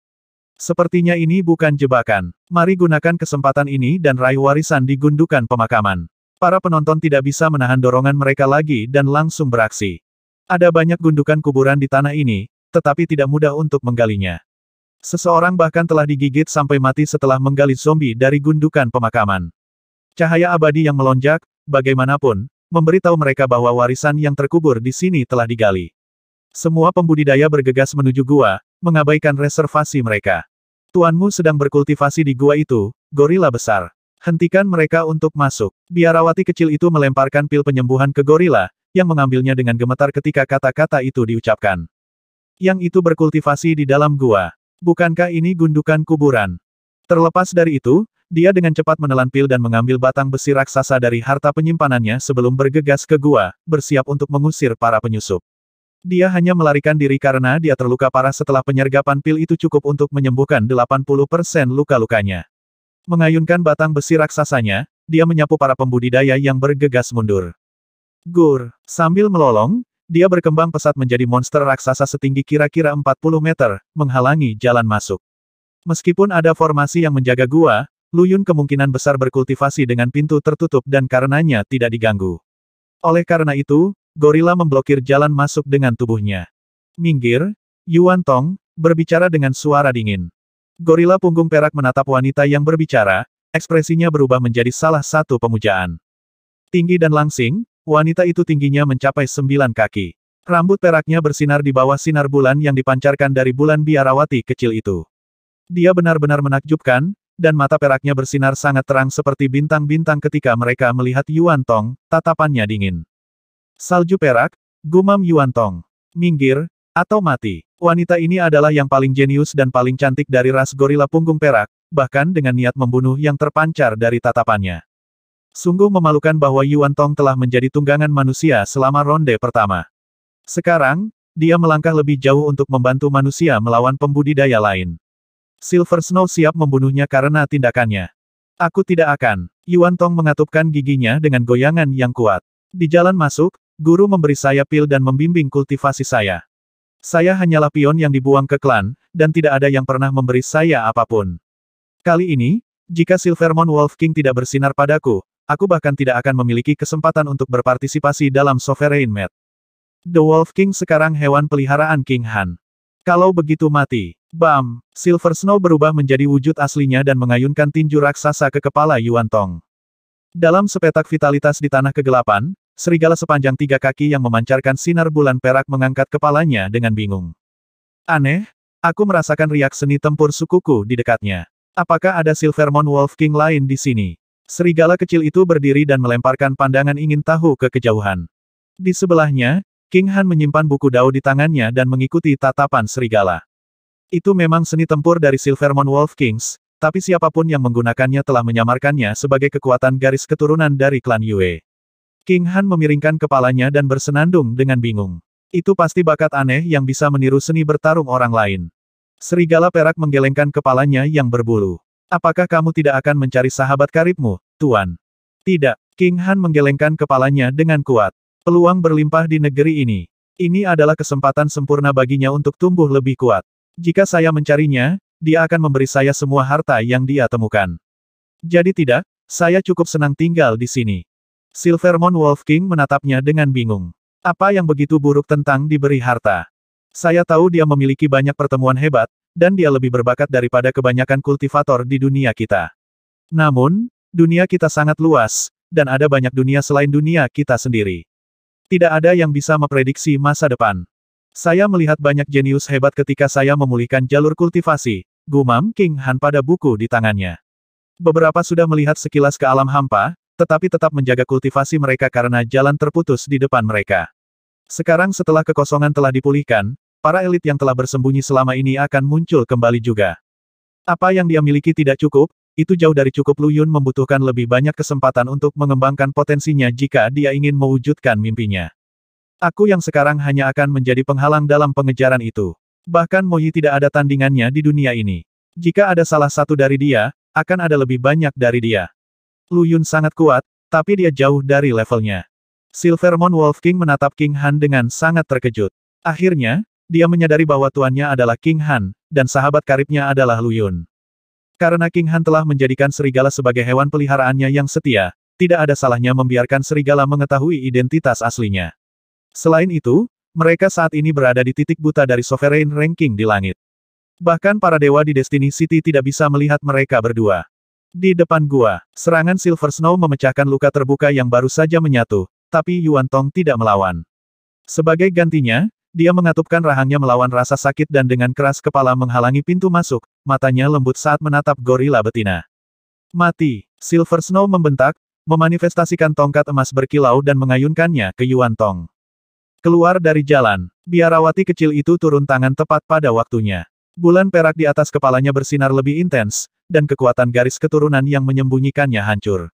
Sepertinya ini bukan jebakan. Mari gunakan kesempatan ini dan raih warisan di gundukan pemakaman. Para penonton tidak bisa menahan dorongan mereka lagi dan langsung beraksi. Ada banyak gundukan kuburan di tanah ini, tetapi tidak mudah untuk menggalinya. Seseorang bahkan telah digigit sampai mati setelah menggali zombie dari gundukan pemakaman. Cahaya abadi yang melonjak, bagaimanapun, memberitahu mereka bahwa warisan yang terkubur di sini telah digali. Semua pembudidaya bergegas menuju gua, mengabaikan reservasi mereka. Tuanmu sedang berkultivasi di gua itu, gorila besar. Hentikan mereka untuk masuk. Biarawati kecil itu melemparkan pil penyembuhan ke gorila, yang mengambilnya dengan gemetar ketika kata-kata itu diucapkan. Yang itu berkultivasi di dalam gua. Bukankah ini gundukan kuburan? Terlepas dari itu, dia dengan cepat menelan pil dan mengambil batang besi raksasa dari harta penyimpanannya sebelum bergegas ke gua, bersiap untuk mengusir para penyusup. Dia hanya melarikan diri karena dia terluka parah setelah penyergapan pil itu cukup untuk menyembuhkan 80% luka-lukanya. Mengayunkan batang besi raksasanya, dia menyapu para pembudidaya yang bergegas mundur. Gur, sambil melolong, dia berkembang pesat menjadi monster raksasa setinggi kira-kira 40 meter, menghalangi jalan masuk. Meskipun ada formasi yang menjaga gua, Lu Yun kemungkinan besar berkultivasi dengan pintu tertutup dan karenanya tidak diganggu. Oleh karena itu, gorila memblokir jalan masuk dengan tubuhnya. Minggir, Yuan Tong, berbicara dengan suara dingin. Gorila punggung perak menatap wanita yang berbicara, ekspresinya berubah menjadi salah satu pemujaan. Tinggi dan langsing, wanita itu tingginya mencapai 9 kaki. Rambut peraknya bersinar di bawah sinar bulan yang dipancarkan dari bulan biarawati kecil itu. Dia benar-benar menakjubkan, dan mata peraknya bersinar sangat terang seperti bintang-bintang ketika mereka melihat Yuan Tong, tatapannya dingin. Salju perak, gumam Yuan Tong. Minggir, atau mati. Wanita ini adalah yang paling jenius dan paling cantik dari ras gorila punggung perak, bahkan dengan niat membunuh yang terpancar dari tatapannya. Sungguh memalukan bahwa Yuan Tong telah menjadi tunggangan manusia selama ronde pertama. Sekarang, dia melangkah lebih jauh untuk membantu manusia melawan pembudidaya lain. Silver Snow siap membunuhnya karena tindakannya. Aku tidak akan. Yuan Tong mengatupkan giginya dengan goyangan yang kuat. Di jalan masuk, guru memberi saya pil dan membimbing kultivasi saya. Saya hanyalah pion yang dibuang ke klan, dan tidak ada yang pernah memberi saya apapun. Kali ini, jika Silvermon Wolf King tidak bersinar padaku, aku bahkan tidak akan memiliki kesempatan untuk berpartisipasi dalam Sovereign Match. The Wolf King sekarang hewan peliharaan King Han. Kalau begitu mati. Bam! Silver Snow berubah menjadi wujud aslinya dan mengayunkan tinju raksasa ke kepala Yuan Tong. Dalam sepetak vitalitas di tanah kegelapan, serigala sepanjang 3 kaki yang memancarkan sinar bulan perak mengangkat kepalanya dengan bingung. Aneh, aku merasakan riak seni tempur sukuku di dekatnya. Apakah ada Silvermon Wolf King lain di sini? Serigala kecil itu berdiri dan melemparkan pandangan ingin tahu ke kejauhan. Di sebelahnya, King Han menyimpan buku Dao di tangannya dan mengikuti tatapan serigala. Itu memang seni tempur dari Silvermon Wolf Kings, tapi siapapun yang menggunakannya telah menyamarkannya sebagai kekuatan garis keturunan dari klan Yue. King Han memiringkan kepalanya dan bersenandung dengan bingung. Itu pasti bakat aneh yang bisa meniru seni bertarung orang lain. Serigala perak menggelengkan kepalanya yang berbulu. Apakah kamu tidak akan mencari sahabat karibmu, Tuan? Tidak. King Han menggelengkan kepalanya dengan kuat. Peluang berlimpah di negeri ini. Ini adalah kesempatan sempurna baginya untuk tumbuh lebih kuat. Jika saya mencarinya, dia akan memberi saya semua harta yang dia temukan. Jadi tidak, saya cukup senang tinggal di sini. Silvermon Wolf King menatapnya dengan bingung. Apa yang begitu buruk tentang diberi harta? Saya tahu dia memiliki banyak pertemuan hebat, dan dia lebih berbakat daripada kebanyakan kultivator di dunia kita. Namun, dunia kita sangat luas, dan ada banyak dunia selain dunia kita sendiri. Tidak ada yang bisa memprediksi masa depan. Saya melihat banyak jenius hebat ketika saya memulihkan jalur kultivasi, gumam King Han pada buku di tangannya. Beberapa sudah melihat sekilas ke alam hampa, tetapi tetap menjaga kultivasi mereka karena jalan terputus di depan mereka. Sekarang setelah kekosongan telah dipulihkan, para elit yang telah bersembunyi selama ini akan muncul kembali juga. Apa yang dia miliki tidak cukup, itu jauh dari cukup. Lu Yun membutuhkan lebih banyak kesempatan untuk mengembangkan potensinya jika dia ingin mewujudkan mimpinya. Aku yang sekarang hanya akan menjadi penghalang dalam pengejaran itu. Bahkan Mo Yi tidak ada tandingannya di dunia ini. Jika ada salah satu dari dia, akan ada lebih banyak dari dia. Lu Yun sangat kuat, tapi dia jauh dari levelnya. Silvermon Wolf King menatap King Han dengan sangat terkejut. Akhirnya, dia menyadari bahwa tuannya adalah King Han, dan sahabat karibnya adalah Lu Yun. Karena King Han telah menjadikan serigala sebagai hewan peliharaannya yang setia, tidak ada salahnya membiarkan serigala mengetahui identitas aslinya. Selain itu, mereka saat ini berada di titik buta dari Sovereign Ranking di langit. Bahkan para dewa di Destiny City tidak bisa melihat mereka berdua. Di depan gua, serangan Silver Snow memecahkan luka terbuka yang baru saja menyatu, tapi Yuan Tong tidak melawan. Sebagai gantinya, dia mengatupkan rahangnya melawan rasa sakit dan dengan keras kepala menghalangi pintu masuk, matanya lembut saat menatap gorila betina. Mati! Silver Snow membentak, memanifestasikan tongkat emas berkilau dan mengayunkannya ke Yuan Tong. Keluar dari jalan, biarawati kecil itu turun tangan tepat pada waktunya. Bulan perak di atas kepalanya bersinar lebih intens, dan kekuatan garis keturunan yang menyembunyikannya hancur.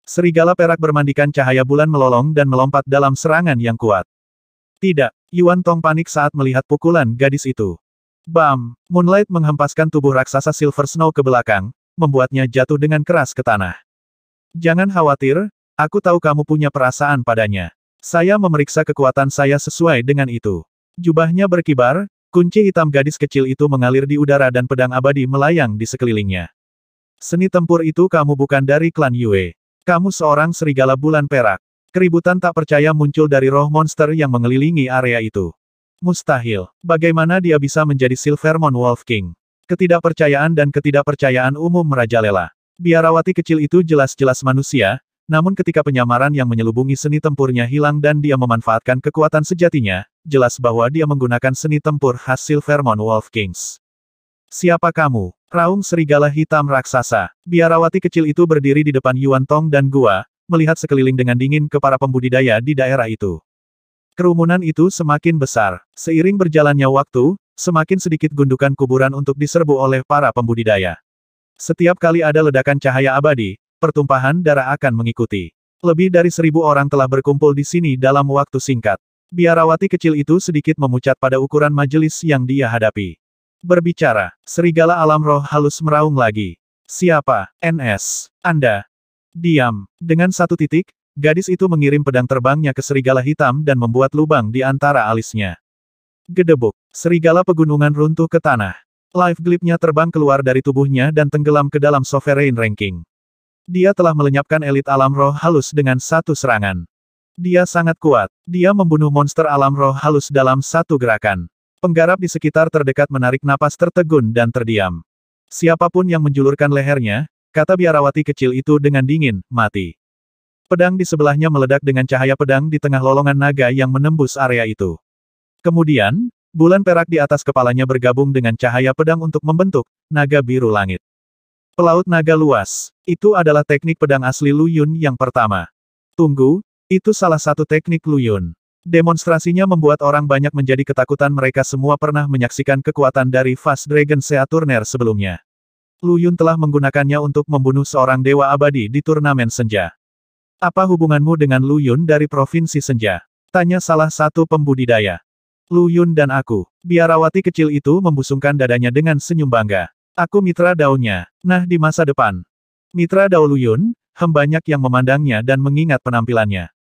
Serigala perak bermandikan cahaya bulan melolong dan melompat dalam serangan yang kuat. Tidak, Yuan Tong panik saat melihat pukulan gadis itu. Bam! Moonlight menghempaskan tubuh raksasa Silver Snow ke belakang, membuatnya jatuh dengan keras ke tanah. Jangan khawatir, aku tahu kamu punya perasaan padanya. Saya memeriksa kekuatan saya sesuai dengan itu. Jubahnya berkibar, kunci hitam gadis kecil itu mengalir di udara dan pedang abadi melayang di sekelilingnya. Seni tempur itu kamu bukan dari klan Yue. Kamu seorang serigala bulan perak. Keributan tak percaya muncul dari roh monster yang mengelilingi area itu. Mustahil. Bagaimana dia bisa menjadi Silvermon Wolf King? Ketidakpercayaan dan ketidakpercayaan umum merajalela. Biarawati kecil itu jelas-jelas manusia, namun ketika penyamaran yang menyelubungi seni tempurnya hilang dan dia memanfaatkan kekuatan sejatinya, jelas bahwa dia menggunakan seni tempur khas Silvermon Wolf Kings. Siapa kamu? Raung serigala hitam raksasa. Biarawati kecil itu berdiri di depan Yuan Tong dan gua, melihat sekeliling dengan dingin ke para pembudidaya di daerah itu. Kerumunan itu semakin besar. Seiring berjalannya waktu, semakin sedikit gundukan kuburan untuk diserbu oleh para pembudidaya. Setiap kali ada ledakan cahaya abadi, pertumpahan darah akan mengikuti. Lebih dari 1.000 orang telah berkumpul di sini dalam waktu singkat. Biarawati kecil itu sedikit memucat pada ukuran majelis yang dia hadapi. Berbicara, serigala alam roh halus meraung lagi. Siapa, NS? Anda? Diam. Dengan satu titik, gadis itu mengirim pedang terbangnya ke serigala hitam dan membuat lubang di antara alisnya. Gedebuk. Serigala pegunungan runtuh ke tanah. Life Glip-nya terbang keluar dari tubuhnya dan tenggelam ke dalam Sovereign Ranking. Dia telah melenyapkan elit alam roh halus dengan satu serangan. Dia sangat kuat. Dia membunuh monster alam roh halus dalam satu gerakan. Penggarap di sekitar terdekat menarik napas tertegun dan terdiam. Siapapun yang menjulurkan lehernya, kata biarawati kecil itu dengan dingin, mati. Pedang di sebelahnya meledak dengan cahaya pedang di tengah lolongan naga yang menembus area itu. Kemudian, bulan perak di atas kepalanya bergabung dengan cahaya pedang untuk membentuk naga biru langit. Pelaut naga luas. Itu adalah teknik pedang asli Lu Yun yang pertama. Tunggu, itu salah satu teknik Lu Yun. Demonstrasinya membuat orang banyak menjadi ketakutan. Mereka semua pernah menyaksikan kekuatan dari Fast Dragon Seaturner sebelumnya. Lu Yun telah menggunakannya untuk membunuh seorang dewa abadi di turnamen senja. Apa hubunganmu dengan Lu Yun dari Provinsi Senja? Tanya salah satu pembudidaya. Lu Yun dan aku. Biarawati kecil itu membusungkan dadanya dengan senyum bangga. Aku mitra Dao-nya. Nah, di masa depan. Mitra Dao Lu Yun, banyak yang memandangnya dan mengingat penampilannya.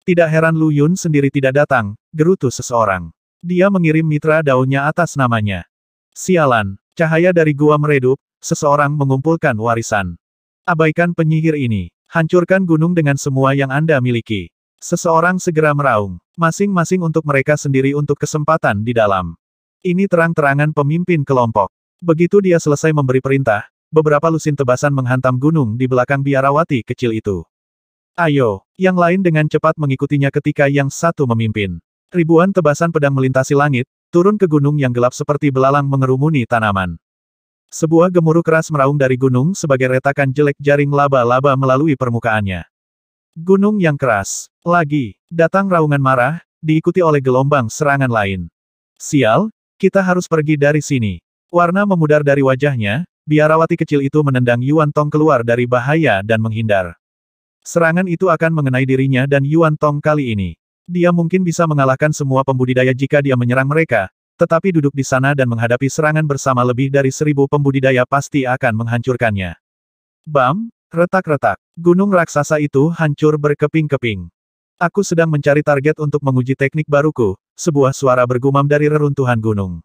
Tidak heran Lu Yun sendiri tidak datang, gerutu seseorang. Dia mengirim mitra Dao-nya atas namanya. Sialan, cahaya dari gua meredup, seseorang mengumpulkan warisan. Abaikan penyihir ini. Hancurkan gunung dengan semua yang Anda miliki. Seseorang segera meraung. Masing-masing untuk mereka sendiri untuk kesempatan di dalam. Ini terang-terangan pemimpin kelompok. Begitu dia selesai memberi perintah, beberapa lusin tebasan menghantam gunung di belakang biarawati kecil itu. Ayo, yang lain dengan cepat mengikutinya ketika yang satu memimpin. Ribuan tebasan pedang melintasi langit, turun ke gunung yang gelap seperti belalang mengerumuni tanaman. Sebuah gemuruh keras meraung dari gunung sebagai retakan jelek jaring laba-laba melalui permukaannya. Gunung yang keras. Lagi, datang raungan marah, diikuti oleh gelombang serangan lain. Sial, kita harus pergi dari sini. Warna memudar dari wajahnya, biarawati kecil itu menendang Yuan Tong keluar dari bahaya dan menghindar. Serangan itu akan mengenai dirinya dan Yuan Tong kali ini. Dia mungkin bisa mengalahkan semua pembudidaya jika dia menyerang mereka, tetapi duduk di sana dan menghadapi serangan bersama lebih dari 1.000 pembudidaya pasti akan menghancurkannya. Bam! Retak-retak. Gunung raksasa itu hancur berkeping-keping. Aku sedang mencari target untuk menguji teknik baruku, sebuah suara bergumam dari reruntuhan gunung.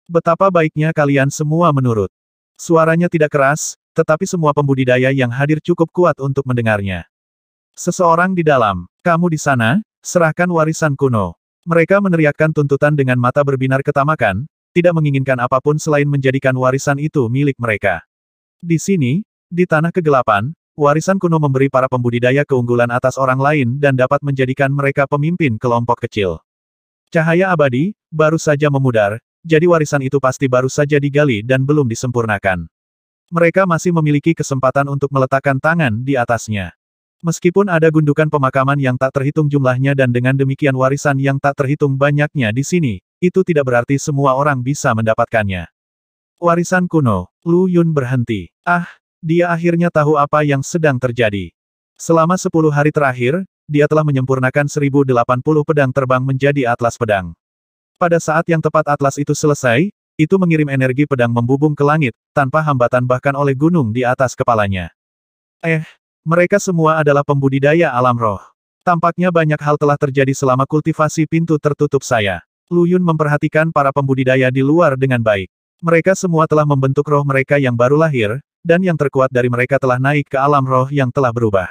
Betapa baiknya kalian semua menurut. Suaranya tidak keras, tetapi semua pembudidaya yang hadir cukup kuat untuk mendengarnya. Seseorang di dalam, kamu di sana, serahkan warisan kuno. Mereka meneriakkan tuntutan dengan mata berbinar ketamakan, tidak menginginkan apapun selain menjadikan warisan itu milik mereka. Di sini, di tanah kegelapan, warisan kuno memberi para pembudidaya keunggulan atas orang lain dan dapat menjadikan mereka pemimpin kelompok kecil. Cahaya abadi, baru saja memudar, jadi warisan itu pasti baru saja digali dan belum disempurnakan. Mereka masih memiliki kesempatan untuk meletakkan tangan di atasnya. Meskipun ada gundukan pemakaman yang tak terhitung jumlahnya dan dengan demikian warisan yang tak terhitung banyaknya di sini, itu tidak berarti semua orang bisa mendapatkannya. Warisan kuno, Lu Yun berhenti. Ah, dia akhirnya tahu apa yang sedang terjadi. Selama 10 hari terakhir, dia telah menyempurnakan 1080 pedang terbang menjadi atlas pedang. Pada saat yang tepat atlas itu selesai, itu mengirim energi pedang membubung ke langit, tanpa hambatan bahkan oleh gunung di atas kepalanya. Mereka semua adalah pembudidaya alam roh. Tampaknya banyak hal telah terjadi selama kultivasi pintu tertutup saya. Lu Yun memperhatikan para pembudidaya di luar dengan baik. Mereka semua telah membentuk roh mereka yang baru lahir, dan yang terkuat dari mereka telah naik ke alam roh yang telah berubah.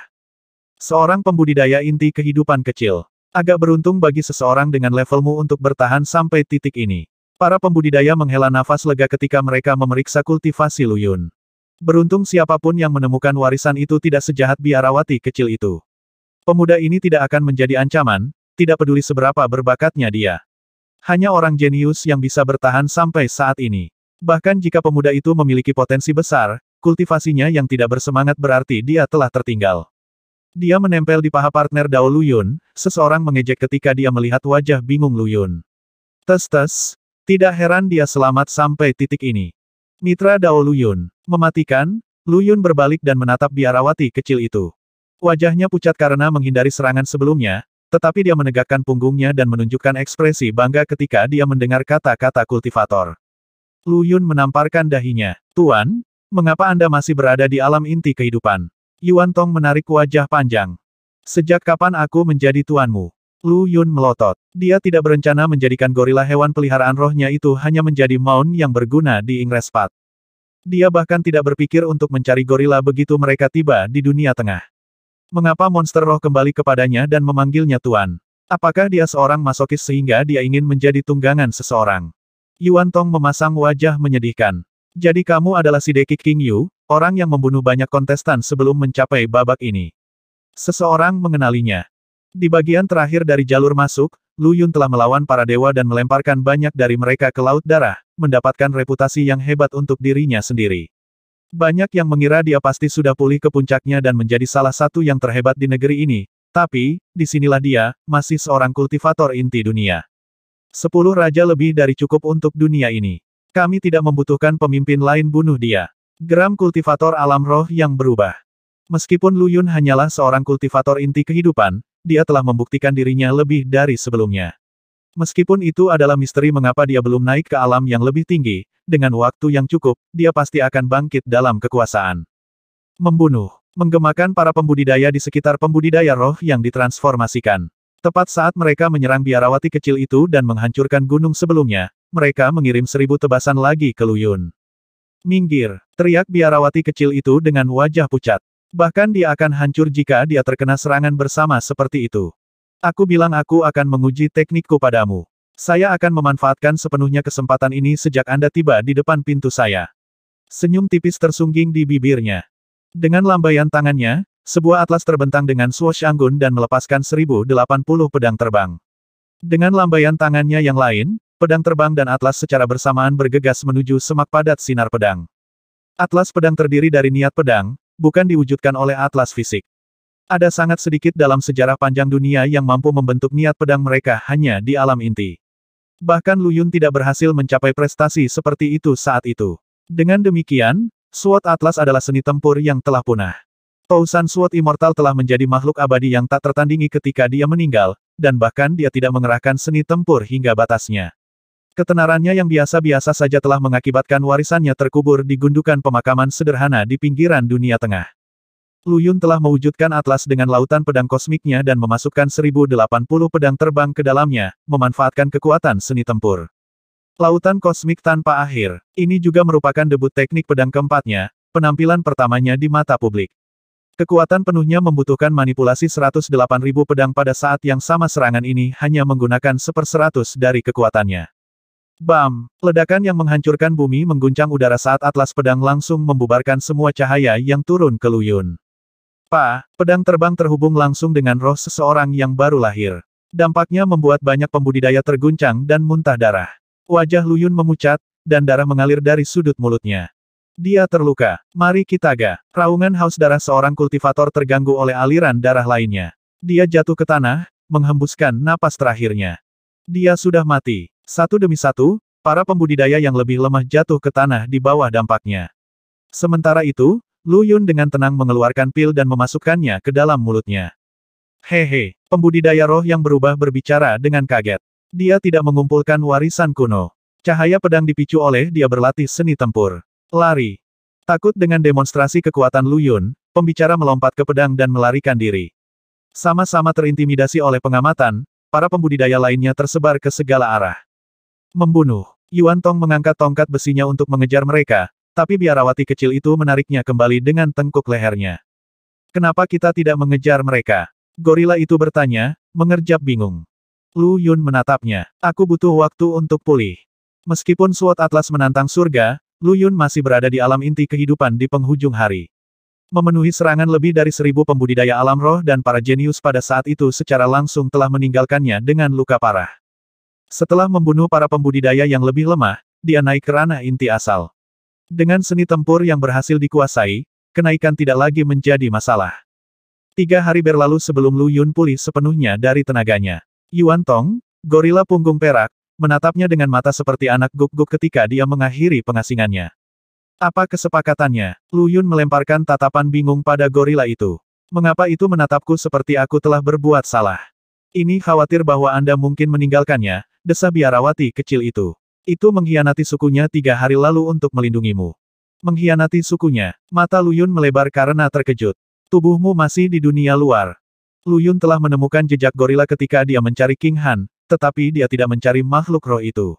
Seorang pembudidaya inti kehidupan kecil. Agak beruntung bagi seseorang dengan levelmu untuk bertahan sampai titik ini. Para pembudidaya menghela nafas lega ketika mereka memeriksa kultivasi Luyun. Beruntung siapapun yang menemukan warisan itu tidak sejahat biarawati kecil itu. Pemuda ini tidak akan menjadi ancaman, tidak peduli seberapa berbakatnya dia. Hanya orang jenius yang bisa bertahan sampai saat ini. Bahkan jika pemuda itu memiliki potensi besar, kultivasinya yang tidak bersemangat berarti dia telah tertinggal. Dia menempel di paha partner Dao Luyun, seseorang mengejek ketika dia melihat wajah bingung Luyun. Tes. Tidak heran dia selamat sampai titik ini. Mitra Dao Luyun. Mematikan, Luyun berbalik dan menatap biarawati kecil itu. Wajahnya pucat karena menghindari serangan sebelumnya, tetapi dia menegakkan punggungnya dan menunjukkan ekspresi bangga ketika dia mendengar kata-kata kultivator. Luyun menamparkan dahinya. Tuan, mengapa Anda masih berada di alam inti kehidupan? Yuan Tong menarik wajah panjang. Sejak kapan aku menjadi tuanmu? Lu Yun melotot. Dia tidak berencana menjadikan gorila hewan peliharaan rohnya itu hanya menjadi maun yang berguna di Ingrespat. Dia bahkan tidak berpikir untuk mencari gorila begitu mereka tiba di dunia tengah. Mengapa monster roh kembali kepadanya dan memanggilnya tuan? Apakah dia seorang masokis sehingga dia ingin menjadi tunggangan seseorang? Yuan Tong memasang wajah menyedihkan. Jadi kamu adalah si Deki King Yu, orang yang membunuh banyak kontestan sebelum mencapai babak ini. Seseorang mengenalinya. Di bagian terakhir dari jalur masuk, Lu Yun telah melawan para dewa dan melemparkan banyak dari mereka ke Laut Darah, mendapatkan reputasi yang hebat untuk dirinya sendiri. Banyak yang mengira dia pasti sudah pulih ke puncaknya dan menjadi salah satu yang terhebat di negeri ini, tapi, disinilah dia, masih seorang kultivator inti dunia. 10 raja lebih dari cukup untuk dunia ini. Kami tidak membutuhkan pemimpin lain bunuh dia. Geram kultivator alam roh yang berubah. Meskipun Lu Yun hanyalah seorang kultivator inti kehidupan, dia telah membuktikan dirinya lebih dari sebelumnya. Meskipun itu adalah misteri mengapa dia belum naik ke alam yang lebih tinggi, dengan waktu yang cukup, dia pasti akan bangkit dalam kekuasaan. Membunuh. Menggemakan para pembudidaya di sekitar pembudidaya roh yang ditransformasikan. Tepat saat mereka menyerang biarawati kecil itu dan menghancurkan gunung sebelumnya, mereka mengirim 1000 tebasan lagi ke Lu Yun. Minggir, teriak biarawati kecil itu dengan wajah pucat. Bahkan dia akan hancur jika dia terkena serangan bersama seperti itu. Aku bilang aku akan menguji teknikku padamu. Saya akan memanfaatkan sepenuhnya kesempatan ini sejak Anda tiba di depan pintu saya. Senyum tipis tersungging di bibirnya. Dengan lambaian tangannya, sebuah atlas terbentang dengan swoosh anggun dan melepaskan 1080 pedang terbang. Dengan lambaian tangannya yang lain, pedang terbang dan atlas secara bersamaan bergegas menuju semak padat sinar pedang. Atlas pedang terdiri dari niat pedang, bukan diwujudkan oleh atlas fisik. Ada sangat sedikit dalam sejarah panjang dunia yang mampu membentuk niat pedang mereka hanya di alam inti. Bahkan Lu Yun tidak berhasil mencapai prestasi seperti itu saat itu. Dengan demikian, Sword Atlas adalah seni tempur yang telah punah. Tousan Sword Immortal telah menjadi makhluk abadi yang tak tertandingi ketika dia meninggal, dan bahkan dia tidak mengerahkan seni tempur hingga batasnya. Ketenarannya yang biasa-biasa saja telah mengakibatkan warisannya terkubur di gundukan pemakaman sederhana di pinggiran dunia tengah. Lu Yun telah mewujudkan atlas dengan lautan pedang kosmiknya dan memasukkan 1080 pedang terbang ke dalamnya, memanfaatkan kekuatan seni tempur. Lautan kosmik tanpa akhir. Ini juga merupakan debut teknik pedang keempatnya, penampilan pertamanya di mata publik. Kekuatan penuhnya membutuhkan manipulasi 108.000 pedang pada saat yang sama serangan ini hanya menggunakan 1/100 dari kekuatannya. Bam! Ledakan yang menghancurkan bumi mengguncang udara saat atlas pedang langsung membubarkan semua cahaya yang turun ke Lu Yun. Pedang terbang terhubung langsung dengan roh seseorang yang baru lahir. Dampaknya membuat banyak pembudidaya terguncang dan muntah darah. Wajah Lu Yun memucat, dan darah mengalir dari sudut mulutnya. Dia terluka. Mari kita ga. Raungan haus darah seorang kultivator terganggu oleh aliran darah lainnya. Dia jatuh ke tanah, menghembuskan napas terakhirnya. Dia sudah mati. Satu demi satu, para pembudidaya yang lebih lemah jatuh ke tanah di bawah dampaknya. Sementara itu, Lu Yun dengan tenang mengeluarkan pil dan memasukkannya ke dalam mulutnya. Hehe, pembudidaya roh yang berubah berbicara dengan kaget. Dia tidak mengumpulkan warisan kuno. Cahaya pedang dipicu oleh dia berlatih seni tempur. Lari. Takut dengan demonstrasi kekuatan Lu Yun, pembicara melompat ke pedang dan melarikan diri. Sama-sama terintimidasi oleh pengamatan, para pembudidaya lainnya tersebar ke segala arah. Membunuh. Yuan Tong mengangkat tongkat besinya untuk mengejar mereka, tapi biarawati kecil itu menariknya kembali dengan tengkuk lehernya. Kenapa kita tidak mengejar mereka? Gorila itu bertanya, mengerjap bingung. Lu Yun menatapnya. Aku butuh waktu untuk pulih. Meskipun SWOT Atlas menantang surga, Lu Yun masih berada di alam inti kehidupan di penghujung hari. Memenuhi serangan lebih dari 1000 pembudidaya alam roh dan para jenius pada saat itu secara langsung telah meninggalkannya dengan luka parah. Setelah membunuh para pembudidaya yang lebih lemah, dia naik ke ranah inti asal. Dengan seni tempur yang berhasil dikuasai, kenaikan tidak lagi menjadi masalah. 3 hari berlalu sebelum Lu Yun pulih sepenuhnya dari tenaganya. Yuan Tong, gorila punggung perak, menatapnya dengan mata seperti anak guk-guk ketika dia mengakhiri pengasingannya. Apa kesepakatannya? Lu Yun melemparkan tatapan bingung pada gorila itu. Mengapa itu menatapku seperti aku telah berbuat salah? Ini khawatir bahwa Anda mungkin meninggalkannya, desah biarawati kecil itu. Itu mengkhianati sukunya 3 hari lalu untuk melindungimu. Mengkhianati sukunya. Mata Lu Yun melebar karena terkejut. Tubuhmu masih di dunia luar. Lu Yun telah menemukan jejak gorila ketika dia mencari King Han, tetapi dia tidak mencari makhluk roh itu.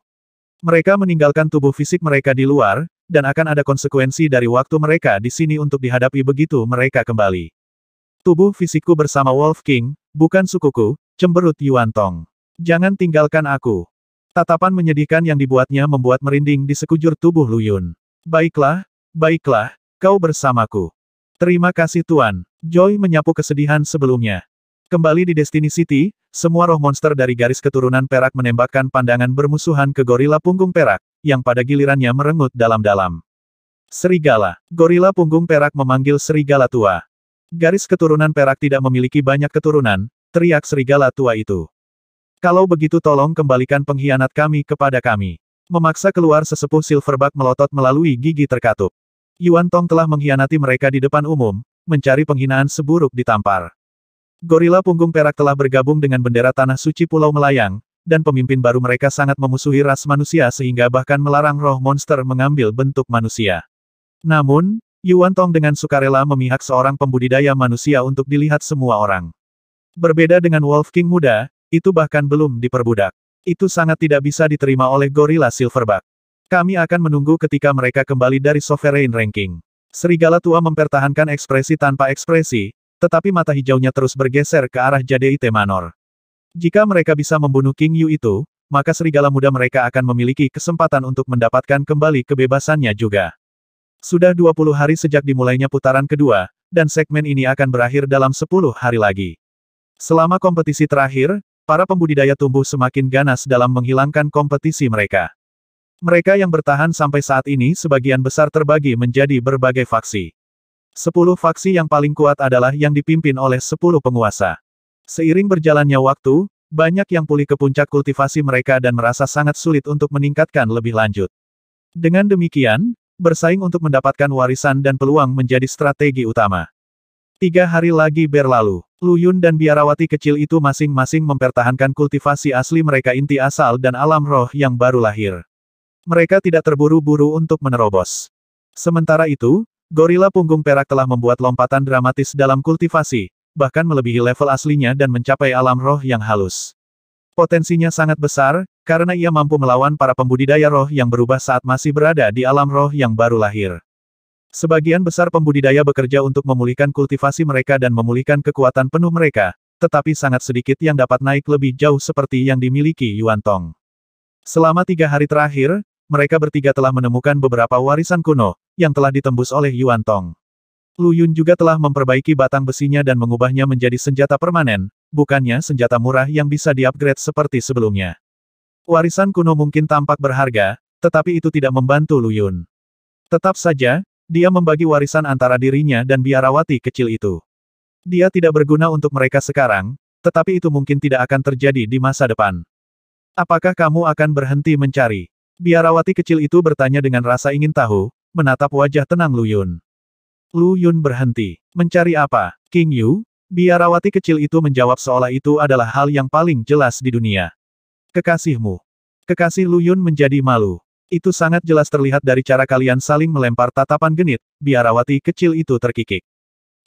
Mereka meninggalkan tubuh fisik mereka di luar, dan akan ada konsekuensi dari waktu mereka di sini untuk dihadapi begitu mereka kembali. Tubuh fisikku bersama Wolf King, bukan sukuku, cemberut Yuan Tong. Jangan tinggalkan aku. Tatapan menyedihkan yang dibuatnya membuat merinding di sekujur tubuh Lu Yun. Baiklah, baiklah, kau bersamaku. Terima kasih Tuan. Joy menyapu kesedihan sebelumnya. Kembali di Destiny City, semua roh monster dari garis keturunan perak menembakkan pandangan bermusuhan ke gorila punggung perak, yang pada gilirannya merengut dalam-dalam. Serigala. Gorila punggung perak memanggil serigala tua. Garis keturunan perak tidak memiliki banyak keturunan, teriak serigala tua itu. Kalau begitu tolong kembalikan pengkhianat kami kepada kami. Memaksa keluar sesepuh Silverback melotot melalui gigi terkatup. Yuan Tong telah mengkhianati mereka di depan umum, mencari penghinaan seburuk ditampar. Gorila punggung perak telah bergabung dengan bendera tanah suci Pulau Melayang, dan pemimpin baru mereka sangat memusuhi ras manusia sehingga bahkan melarang roh monster mengambil bentuk manusia. Namun, Yuan Tong dengan sukarela memihak seorang pembudidaya manusia untuk dilihat semua orang. Berbeda dengan Wolf King muda, itu bahkan belum diperbudak. Itu sangat tidak bisa diterima oleh gorila Silverback. Kami akan menunggu ketika mereka kembali dari Sovereign Ranking. Serigala tua mempertahankan ekspresi tanpa ekspresi, tetapi mata hijaunya terus bergeser ke arah Jade Manor. Jika mereka bisa membunuh King Yu itu, maka serigala muda mereka akan memiliki kesempatan untuk mendapatkan kembali kebebasannya juga. Sudah 20 hari sejak dimulainya putaran kedua, dan segmen ini akan berakhir dalam 10 hari lagi. Selama kompetisi terakhir, para pembudidaya tumbuh semakin ganas dalam menghilangkan kompetisi mereka. Mereka yang bertahan sampai saat ini sebagian besar terbagi menjadi berbagai faksi. 10 faksi yang paling kuat adalah yang dipimpin oleh 10 penguasa. Seiring berjalannya waktu, banyak yang pulih ke puncak kultivasi mereka dan merasa sangat sulit untuk meningkatkan lebih lanjut. Dengan demikian, bersaing untuk mendapatkan warisan dan peluang menjadi strategi utama. 3 hari lagi berlalu. Lu Yun dan biarawati kecil itu masing-masing mempertahankan kultivasi asli mereka inti asal dan alam roh yang baru lahir. Mereka tidak terburu-buru untuk menerobos. Sementara itu, gorila punggung perak telah membuat lompatan dramatis dalam kultivasi, bahkan melebihi level aslinya dan mencapai alam roh yang halus. Potensinya sangat besar, karena ia mampu melawan para pembudidaya roh yang berubah saat masih berada di alam roh yang baru lahir. Sebagian besar pembudidaya bekerja untuk memulihkan kultivasi mereka dan memulihkan kekuatan penuh mereka, tetapi sangat sedikit yang dapat naik lebih jauh seperti yang dimiliki Yuan Tong. Selama 3 hari terakhir, mereka bertiga telah menemukan beberapa warisan kuno, yang telah ditembus oleh Yuan Tong. Lu Yun juga telah memperbaiki batang besinya dan mengubahnya menjadi senjata permanen, bukannya senjata murah yang bisa di-upgrade seperti sebelumnya. Warisan kuno mungkin tampak berharga, tetapi itu tidak membantu Lu Yun. Tetap saja, dia membagi warisan antara dirinya dan biarawati kecil itu. Dia tidak berguna untuk mereka sekarang, tetapi itu mungkin tidak akan terjadi di masa depan. Apakah kamu akan berhenti mencari? Biarawati kecil itu bertanya dengan rasa ingin tahu, menatap wajah tenang Lu Yun. Lu Yun berhenti. Mencari apa, King Yu? Biarawati kecil itu menjawab seolah itu adalah hal yang paling jelas di dunia. Kekasihmu. Kekasih Lu Yun menjadi malu. Itu sangat jelas terlihat dari cara kalian saling melempar tatapan genit, biarawati kecil itu terkikik.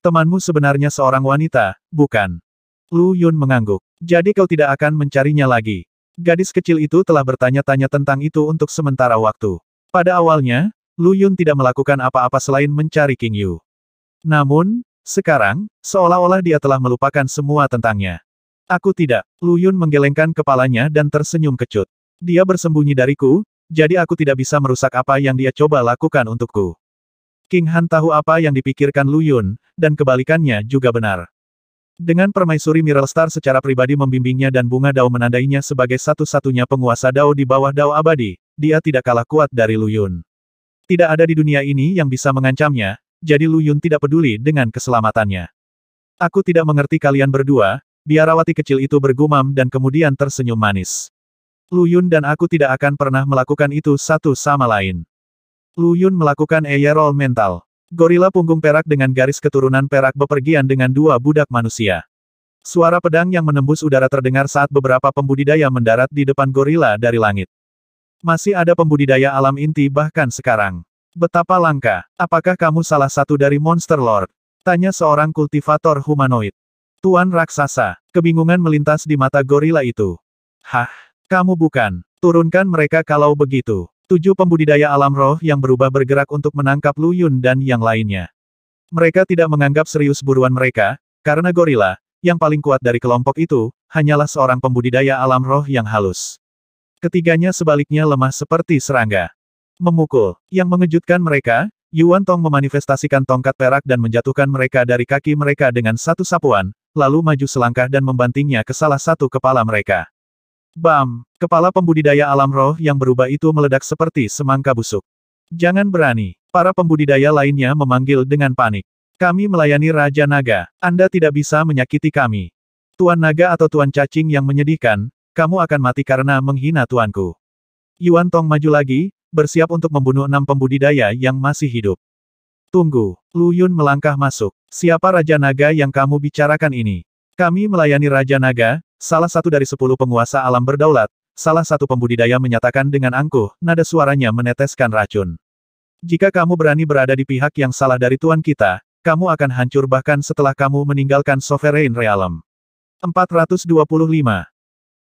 Temanmu sebenarnya seorang wanita, bukan? Lu Yun mengangguk. Jadi kau tidak akan mencarinya lagi. Gadis kecil itu telah bertanya-tanya tentang itu untuk sementara waktu. Pada awalnya, Lu Yun tidak melakukan apa-apa selain mencari King Yu. Namun, Sekarang, seolah-olah dia telah melupakan semua tentangnya. Aku tidak. Lu Yun menggelengkan kepalanya dan tersenyum kecut. Dia bersembunyi dariku, jadi aku tidak bisa merusak apa yang dia coba lakukan untukku. King Han tahu apa yang dipikirkan Lu Yun, dan kebalikannya juga benar. Dengan permaisuri Miral Star secara pribadi membimbingnya dan bunga Dao menandainya sebagai satu-satunya penguasa Dao di bawah Dao abadi, dia tidak kalah kuat dari Lu Yun. Tidak ada di dunia ini yang bisa mengancamnya, jadi Lu Yun tidak peduli dengan keselamatannya. Aku tidak mengerti kalian berdua, biarawati kecil itu bergumam dan kemudian tersenyum manis. Lu Yun dan aku tidak akan pernah melakukan itu satu sama lain. Lu Yun melakukan roll mental. Gorila punggung perak dengan garis keturunan perak bepergian dengan dua budak manusia. Suara pedang yang menembus udara terdengar saat beberapa pembudidaya mendarat di depan gorila dari langit. Masih ada pembudidaya alam inti bahkan sekarang. Betapa langka. Apakah kamu salah satu dari Monster Lord? Tanya seorang kultivator humanoid. Tuan raksasa, kebingungan melintas di mata gorila itu. Hah, kamu bukan. Turunkan mereka kalau begitu. 7 pembudidaya alam roh yang berubah bergerak untuk menangkap Lu Yun dan yang lainnya. Mereka tidak menganggap serius buruan mereka, karena gorila, yang paling kuat dari kelompok itu, hanyalah seorang pembudidaya alam roh yang halus. Ketiganya sebaliknya lemah seperti serangga. Memukul. Yang mengejutkan mereka, Yuan Tong memanifestasikan tongkat perak dan menjatuhkan mereka dari kaki mereka dengan satu sapuan, lalu maju selangkah dan membantingnya ke salah satu kepala mereka. Bam! Kepala pembudidaya alam roh yang berubah itu meledak seperti semangka busuk. Jangan berani. Para pembudidaya lainnya memanggil dengan panik. Kami melayani Raja Naga. Anda tidak bisa menyakiti kami. Tuan Naga atau Tuan Cacing yang menyedihkan, kamu akan mati karena menghina tuanku. Yuan Tong maju lagi, bersiap untuk membunuh 6 pembudidaya yang masih hidup. Tunggu. Lu Yun melangkah masuk. Siapa Raja Naga yang kamu bicarakan ini? Kami melayani Raja Naga, salah satu dari 10 penguasa alam berdaulat, salah satu pembudidaya menyatakan dengan angkuh, nada suaranya meneteskan racun. Jika kamu berani berada di pihak yang salah dari tuan kita, kamu akan hancur bahkan setelah kamu meninggalkan Sovereign Realm. 425.